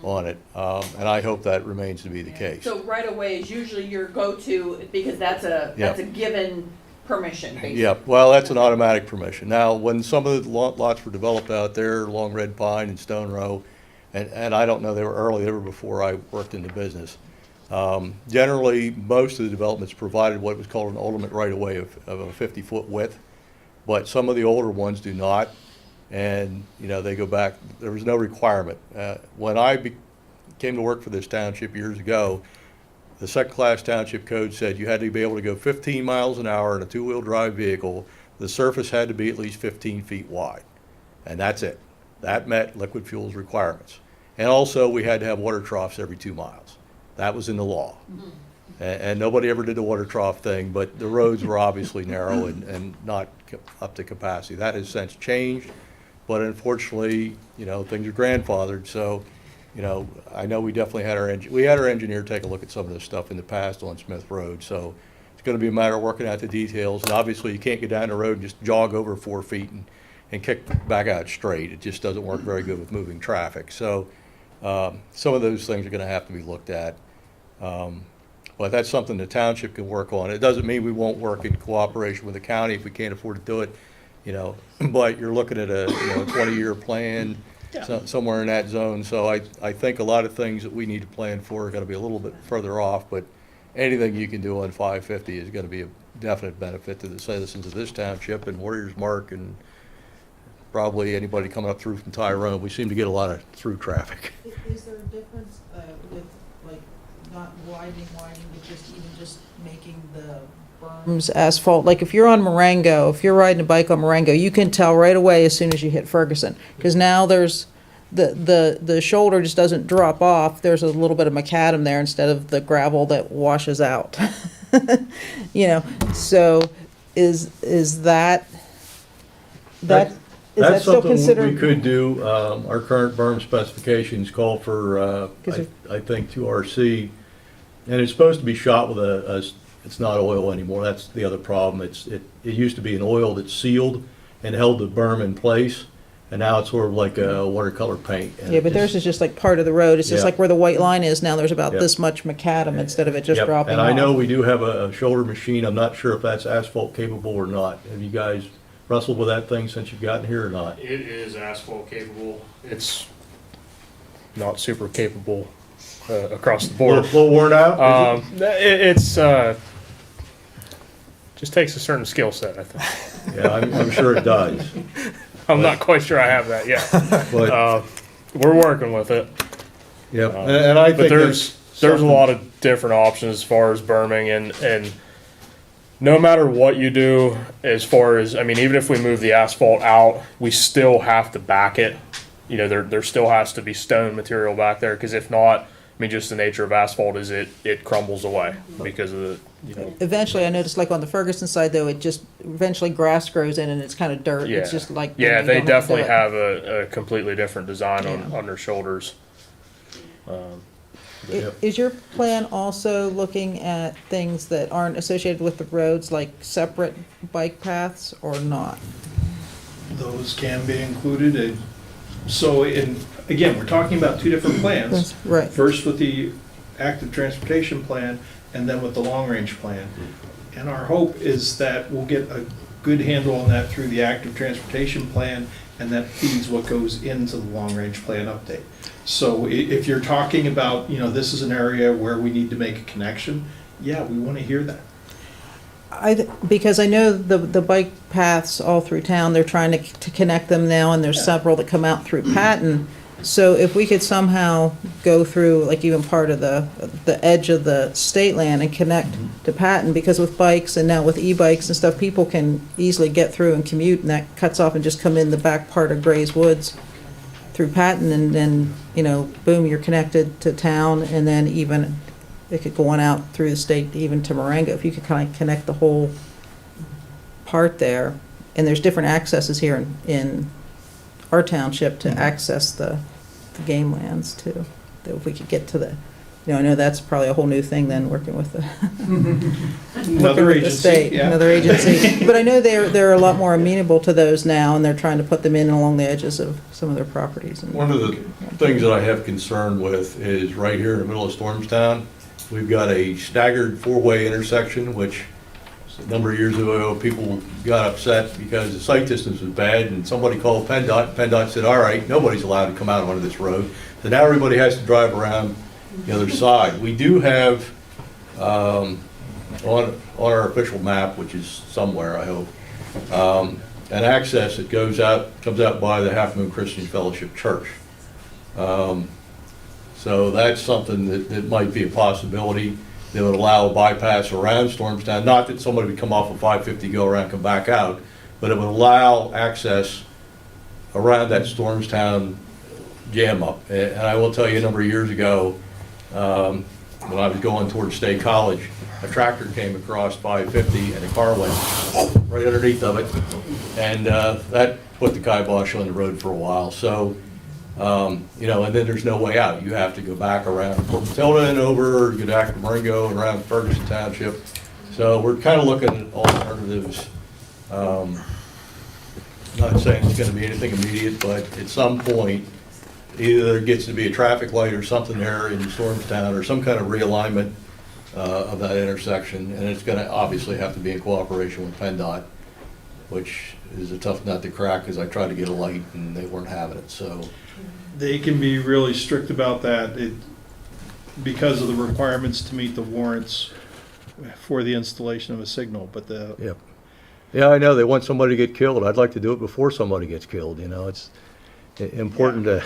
it, and I hope that remains to be the case. So right-of-way is usually your go-to because that's a given permission, basically. Yeah, well, that's an automatic permission. Now, when some of the lots were developed out there along Red Pine and Stone Row, and I don't know, they were early, they were before I worked in the business. Generally, most of the developments provided what was called an ultimate right-of-way of a 50-foot width, but some of the older ones do not, and, they go back, there was no requirement. When I came to work for this township years ago, the second-class township code said you had to be able to go 15 miles an hour in a two-wheel drive vehicle. The surface had to be at least 15 feet wide, and that's it. That met liquid fuels requirements. And also, we had to have water troughs every 2 miles. That was in the law. And nobody ever did the water trough thing, but the roads were obviously narrow and not up to capacity. That has since changed, but unfortunately, things are grandfathered. So you know, I know we definitely had we had our engineer take a look at some of this stuff in the past on Smith Road, so it's gonna be a matter of working out the details, and obviously you can't get down the road and just jog over 4 feet and kick back out straight. It just doesn't work very good with moving traffic. So some of those things are gonna have to be looked at. But that's something the township can work on. It doesn't mean we won't work in cooperation with the county if we can't afford to do it, you know, but you're looking at a, you know, 20-year plan, somewhere in that zone. So I think a lot of things that we need to plan for are gonna be a little bit further off, but anything you can do on 550 is gonna be a definite benefit to the citizens of this township and Warriors Mark and probably anybody coming up through from Tyrone. We seem to get a lot of through traffic. Is there a difference with, like, not widening, but just making the berms asphalt? Like, if you're on Marengo, if you're riding a bike on Marengo, you can tell right away as soon as you hit Ferguson. Because now there's, the shoulder just doesn't drop off. There's a little bit of macadam there instead of the gravel that washes out. You know, so is that is that That's still something considered? we could do. Our current berm specifications call for, I think, 2RC, and it's supposed to be shot with it's not oil anymore. That's the other problem. It used to be an oil that's sealed and held the berm in place, and now it's sort of like a watercolor paint. And Yeah, but theirs is just like part of the road. It's just Yeah. like where the white line is now. There's about Yep. this much macadam instead of it just Yep. dropping And I know off. we do have a shoulder machine. I'm not sure if that's asphalt capable or not. Have you guys wrestled with that thing since you've gotten here or not? It is asphalt capable. It's not super capable across the A board. little worn out? It's just takes a certain skill set, I think. Yeah, I'm sure it does. I'm not quite sure I have that yet. But, We're working with it. yeah, and I But think there's a lot of different options as far as berming and no matter what you do, as far as, I mean, even if we move the asphalt out, we still have to back it. You know, there still has to be stone material back there, because if not, I mean, just the nature of asphalt is it crumbles away because of the, you know. Eventually, I noticed like on the Ferguson side though, it just, eventually grass grows in and it's kind of dirt. Yeah. It's just like. Yeah, you they don't to do definitely it. have a completely different design on their shoulders. Is your plan also looking at things that aren't associated with the roads, like separate bike paths or not? Those can be included. So again, we're talking about two different plans. That's right. First with the active transportation plan and then with the long-range plan. And our hope is that we'll get a good handle on that through the active transportation plan, and that feeds what goes into the long-range plan update. So if you're talking about, you know, this is an area where we need to make a connection, yeah, we want to hear that. Because I know the bike paths all through town, they're trying to connect them now, and there's several that come out through Patton. So if we could somehow go through, like even part of the edge of the state land and connect to Patton, because with bikes and now with e-bikes and stuff, people can easily get through and commute, and that cuts off and just come in the back part of Gray's Woods through Patton, and then, you know, boom, you're connected to town, and then even it could go on out through the state even to Marengo, if you could kind of connect the whole part there. And there's different accesses here in our township to access the game lands too. That if we could get to the, you know, I know that's probably a whole new thing then, working with the Another working with the agency, state, yeah. another agency. But I know they're a lot more amenable to those now, and they're trying to put them in along the edges of some of their properties. And One of the things that I have concern with is right here in the middle of Stormstown, we've got a staggered four-way intersection, which a number of years ago, people got upset because the sight distance was bad, and somebody called PennDOT. PennDOT said, all right, nobody's allowed to come out onto this road. So now everybody has to drive around the other side. We do have, on our official map, which is somewhere, I hope, an access that comes out by the Halfmoon Christian Fellowship Church. So that's something that might be a possibility. They would allow a bypass around Stormstown, not that somebody would come off of 550, go around, come back out, but it would allow access around that Stormstown jam up. And I will tell you, a number of years ago, when I was going towards State College, a tractor came across 550 and a car went right underneath of it. And that put the kibosh on the road for a while. So You know, and then there's no way out. You have to go back around Port Matilda and over, get back to Marengo and around Ferguson Township. So we're kind of looking at alternatives. Not saying it's gonna be anything immediate, but at some point, either there gets to be a traffic light or something there in Stormstown, or some kind of realignment of that intersection, and it's gonna obviously have to be in cooperation with PennDOT, which is a tough nut to crack, because I tried to get a light and they weren't having it, so. They can be really strict about that, because of the requirements to meet the warrants for the installation of a signal, but Yep. Yeah, I know, they want somebody to get killed. I'd like to do it before somebody gets killed, you know, it's important to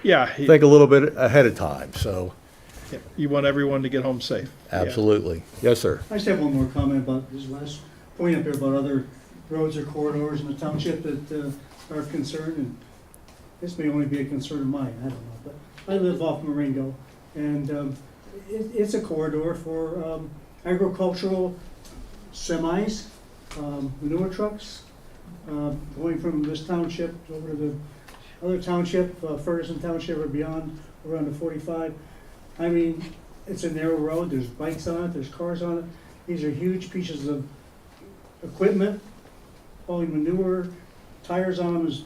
yeah, think a little bit ahead of time, so, you want everyone to get home safe. Yeah. absolutely. Yes, sir. I just have one more comment about this last point up here about other roads or corridors in the township that are of concern, and this may only be a concern of mine, I don't know, but I live off Marengo, and it's a corridor for agricultural semis, manure trucks, going from this township over to the other township, Ferguson Township or beyond, around the 45. I mean, it's a narrow road, there's bikes on it, there's cars on it. These are huge pieces of equipment, hauling manure, tires on them is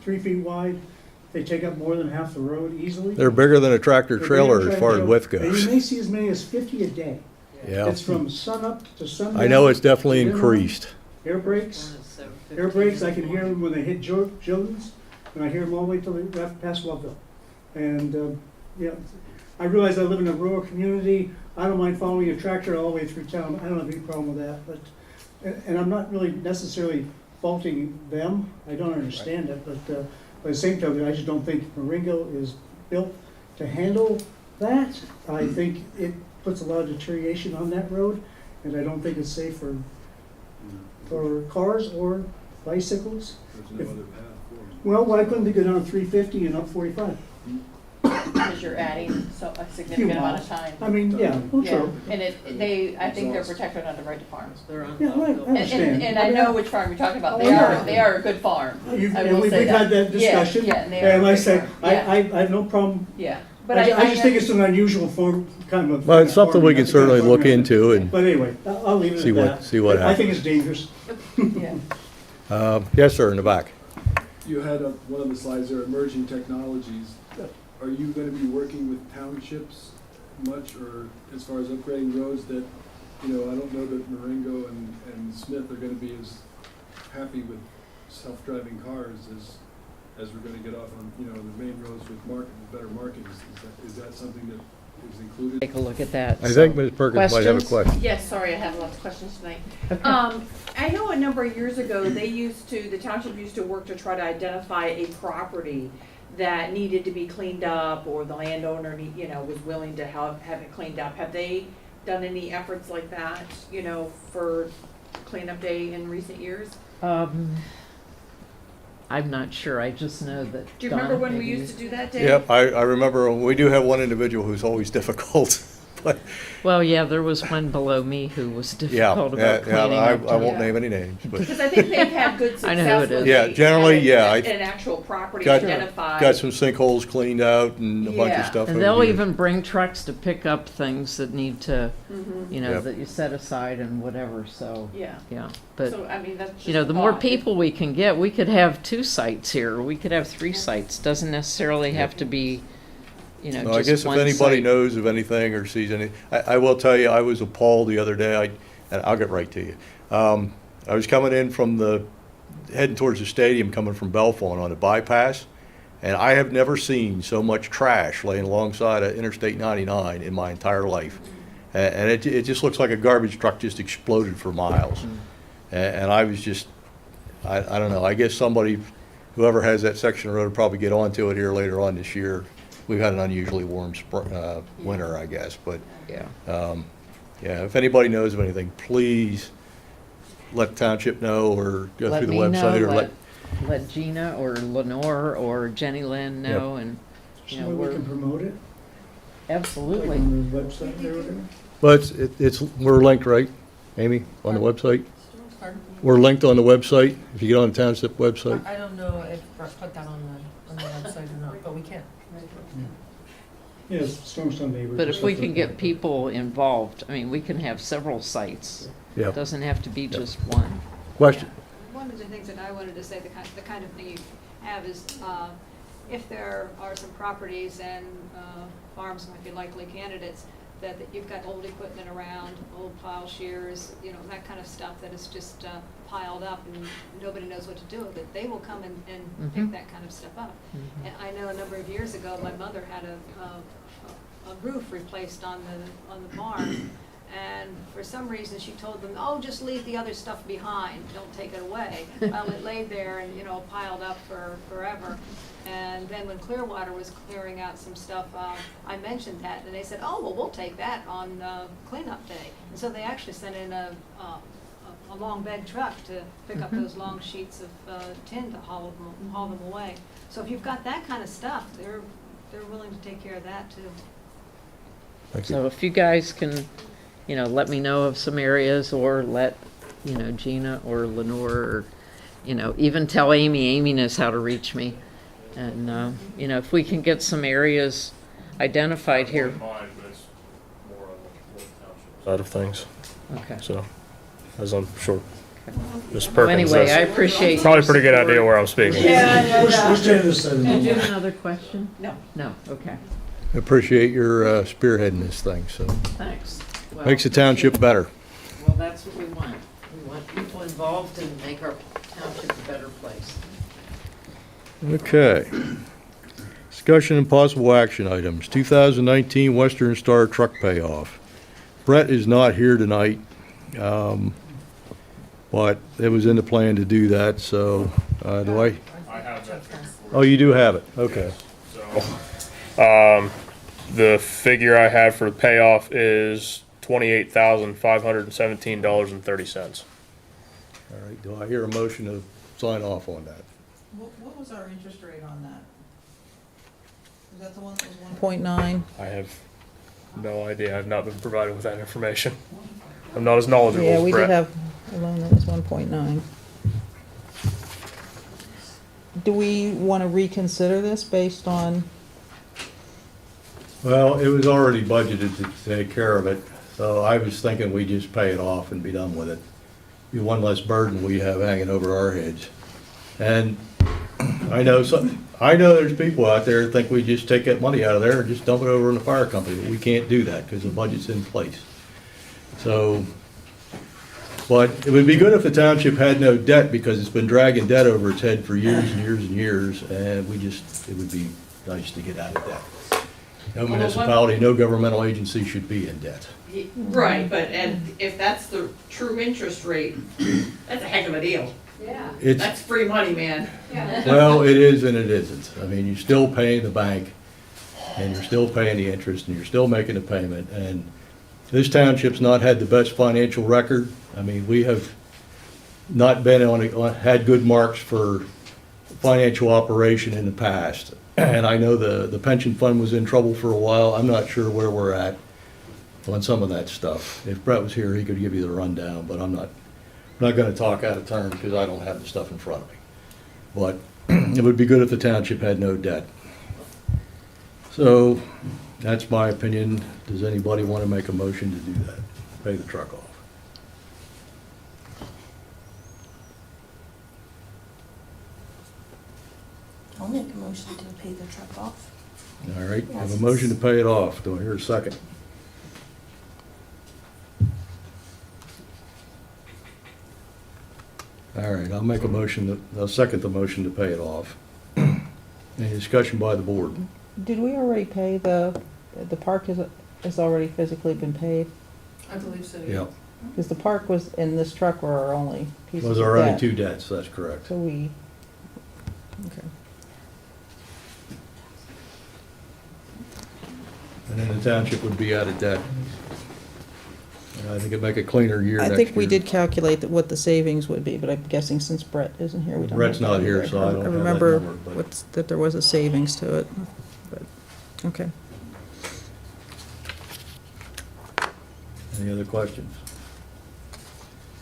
3 feet wide. They take up more than half the road easily. They're bigger than a tractor They're trailer bigger as far as than width And you goes. may see as many as 50 a day. Yeah, It's from sun up to sundown. I know it's definitely You know, increased. Air brakes, I can hear them when they hit Jordan's, and I hear them all the way till they have past Loveville. And, you know, I realize I live in a rural community, I don't mind following a tractor all the way through town, I don't have any problem with that, but, and I'm not really necessarily faulting them, I don't understand it, but by the same token, I just don't think Marengo is built to handle that. I think it puts a lot of deterioration on that road, and I don't think it's safe for cars or bicycles. If- Well, why couldn't they go down 350 and up 45? Because you're adding a significant amount of time. I mean, yeah, well, Yeah, true. and I think they're protected under right to farm. Yeah, I understand. And I know which farm you're talking about, Oh, yeah. they are a good farm. I will We've say had that discussion, Yeah, and they are. a and like I good say, farm. I Yeah, have no problem. Yeah, but I just think it's an unusual form, kind of. Well, it's something we can farming, certainly kind of look farming. into and But anyway, I'll leave it see at what- that. see what I think happens. it's dangerous. yeah. Yes, sir, in the back. You had up one of the slides there, emerging technologies. Are you gonna be working with townships much, or as far as upgrading roads that, you know, I don't know that Marengo and Smith are gonna be as happy with self-driving cars as we're gonna get off on, you know, the main roads with better markings. Is that something that is included? Take a look at that. I think Ms. Perkins might have a Questions? question. Yes, sorry, I have lots of questions tonight. I know a number of years ago, the township used to work to try to identify a property that needed to be cleaned up, or the landowner, was willing to have it cleaned up. Have they done any efforts like that, for cleanup day in recent years? I'm not sure, I just know that. Do you remember Don when we maybe- used to do that day? Yep, I remember, we do have one individual who's always difficult, but, Well, yeah, there was one below me who was yeah, difficult yeah, about cleaning I up. won't Yeah. name any names, but Because I think they've had good I know who it success with is. Yeah, it, generally, having yeah, An actual property got- identified. got some sinkholes cleaned out and a bunch of Yeah. stuff. And over they'll the years. even bring trucks to pick up things that need to, Mhm. Yep. that you set aside and whatever, so, Yeah, yeah. But, so, I mean, that's just. the a more thought. people we can get, we could have 2 sites here, we could have 3 sites, doesn't necessarily have to be, No, I just guess if one anybody site. knows of anything or sees any, I will tell you, I was appalled the other day, and I'll get right to you. I was coming in from heading towards the stadium, coming from Bellefonte on the bypass, and I have never seen so much trash laying alongside of Interstate 99 in my entire life. And it just looks like a garbage truck just exploded for miles. And I was just, I don't know, I guess whoever has that section of road will probably get onto it here later on this year. We've had an unusually warm winter, I guess, but, Yeah. yeah, if anybody knows of anything, please let the township know or go Let through the me know, website or let Gina or Lenore or Jenny Lynn know, and, So we can promote it, like absolutely. on the website there or whatever. But we're linked, right, Amy, on the website? We're linked on the website, if you get on the township website. I don't know if I put that on the website or not. Yes, Stormstone neighbors. But and if we stuff can like get that. people involved, I mean, we can have several sites. Yeah. It doesn't have to be just one. Question? One of the things that I wanted to say, the kind of thing you have is, if there are some properties and farms might be likely candidates, that you've got old equipment around, old plow shears, you know, that kind of stuff that is just piled up and nobody knows what to do with it, they will come and pick Mhm. that kind of stuff up. And I know a number of years ago, my mother had a roof replaced on the barn. And for some reason, she told them, oh, just leave the other stuff behind, don't take it away. Well, it laid there and, you know, piled up for forever. And then when Clearwater was clearing out some stuff, I mentioned that, and they said, oh, well, we'll take that on cleanup day. And so they actually sent in a long bed truck to pick up those long sheets of tin to haul them away. So if you've got that kind of stuff, they're willing to take care of that too. Thank you. So if you guys can, you know, let me know of some areas, or let, you know, Gina or Lenore, or, you know, even tell Amy. Amy knows how to reach me. And, you know, if we can get some areas identified here. Mine, but it's more on the township side of things. Okay. So, as I'm sure Ms. Well, Perkins anyway, I has appreciate probably a your pretty good support. idea where I'm speaking. We're staying this side of the Do you room. have another question? No. No, okay. I appreciate your spearheading this thing, so Thanks. Well, makes the township better. Well, that's what we want. We want people involved and make our township a better place. Okay. Discussion and possible action items. 2019 Western Star truck payoff. Brett is not here tonight, but it was in the plan to do that, so do I? I have that. Oh, you do have it, okay. So, the figure I have for the payoff is $28,517.30. All right, do I hear a motion to sign off on that? What was our interest rate on that? Is that the one that was 1.9? I have no idea. I've not been provided with that information. I'm not as knowledgeable Yeah, as we Brett. did have a loan that was 1.9. Do we want to reconsider this based on, Well, it was already budgeted to take care of it, so I was thinking we just pay it off and be done with it. Be one less burden we have hanging over our heads. And I know there's people out there that think we just take that money out of there and just dump it over in the fire company, but we can't do that because the budget's in place. So, but it would be good if the township had no debt, because it's been dragging debt over its head for years and years and years, and it would be nice to get out of debt. No municipality, no governmental agency should be in debt. Right, but, and if that's the true interest rate, that's a heck of a deal. Yeah. It's, That's free money, man. well, it is and it isn't. I mean, you're still paying the bank, and you're still paying the interest, and you're still making a payment, and this township's not had the best financial record. I mean, we have not been had good marks for financial operation in the past. And I know the pension fund was in trouble for a while. I'm not sure where we're at on some of that stuff. If Brett was here, he could give you the rundown, but I'm not gonna talk out of turn because I don't have the stuff in front of me. But it would be good if the township had no debt. So, that's my opinion. Does anybody want to make a motion to do that? Pay the truck off? I'll make a motion to pay the truck off. All right, I have a motion to pay it off. Do I hear a second? All right, I'll make a motion, I'll second the motion to pay it off. Any discussion by the board? did we already pay the park has already physically been paid? I believe so, Yeah, Because the park was, in this truck were our only pieces of those are only debt. two debts, that's correct. So we, okay. And then the township would be out of debt. And I think it'd make a cleaner year next I year. think we did calculate what the savings would be, but I'm guessing since Brett isn't here, we don't. Brett's have not that here, either. so I don't have that remember number, but- that there was a savings to it, but, okay. Any other questions?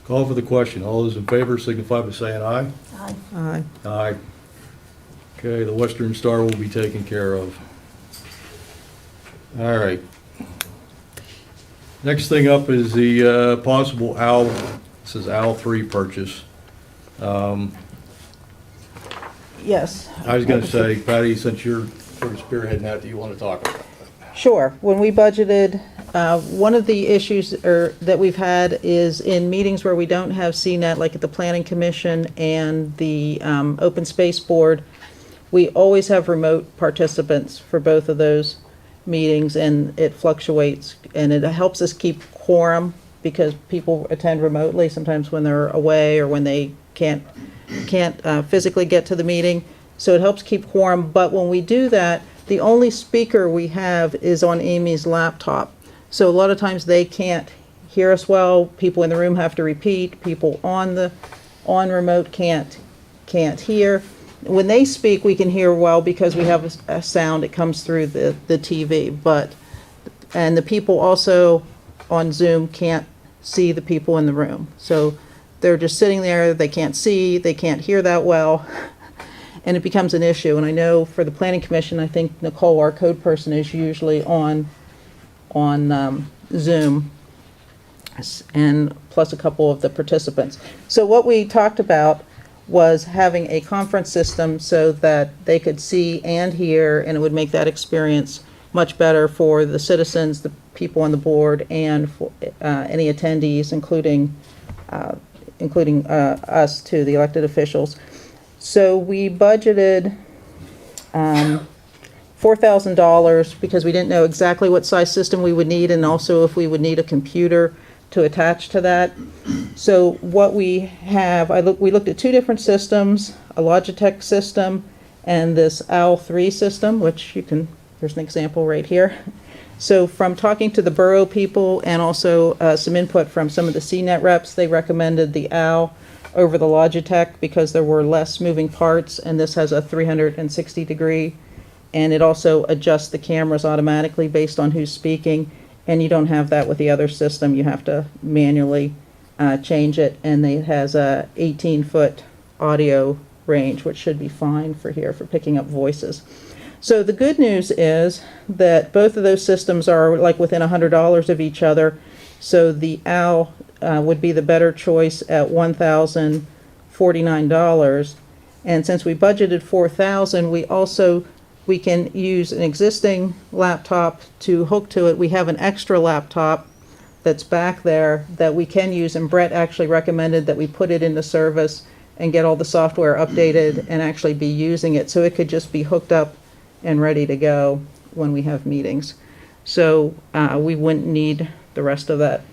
Call for the question. All those in favor signify by saying aye. Aye. Aye. Aye. Okay, the Western Star will be taken care of. All right. Next thing up is the possible OWL, this is OWL 3 purchase. Yes. I was gonna say, Patty, since you're sort of spearheading that, do you want to talk about that? Sure. When we budgeted, one of the issues that we've had is in meetings where we don't have CNET, like at the Planning Commission and the Open Space Board, we always have remote participants for both of those meetings, and it fluctuates, and it helps us keep quorum because people attend remotely sometimes when they're away or when they can't physically get to the meeting. So it helps keep quorum, but when we do that, the only speaker we have is on Amy's laptop. So a lot of times they can't hear us well, people in the room have to repeat, people on remote can't hear. When they speak, we can hear well because we have a sound, it comes through the TV, and the people also on Zoom can't see the people in the room. So they're just sitting there, they can't see, they can't hear that well, and it becomes an issue. And I know for the Planning Commission, I think Nicole, our code person, is usually on Zoom, and plus a couple of the participants. So what we talked about was having a conference system so that they could see and hear, and it would make that experience much better for the citizens, the people on the board, and for any attendees, including us too, the elected officials. So we budgeted $4,000 because we didn't know exactly what size system we would need, and also if we would need a computer to attach to that. So what we have, we looked at two different systems, a Logitech system and this OWL 3 system, which there's an example right here. So from talking to the borough people and also some input from some of the CNET reps, they recommended the OWL over the Logitech because there were less moving parts, and this has a 360-degree, and it also adjusts the cameras automatically based on who's speaking. And you don't have that with the other system. You have to manually change it, and it has a 18-foot audio range, which should be fine for here for picking up voices. So the good news is that both of those systems are like within $100 of each other. So the OWL would be the better choice at $1,049. And since we budgeted $4,000, we can use an existing laptop to hook to it. We have an extra laptop that's back there that we can use, and Brett actually recommended that we put it into service and get all the software updated and actually be using it, so it could just be hooked up and ready to go when we have meetings. So we wouldn't need the rest of that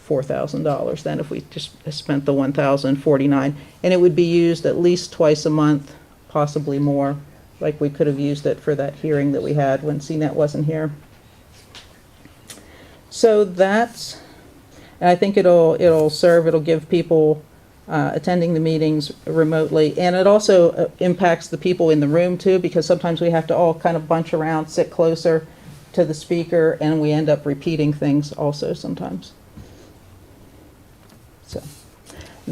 $4,000 then if we just spent the $1,049, and it would be used at least twice a month, possibly more. Like we could have used it for that hearing that we had when CNET wasn't here. So and I think it'll give people attending the meetings remotely, and it also impacts the people in the room too, because sometimes we have to all kind of bunch around, sit closer to the speaker, and we end up repeating things also sometimes. So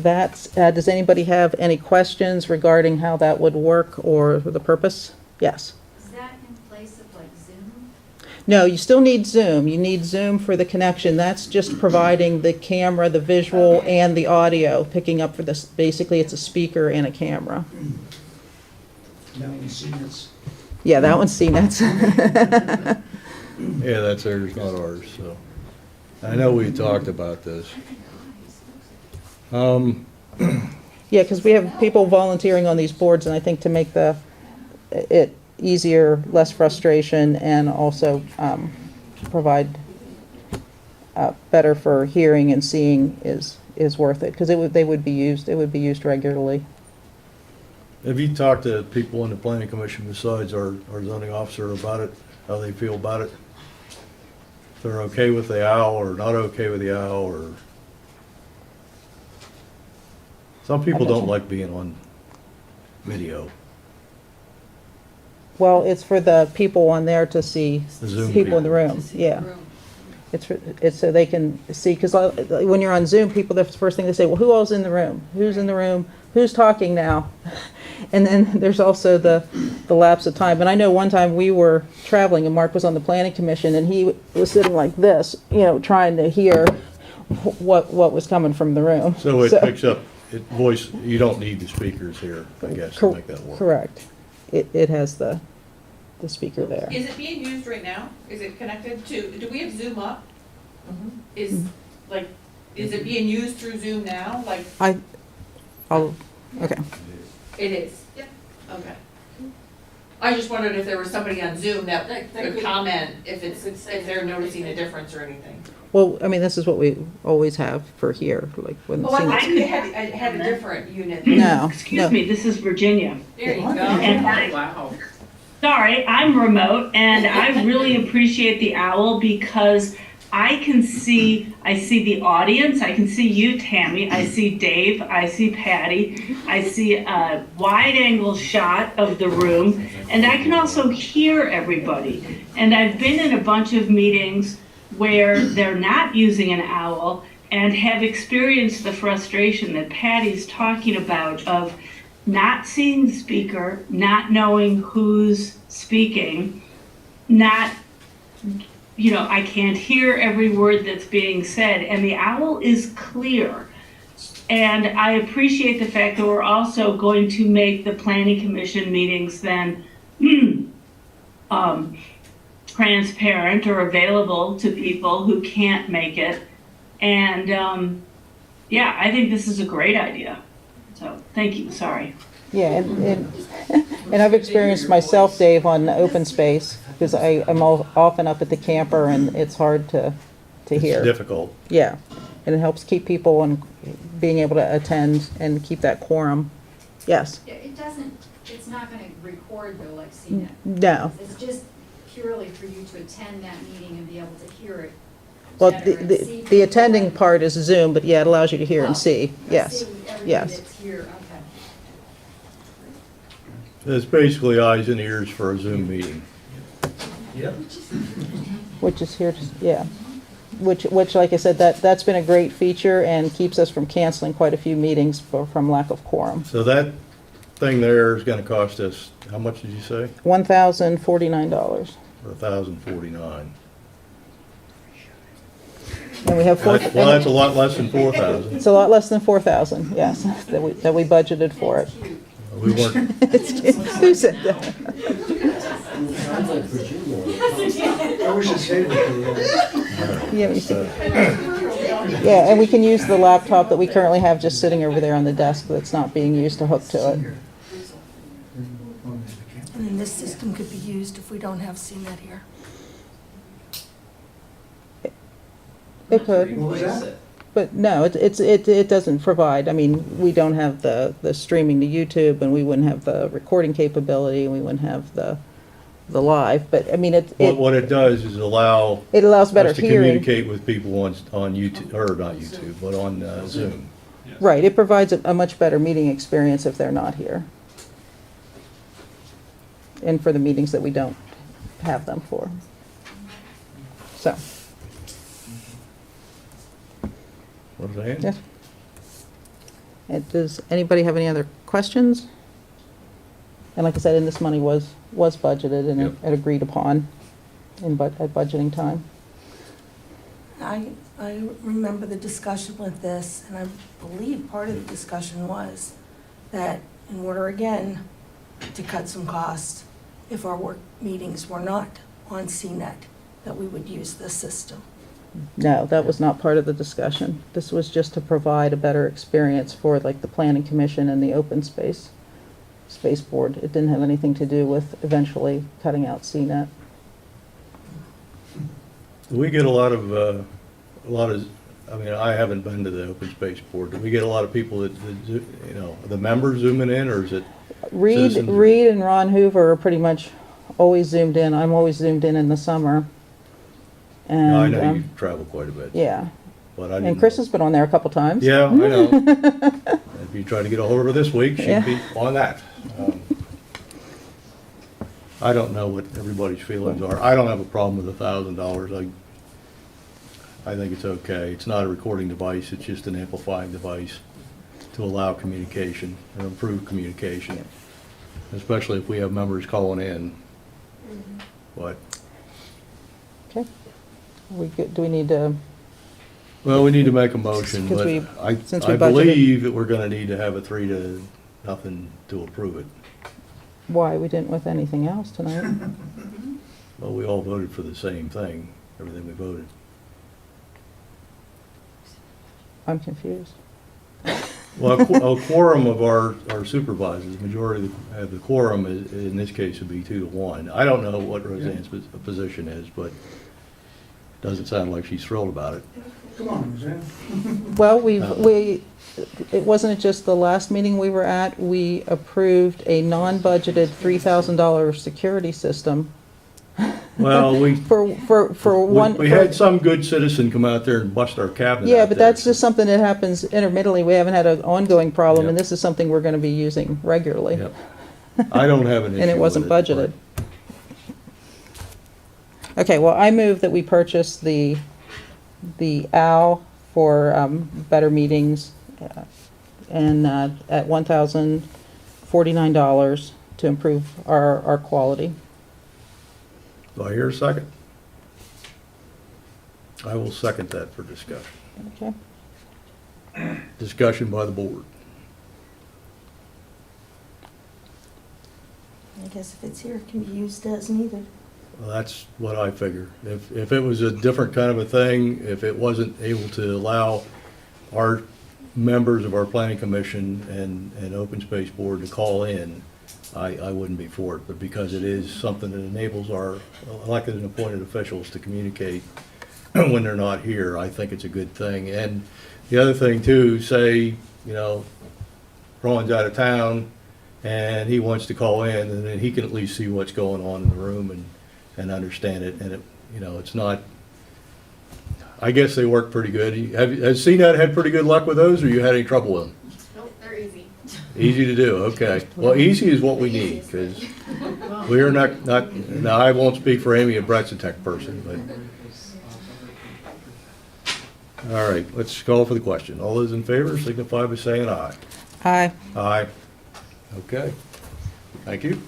does anybody have any questions regarding how that would work or the purpose? Yes. Is that in place of like Zoom? No, you still need Zoom. You need Zoom for the connection. That's just providing the camera, the visual, and the audio, picking up for this. Basically, it's a speaker and a camera. That one's CNET's. Yeah, that one's CNET's. Yeah, that's theirs, not ours, so. I know we talked about this. Yeah, because we have people volunteering on these boards, and I think to make it easier, less frustration, and also provide better for hearing and seeing is worth it, because they would be used regularly. Have you talked to people in the planning commission besides our zoning officer about it, how they feel about it? If they're okay with the OWL or not okay with the OWL, or? Some people don't like being on video. Well, it's for the people on there to see The Zoom people in the room, yeah. It's so they can see, because when you're on Zoom, people, the first thing they say, well, who all's in the room? Who's in the room? Who's talking now? And then there's also the lapse of time. And I know one time we were traveling and Mark was on the planning commission and he was sitting like this, you know, trying to hear what was coming from the room. So it picks up, voice, you don't need the speakers here, I guess, to make that work. Correct. It has the speaker there. Is it being used right now? Is it connected to, do we have Zoom up? Is it being used through Zoom now? Like, Okay. it is? Yep. Okay. I just wondered if there was somebody on Zoom that could comment if they're noticing a difference or anything. Well, I mean, this is what we always have for here, like when. Oh, I had a different unit. No. Excuse me, this is Virginia. There you go. And Wow. sorry, I'm remote, and I really appreciate the owl because I see the audience, I can see you, Tammy, I see Dave, I see Patty, I see a wide angle shot of the room, and I can also hear everybody. And I've been in a bunch of meetings where they're not using an owl and have experienced the frustration that Patty's talking about of not seeing the speaker, not knowing who's speaking, not, you know, I can't hear every word that's being said, and the owl is clear. And I appreciate the fact that we're also going to make the planning commission meetings then transparent or available to people who can't make it. And yeah, I think this is a great idea. So thank you, sorry. Yeah, and I've experienced myself, Dave, on open space, because I'm often up at the camper and it's hard to hear. It's difficult. Yeah, and it helps keep people and being able to attend and keep that quorum. Yes? Yeah, it's not gonna record though like CNET. No. It's just purely for you to attend that meeting and be able to hear it. Well, better and see the people attending better. part is Zoom, but yeah, it allows you to hear and see. Oh, Yes, see everybody yes. that's here, okay. It's basically eyes and ears for a Zoom meeting. Which is here, yeah. Which, like I said, that's been a great feature and keeps us from canceling quite a few meetings from lack of quorum. So that thing there is gonna cost us, how much did you say? $1,049. Or $1,049. And we have Well, that's a lot less than 4,000. It's a lot less than 4,000, yes, that we budgeted for it. We weren't, Who said that? Yeah, we see. Yeah, and we can use the laptop that we currently have just sitting over there on the desk that's not being used to hook to it. And then this system could be used if we don't have CNET here. It could. But no, it doesn't provide, I mean, we don't have the streaming to YouTube, and we wouldn't have the recording capability, and we wouldn't have the live, but I mean, what it does is allow it allows better us to hearing. communicate with people on YouTube, or not YouTube, but on Zoom. Right, it provides a much better meeting experience if they're not here. And for the meetings that we don't have them for. So, What was that? yes. And does anybody have any other questions? And like I said, and this money was budgeted and Yep. and agreed upon at budgeting time. I remember the discussion with this, and I believe part of the discussion was that in order, again, to cut some costs, if our work meetings were not on CNET, that we would use this system. No, that was not part of the discussion. This was just to provide a better experience for like the planning commission and the open space board. It didn't have anything to do with eventually cutting out CNET. Do we get a lot of, I mean, I haven't been to the open space board. Do we get a lot of people that you know, the members zooming in, or is it Reed citizens? and Ron Hoover are pretty much always zoomed in. I'm always zoomed in the summer. And, No, I know you travel quite a bit. yeah. But I And didn't Chris know. has been on there a couple times. Yeah, I know. If you try to get a hold of her this week, she'd Yeah. be on that. I don't know what everybody's feelings are. I don't have a problem with $1,000. I think it's okay. It's not a recording device, it's just an amplifying device to allow communication, or improve communication. especially if we have members calling in. But, Okay. Do we need to, well, we need to make a motion, Because but we- since we I budgeted- believe that we're gonna need to have a 3-0 to approve it. why, we didn't with anything else tonight? Well, we all voted for the same thing, everything we voted. I'm confused. Well, a quorum of our supervisors, majority of the quorum is, in this case, would be 2-1. I don't know what Roseanne's position is, but it doesn't sound like she's thrilled about it. Come on, Roseanne. Well, it wasn't just the last meeting we were at, we approved a non-budgeted $3,000 security system Well, for one. we had some good citizen come out there and bust our cabinet Yeah, out but there. that's just something that happens intermittently. We haven't had an ongoing problem, and Yep. this is something we're gonna be using regularly. Yep. I don't have an issue And it wasn't with budgeted. Okay, well, I move that we purchase the OWL for better meetings and at $1,049 to improve our quality. Do I hear a second? I will second that for discussion. Okay. Discussion by the board. I guess if it's here, it can be used as needed. Well, that's what I figure. If it was a different kind of a thing, if it wasn't able to allow our members of our planning commission and open space board to call in, I wouldn't be for it. But because it is something that enables our elected and appointed officials to communicate when they're not here, I think it's a good thing. And the other thing too, say, Ron's out of town and he wants to call in, and then he can at least see what's going on in the room and understand it. And it's not, I guess they work pretty good. Has CNET had pretty good luck with those, or you had any trouble with them? Nope, they're easy. Easy to do, okay. Well, easy is what we need, because we are not, now I won't speak for Amy, a Brett's a tech person, but. All right, let's call for the question. All those in favor signify by saying aye. Aye. Aye. Okay, thank you.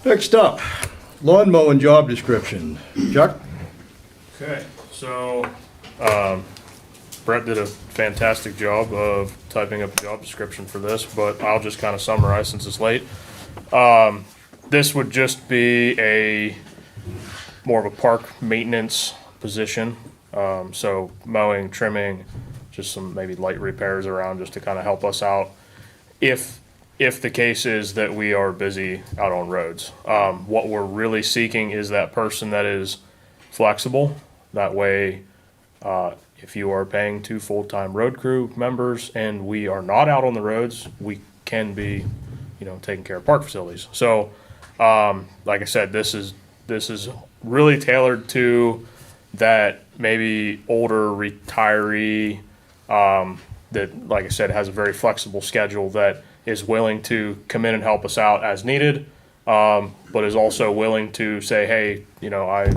Next up, lawn mowing job description. Chuck? Okay, so Brett did a fantastic job of typing up a job description for this, but I'll just kind of summarize since it's late. This would just be more of a park maintenance position. So mowing, trimming, just some maybe light repairs around just to kind of help us out if the case is that we are busy out on roads. What we're really seeking is that person that is flexible. That way, if you are paying 2 full-time road crew members and we are not out on the roads, we can be, taking care of park facilities. So, like I said, this is really tailored to that maybe older retiree that, like I said, has a very flexible schedule that is willing to come in and help us out as needed, but is also willing to say, hey, I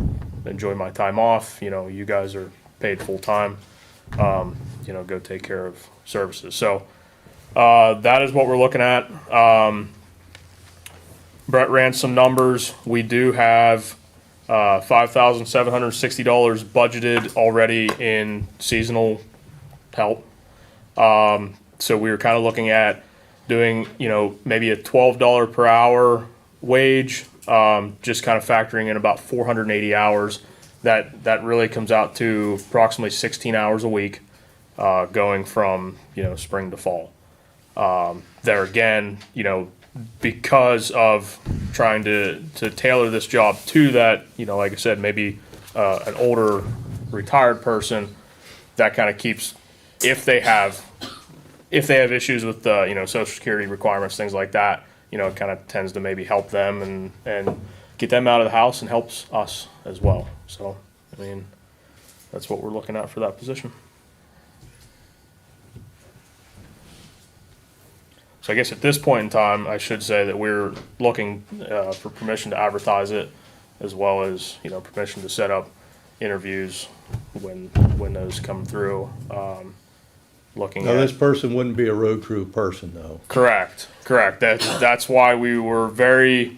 enjoy my time off, you guys are paid full time, go take care of services. So that is what we're looking at. Brett ran some numbers. We do have $5,760 budgeted already in seasonal help. So we were kind of looking at doing, maybe a $12 per hour wage, just kind of factoring in about 480 hours. That really comes out to approximately 16 hours a week, going from, spring to fall. There again, because of trying to tailor this job to that, like I said, maybe an older retired person, that kind of keeps, if they have issues with Social Security requirements, things like that, it kind of tends to maybe help them and get them out of the house and helps us as well. So, that's what we're looking at for that position. So I guess at this point in time, I should say that we're looking for permission to advertise it, as well as, permission to set up interviews when those come through. looking Now, at. this person wouldn't be a road crew person, though. Correct. That's why we were very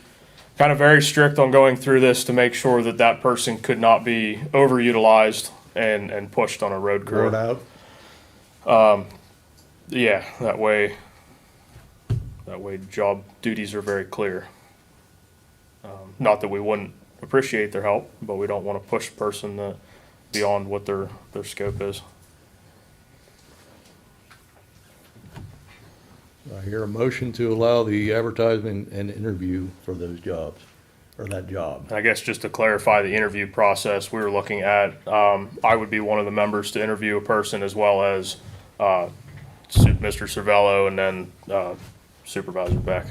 strict on going through this to make sure that that person could not be overutilized and pushed on a road crew. Word out. Yeah, that way job duties are very clear. Not that we wouldn't appreciate their help, but we don't want to push a person beyond what their scope is. I hear a motion to allow the advertisement and interview for those jobs, or that job. And I guess just to clarify the interview process, we were looking at, I would be one of the members to interview a person, as well as Mr. Cervello, and then Supervisor Beck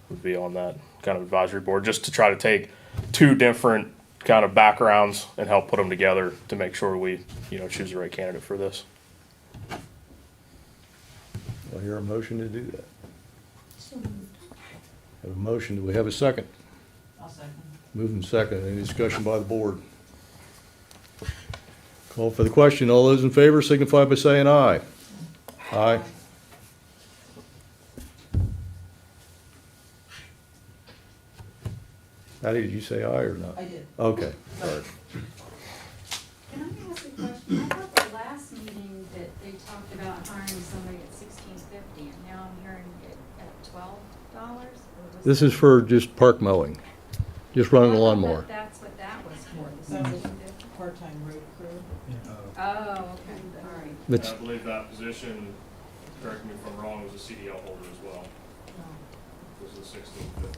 would be on that kind of advisory board, just to try to take two different kind of backgrounds and help put them together to make sure we, choose the right candidate for this. I hear a motion to do that. Have a motion. Do we have a second? I'll second. Moving second. Any discussion by the board? Call for the question. All those in favor signify by saying aye. Aye. Patty, did you say aye or not? I did. Okay, sorry. Can I ask a question? I thought the last meeting that they talked about hiring somebody at $16.50, and now I'm hearing it at $12? This is for just park mowing, just running a lawnmower. That's what that was for, the $16.50? Part-time road crew. Oh, okay, all right. It's, I believe that position, correct me if I'm wrong, was a CDL holder as well. This is $16.50.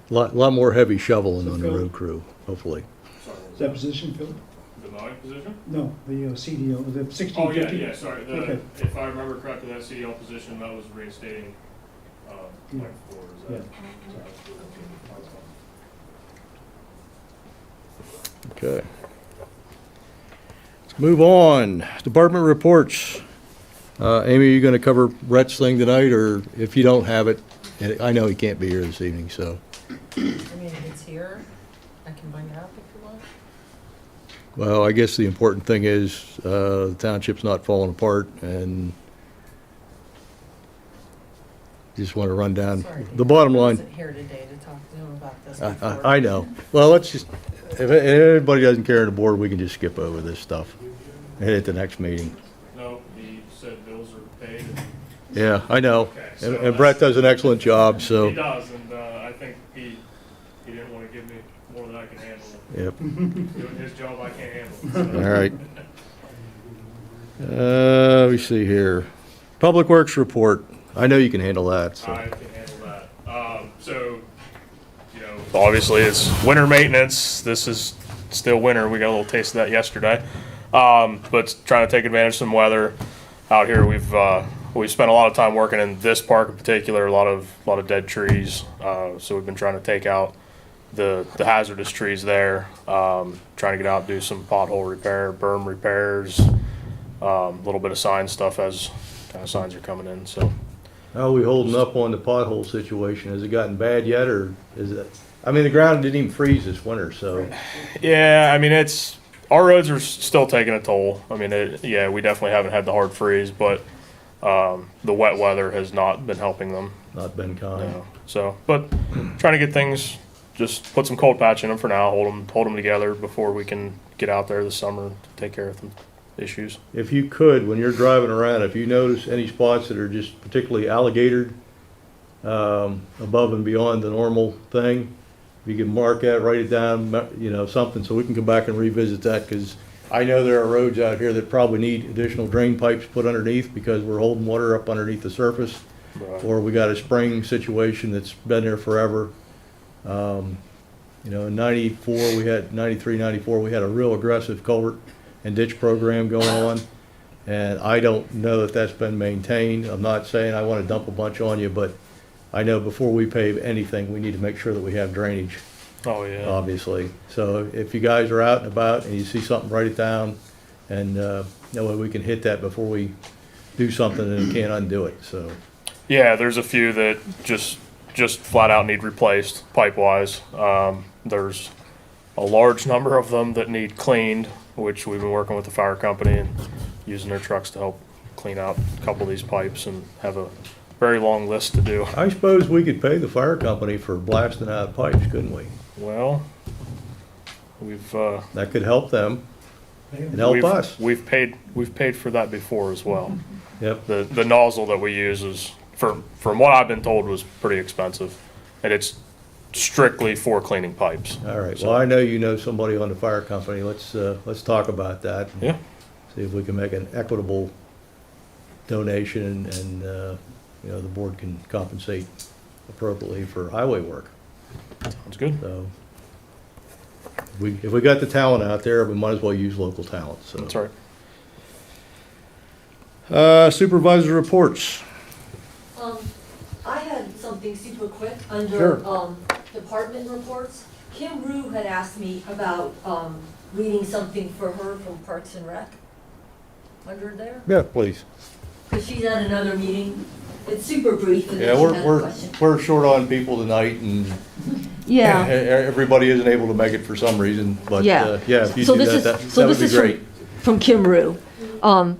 lot more heavy shoveling on the road crew, hopefully. Is that position filled? The mowing position? No, the CDO, the Oh, 1650? yeah, sorry. Okay. If I remember correctly, that CDL position, that was reinstating, like four, is that? Okay. Let's move on. Department reports. Amy, are you going to cover Brett's thing tonight, or if you don't have it, and I know he can't be here this evening, so. I mean, it's here. I can bring it up if you want. Well, I guess the important thing is the township's not falling apart, and just want to run down Sorry, the bottom I line. wasn't here today to talk to him about this before. I know. Well, let's just, if anybody doesn't care on the board, we can just skip over this stuff and hit the next meeting. No, he said bills are paid. Yeah, I know. Okay, so And Brett does an excellent job, so. He does, and I think he didn't want to give me more than I can handle. Yep. Doing his job, I can't handle. All right. Let me see here. Public Works report. I know you can handle that, so. I can handle that. So, obviously it's winter maintenance. This is still winter. We got a little taste of that yesterday. But trying to take advantage of some weather out here. We've spent a lot of time working in this park in particular, a lot of dead trees. So we've been trying to take out the hazardous trees there, trying to get out and do some pothole repair, berm repairs, a little bit of sign stuff as kind of signs are coming in, so. How are we holding up on the pothole situation? Has it gotten bad yet, or is it, I mean, the ground didn't even freeze this winter, so. Yeah, I mean, our roads are still taking a toll. I mean, we definitely haven't had the hard freeze, but the wet weather has not been helping them. Not been kind. No. So, but trying to get things, just put some cold patch in them for now, hold them together before we can get out there this summer to take care of some issues. If you could, when you're driving around, if you notice any spots that are just particularly alligatored, above and beyond the normal thing, if you can mark that, write it down, something, so we can come back and revisit that, because I know there are roads out here that probably need additional drain pipes put underneath because we're holding water up underneath the surface. Right. Or we got a spring situation that's been there forever. In 94, we had 93, 94, we had a real aggressive culvert and ditch program going on. And I don't know that that's been maintained. I'm not saying I want to dump a bunch on you, but I know before we pave anything, we need to make sure that we have drainage, Oh, yeah. obviously. So if you guys are out and about and you see something, write it down. And that way we can hit that before we do something and can't undo it, so. Yeah, there's a few that just flat out need replaced pipe-wise. There's a large number of them that need cleaned, which we've been working with the fire company and using their trucks to help clean out a couple of these pipes and have a very long list to do. I suppose we could pay the fire company for blasting out pipes, couldn't we? Well, we've That could help them and help us. We've paid for that before as well. Yep. The nozzle that we use is, from what I've been told, was pretty expensive, and it's strictly for cleaning pipes. All right, well, I know you know somebody on the fire company, let's talk about that. and Yeah. See if we can make an equitable donation and, the board can compensate appropriately for highway work. Sounds good. So, if we got the talent out there, we might as well use local talent, so. That's right. Supervisor reports. I had something super quick under, Sure. department reports. Kim Rue had asked me about, reading something for her from Parks and Rec. Under there, Yeah, please. because she's at another meeting. It's super brief and Yeah, then she had a question. we're short on people tonight and Yeah. everybody isn't able to make it for some reason, but, Yeah. yeah, if you So do this that, is- that would be from- great. From Kim Rue.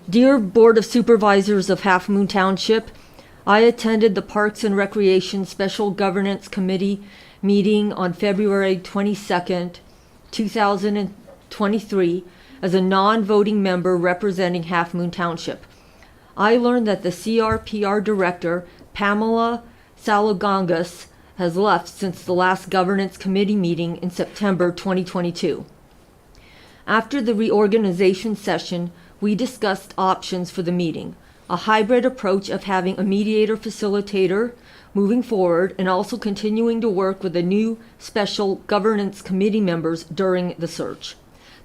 Dear Board of Supervisors of Halfmoon Township, I attended the Parks and Recreation Special Governance Committee meeting on February 22nd, 2023, as a non-voting member representing Halfmoon Township. I learned that the CRPR Director, Pamela Salagongas, has left since the last Governance Committee meeting in September 2022. After the reorganization session, we discussed options for the meeting, a hybrid approach of having a mediator facilitator moving forward and also continuing to work with the new special governance committee members during the search.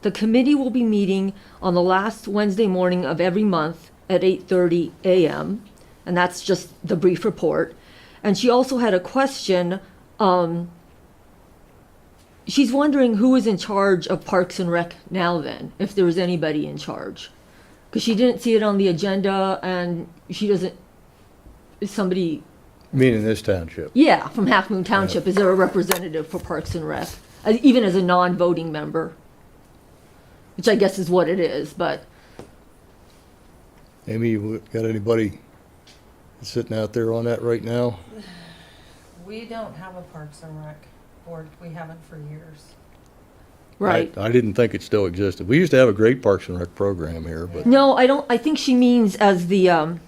The committee will be meeting on the last Wednesday morning of every month at 8:30 a.m., and that's just the brief report. And she also had a question. She's wondering who is in charge of Parks and Rec now then, if there was anybody in charge. Because she didn't see it on the agenda and she doesn't, is somebody, Meaning this township. yeah, from Half Moon Township, is there a representative for Parks and Rec? Even as a non-voting member? Which I guess is what it is, but, Amy, you got anybody sitting out there on that right now? We don't have a Parks and Rec board. We haven't for years. right. I didn't think it still existed. We used to have a great Parks and Rec program here, but No, I don't, I think she means as the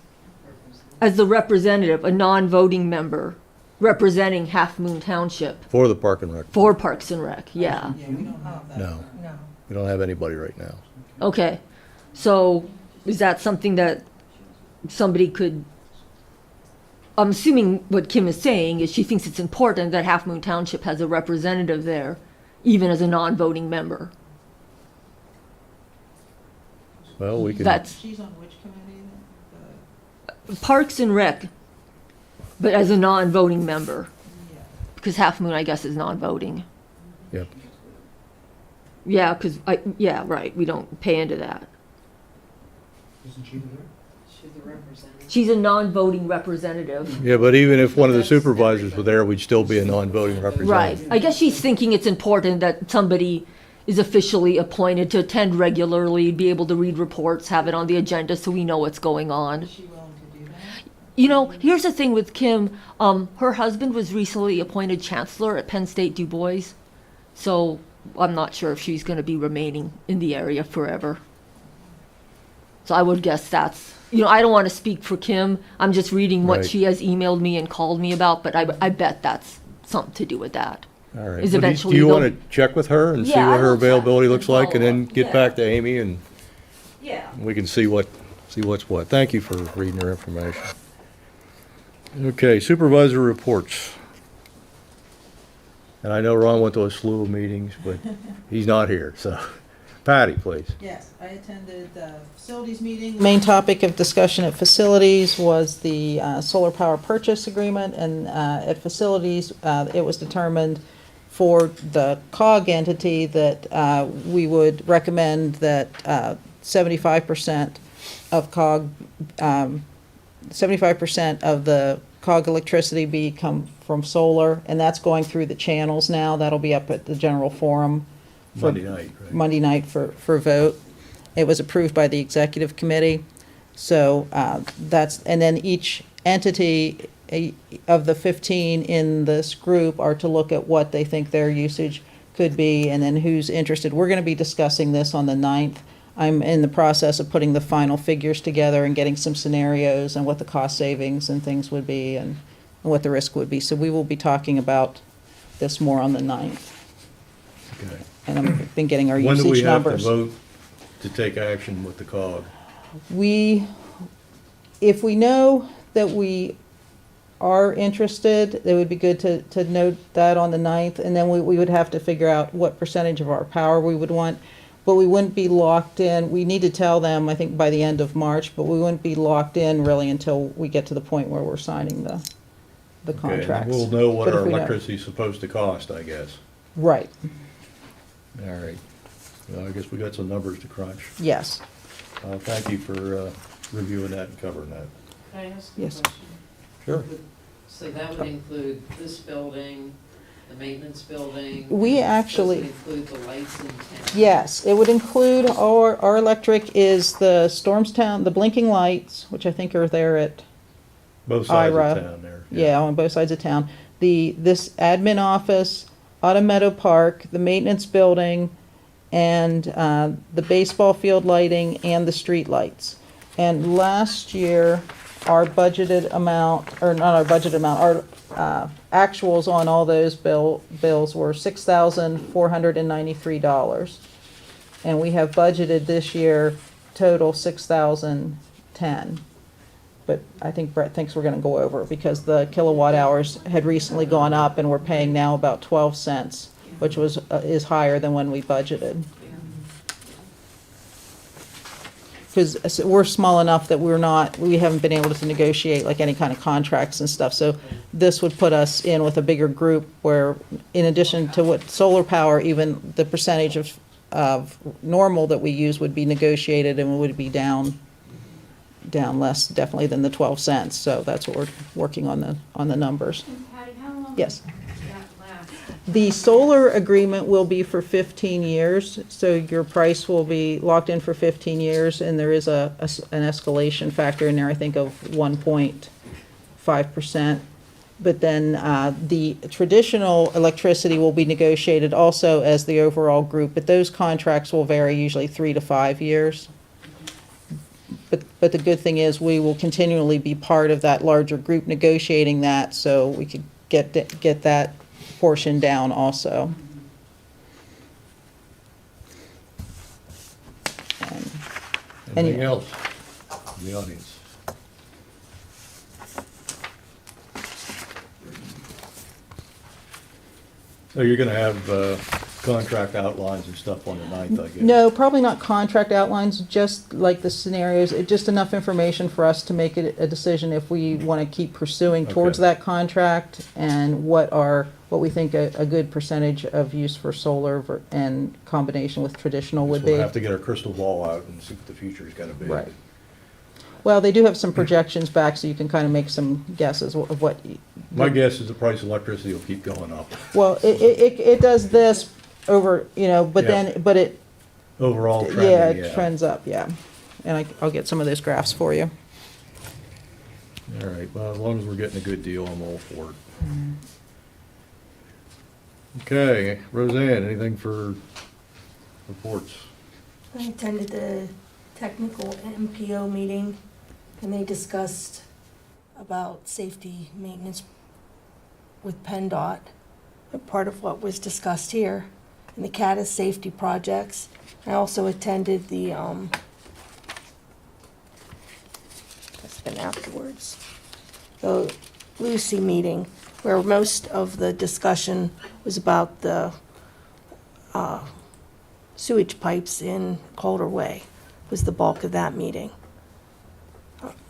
representative, a non-voting member representing Half Moon Township for the Park and Rec. for Parks and Rec, yeah. Yeah, we don't have that. No, No. we don't have anybody right now. Okay, so is that something that somebody could, I'm assuming what Kim is saying is she thinks it's important that Half Moon Township has a representative there, even as a non-voting member. Well, we can. That's She's on which committee then? Parks and Rec, but as a non-voting member. Because Half Moon, I guess, is non-voting. Yep. Yeah, because, yeah, right, we don't pay into that. She's a representative. She's a non-voting representative. Yeah, but even if one of the supervisors were there, we'd still be a non-voting Right. representative. I guess she's thinking it's important that somebody is officially appointed to attend regularly, be able to read reports, have it on the agenda so we know what's going on. Is she willing to do that? You know, here's the thing with Kim. Her husband was recently appointed chancellor at Penn State Du Bois. So I'm not sure if she's going to be remaining in the area forever. So I would guess that's, I don't want to speak for Kim. I'm just reading what Right. she has emailed me and called me about, but I bet that's something to do with that. All right. Is Well, eventually do you they'll- want to check with her and see Yeah, what I her will check availability and looks like and then follow up. get Yeah. back to Amy and Yeah. we can see what's what. Thank you for reading her information. Okay, supervisor reports. And I know Ron went to a slew of meetings, but he's not here, so. Patty, please. Yes, I attended the facilities meeting. Main topic of discussion at facilities was the solar power purchase agreement, and at facilities, it was determined for the COG entity that we would recommend that 75% of COG, 75% of the COG electricity come from solar, and that's going through the channels now. That'll be up at the general forum. for Monday night, right? Monday night for vote. It was approved by the executive committee. So and then each entity of the 15 in this group are to look at what they think their usage could be and then who's interested. We're going to be discussing this on the 9th. I'm in the process of putting the final figures together and getting some scenarios and what the cost savings and things would be and what the risk would be. So we will be talking about this more on the 9th. Okay. And I've been getting our When do we usage have to numbers. vote to take action with the COG? If we know that we are interested, it would be good to note that on the 9th, and then we would have to figure out what percentage of our power we would want. But we wouldn't be locked in. We need to tell them, I think, by the end of March, but we wouldn't be locked in really until we get to the point where we're signing the Okay, and contracts. we'll know what But if our we know- electricity is supposed to cost, I guess. Right, All right. Well, I guess we got some numbers to crunch. yes. Thank you for reviewing that and covering that. Can I ask a Yes. question? Sure. So that would include this building, the maintenance building? We actually- Does it include the lights in town? Yes, it would include our electric is the Stormstown, the blinking lights, which I think are there at Both sides IRA. of town there. Yeah, on both sides of town. This admin office, Autumn Meadow Park, the maintenance building, and the baseball field lighting and the street lights. And last year, our budgeted amount, or not our budgeted amount, our actuals on all those bills were $6,493. And we have budgeted this year total $6,010. But I think Brett thinks we're gonna go over it because the kilowatt hours had recently gone up and we're paying now about 12 cents, which is higher than when we budgeted. Because we're small enough that we haven't been able to negotiate like any kind of contracts and stuff. So this would put us in with a bigger group where, in addition to what solar power, even the percentage of normal that we use would be negotiated and would be down less definitely than the 12 cents. So that's what we're working on the numbers. And Patty, how long Yes. does that last? The solar agreement will be for 15 years, so your price will be locked in for 15 years, and there is an escalation factor in there, I think, of 1.5%. But then the traditional electricity will be negotiated also as the overall group, but those contracts will vary usually 3 to 5 years. But the good thing is we will continually be part of that larger group negotiating that, so we could get that portion down also. Anything else in the audience? So you're gonna have contract outlines and stuff on the 9th, I guess? No, probably not contract outlines, just like the scenarios, just enough information for us to make a decision if we want to keep pursuing towards Okay. that contract and what we think a good percentage of use for solar and combination with traditional would be. We'll have to get our crystal ball out and see what the future's gonna be. Right. Well, they do have some projections back, so you can kind of make some guesses of what. My guess is the price of electricity will keep going up. Well, it does this over, but Yeah. but it, Overall yeah, trending, it trends up, yeah. And I'll get some of those graphs for you. All right, well, as long as we're getting a good deal, I'm all for it. Okay, Roseanne, anything for reports? I attended the technical MPO meeting, and they discussed about safety maintenance with PennDOT. But part of what was discussed here, and the CADIS safety projects. I also attended the, that's been afterwards, the Lucy meeting, where most of the discussion was about the sewage pipes in Calder Way, was the bulk of that meeting.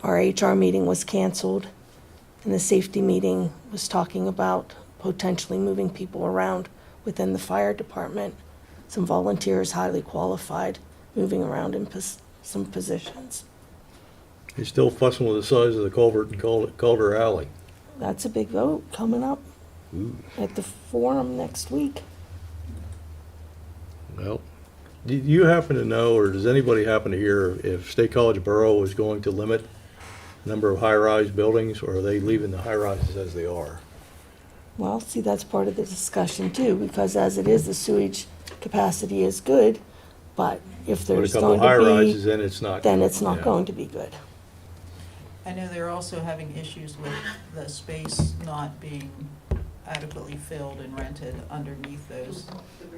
Our HR meeting was canceled, and the safety meeting was talking about potentially moving people around within the fire department. Some volunteers, highly qualified, moving around in some positions. You're still fussing with the size of the culvert in Calder Alley. That's a big vote coming up Ooh. at the forum next week. Well, Do you happen to know, or does anybody happen to hear if State College Borough is going to limit the number of high-rise buildings, or are they leaving the high-rises as they are? Well, see, that's part of the discussion too, because as it is, the sewage capacity is good, but if Put a there's couple going of to high-rises, be, then it's not. then it's not yeah. going to be good. I know they're also having issues with the space not being adequately filled and rented underneath those,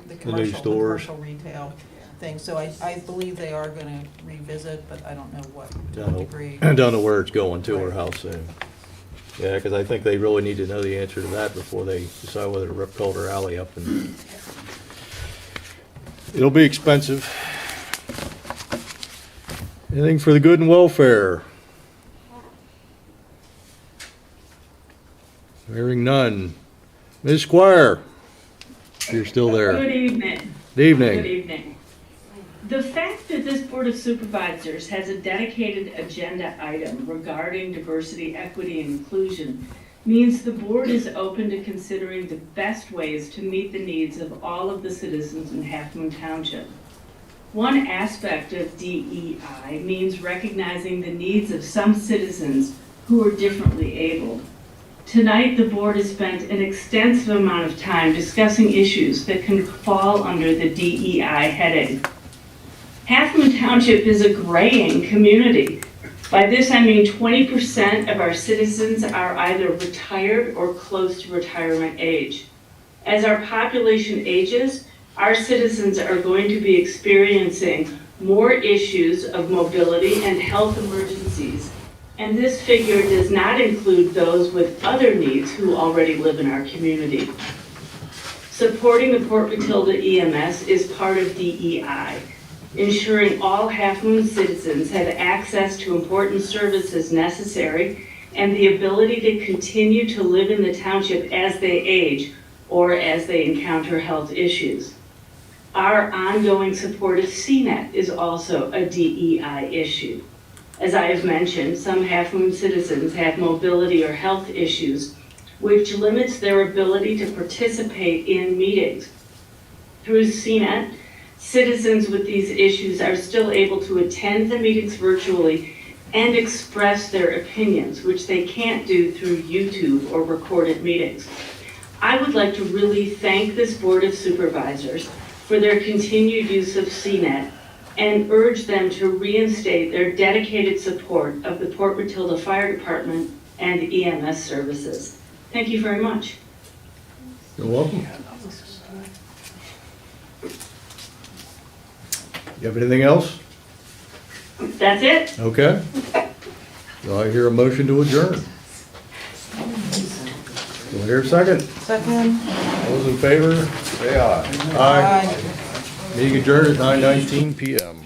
the stores. commercial retail things. So I believe they are gonna revisit, but I don't know what to what degree. I don't know where it's going to or how soon. Yeah, because I think they really need to know the answer to that before they decide whether to rip Calder Alley up. And it'll be expensive. Anything for the good and welfare? Hearing none. Ms. Squire, if you're still there. Good evening. Good evening. Good evening. The fact that this Board of Supervisors has a dedicated agenda item regarding diversity, equity, and inclusion means the board is open to considering the best ways to meet the needs of all of the citizens in Halfmoon Township. One aspect of DEI means recognizing the needs of some citizens who are differently abled. Tonight, the board has spent an extensive amount of time discussing issues that can fall under the DEI heading. Halfmoon Township is a graying community. By this, I mean 20% of our citizens are either retired or close to retirement age. As our population ages, our citizens are going to be experiencing more issues of mobility and health emergencies. And this figure does not include those with other needs who already live in our community. Supporting the Port Matilda EMS is part of DEI, ensuring all Halfmoon citizens have access to important services necessary and the ability to continue to live in the township as they age or as they encounter health issues. Our ongoing support of CNET is also a DEI issue. As I have mentioned, some Halfmoon citizens have mobility or health issues, which limits their ability to participate in meetings. Through CNET, citizens with these issues are still able to attend the meetings virtually and express their opinions, which they can't do through YouTube or recorded meetings. I would like to really thank this Board of Supervisors for their continued use of CNET and urge them to reinstate their dedicated support of the Port Matilda Fire Department and EMS services. Thank you very much. You're welcome. You have anything else? That's it. Okay. Do I hear a motion to adjourn? Do I hear a second? Second. All those in favor, say aye. Aye. Meeting adjourned at 9:19 PM.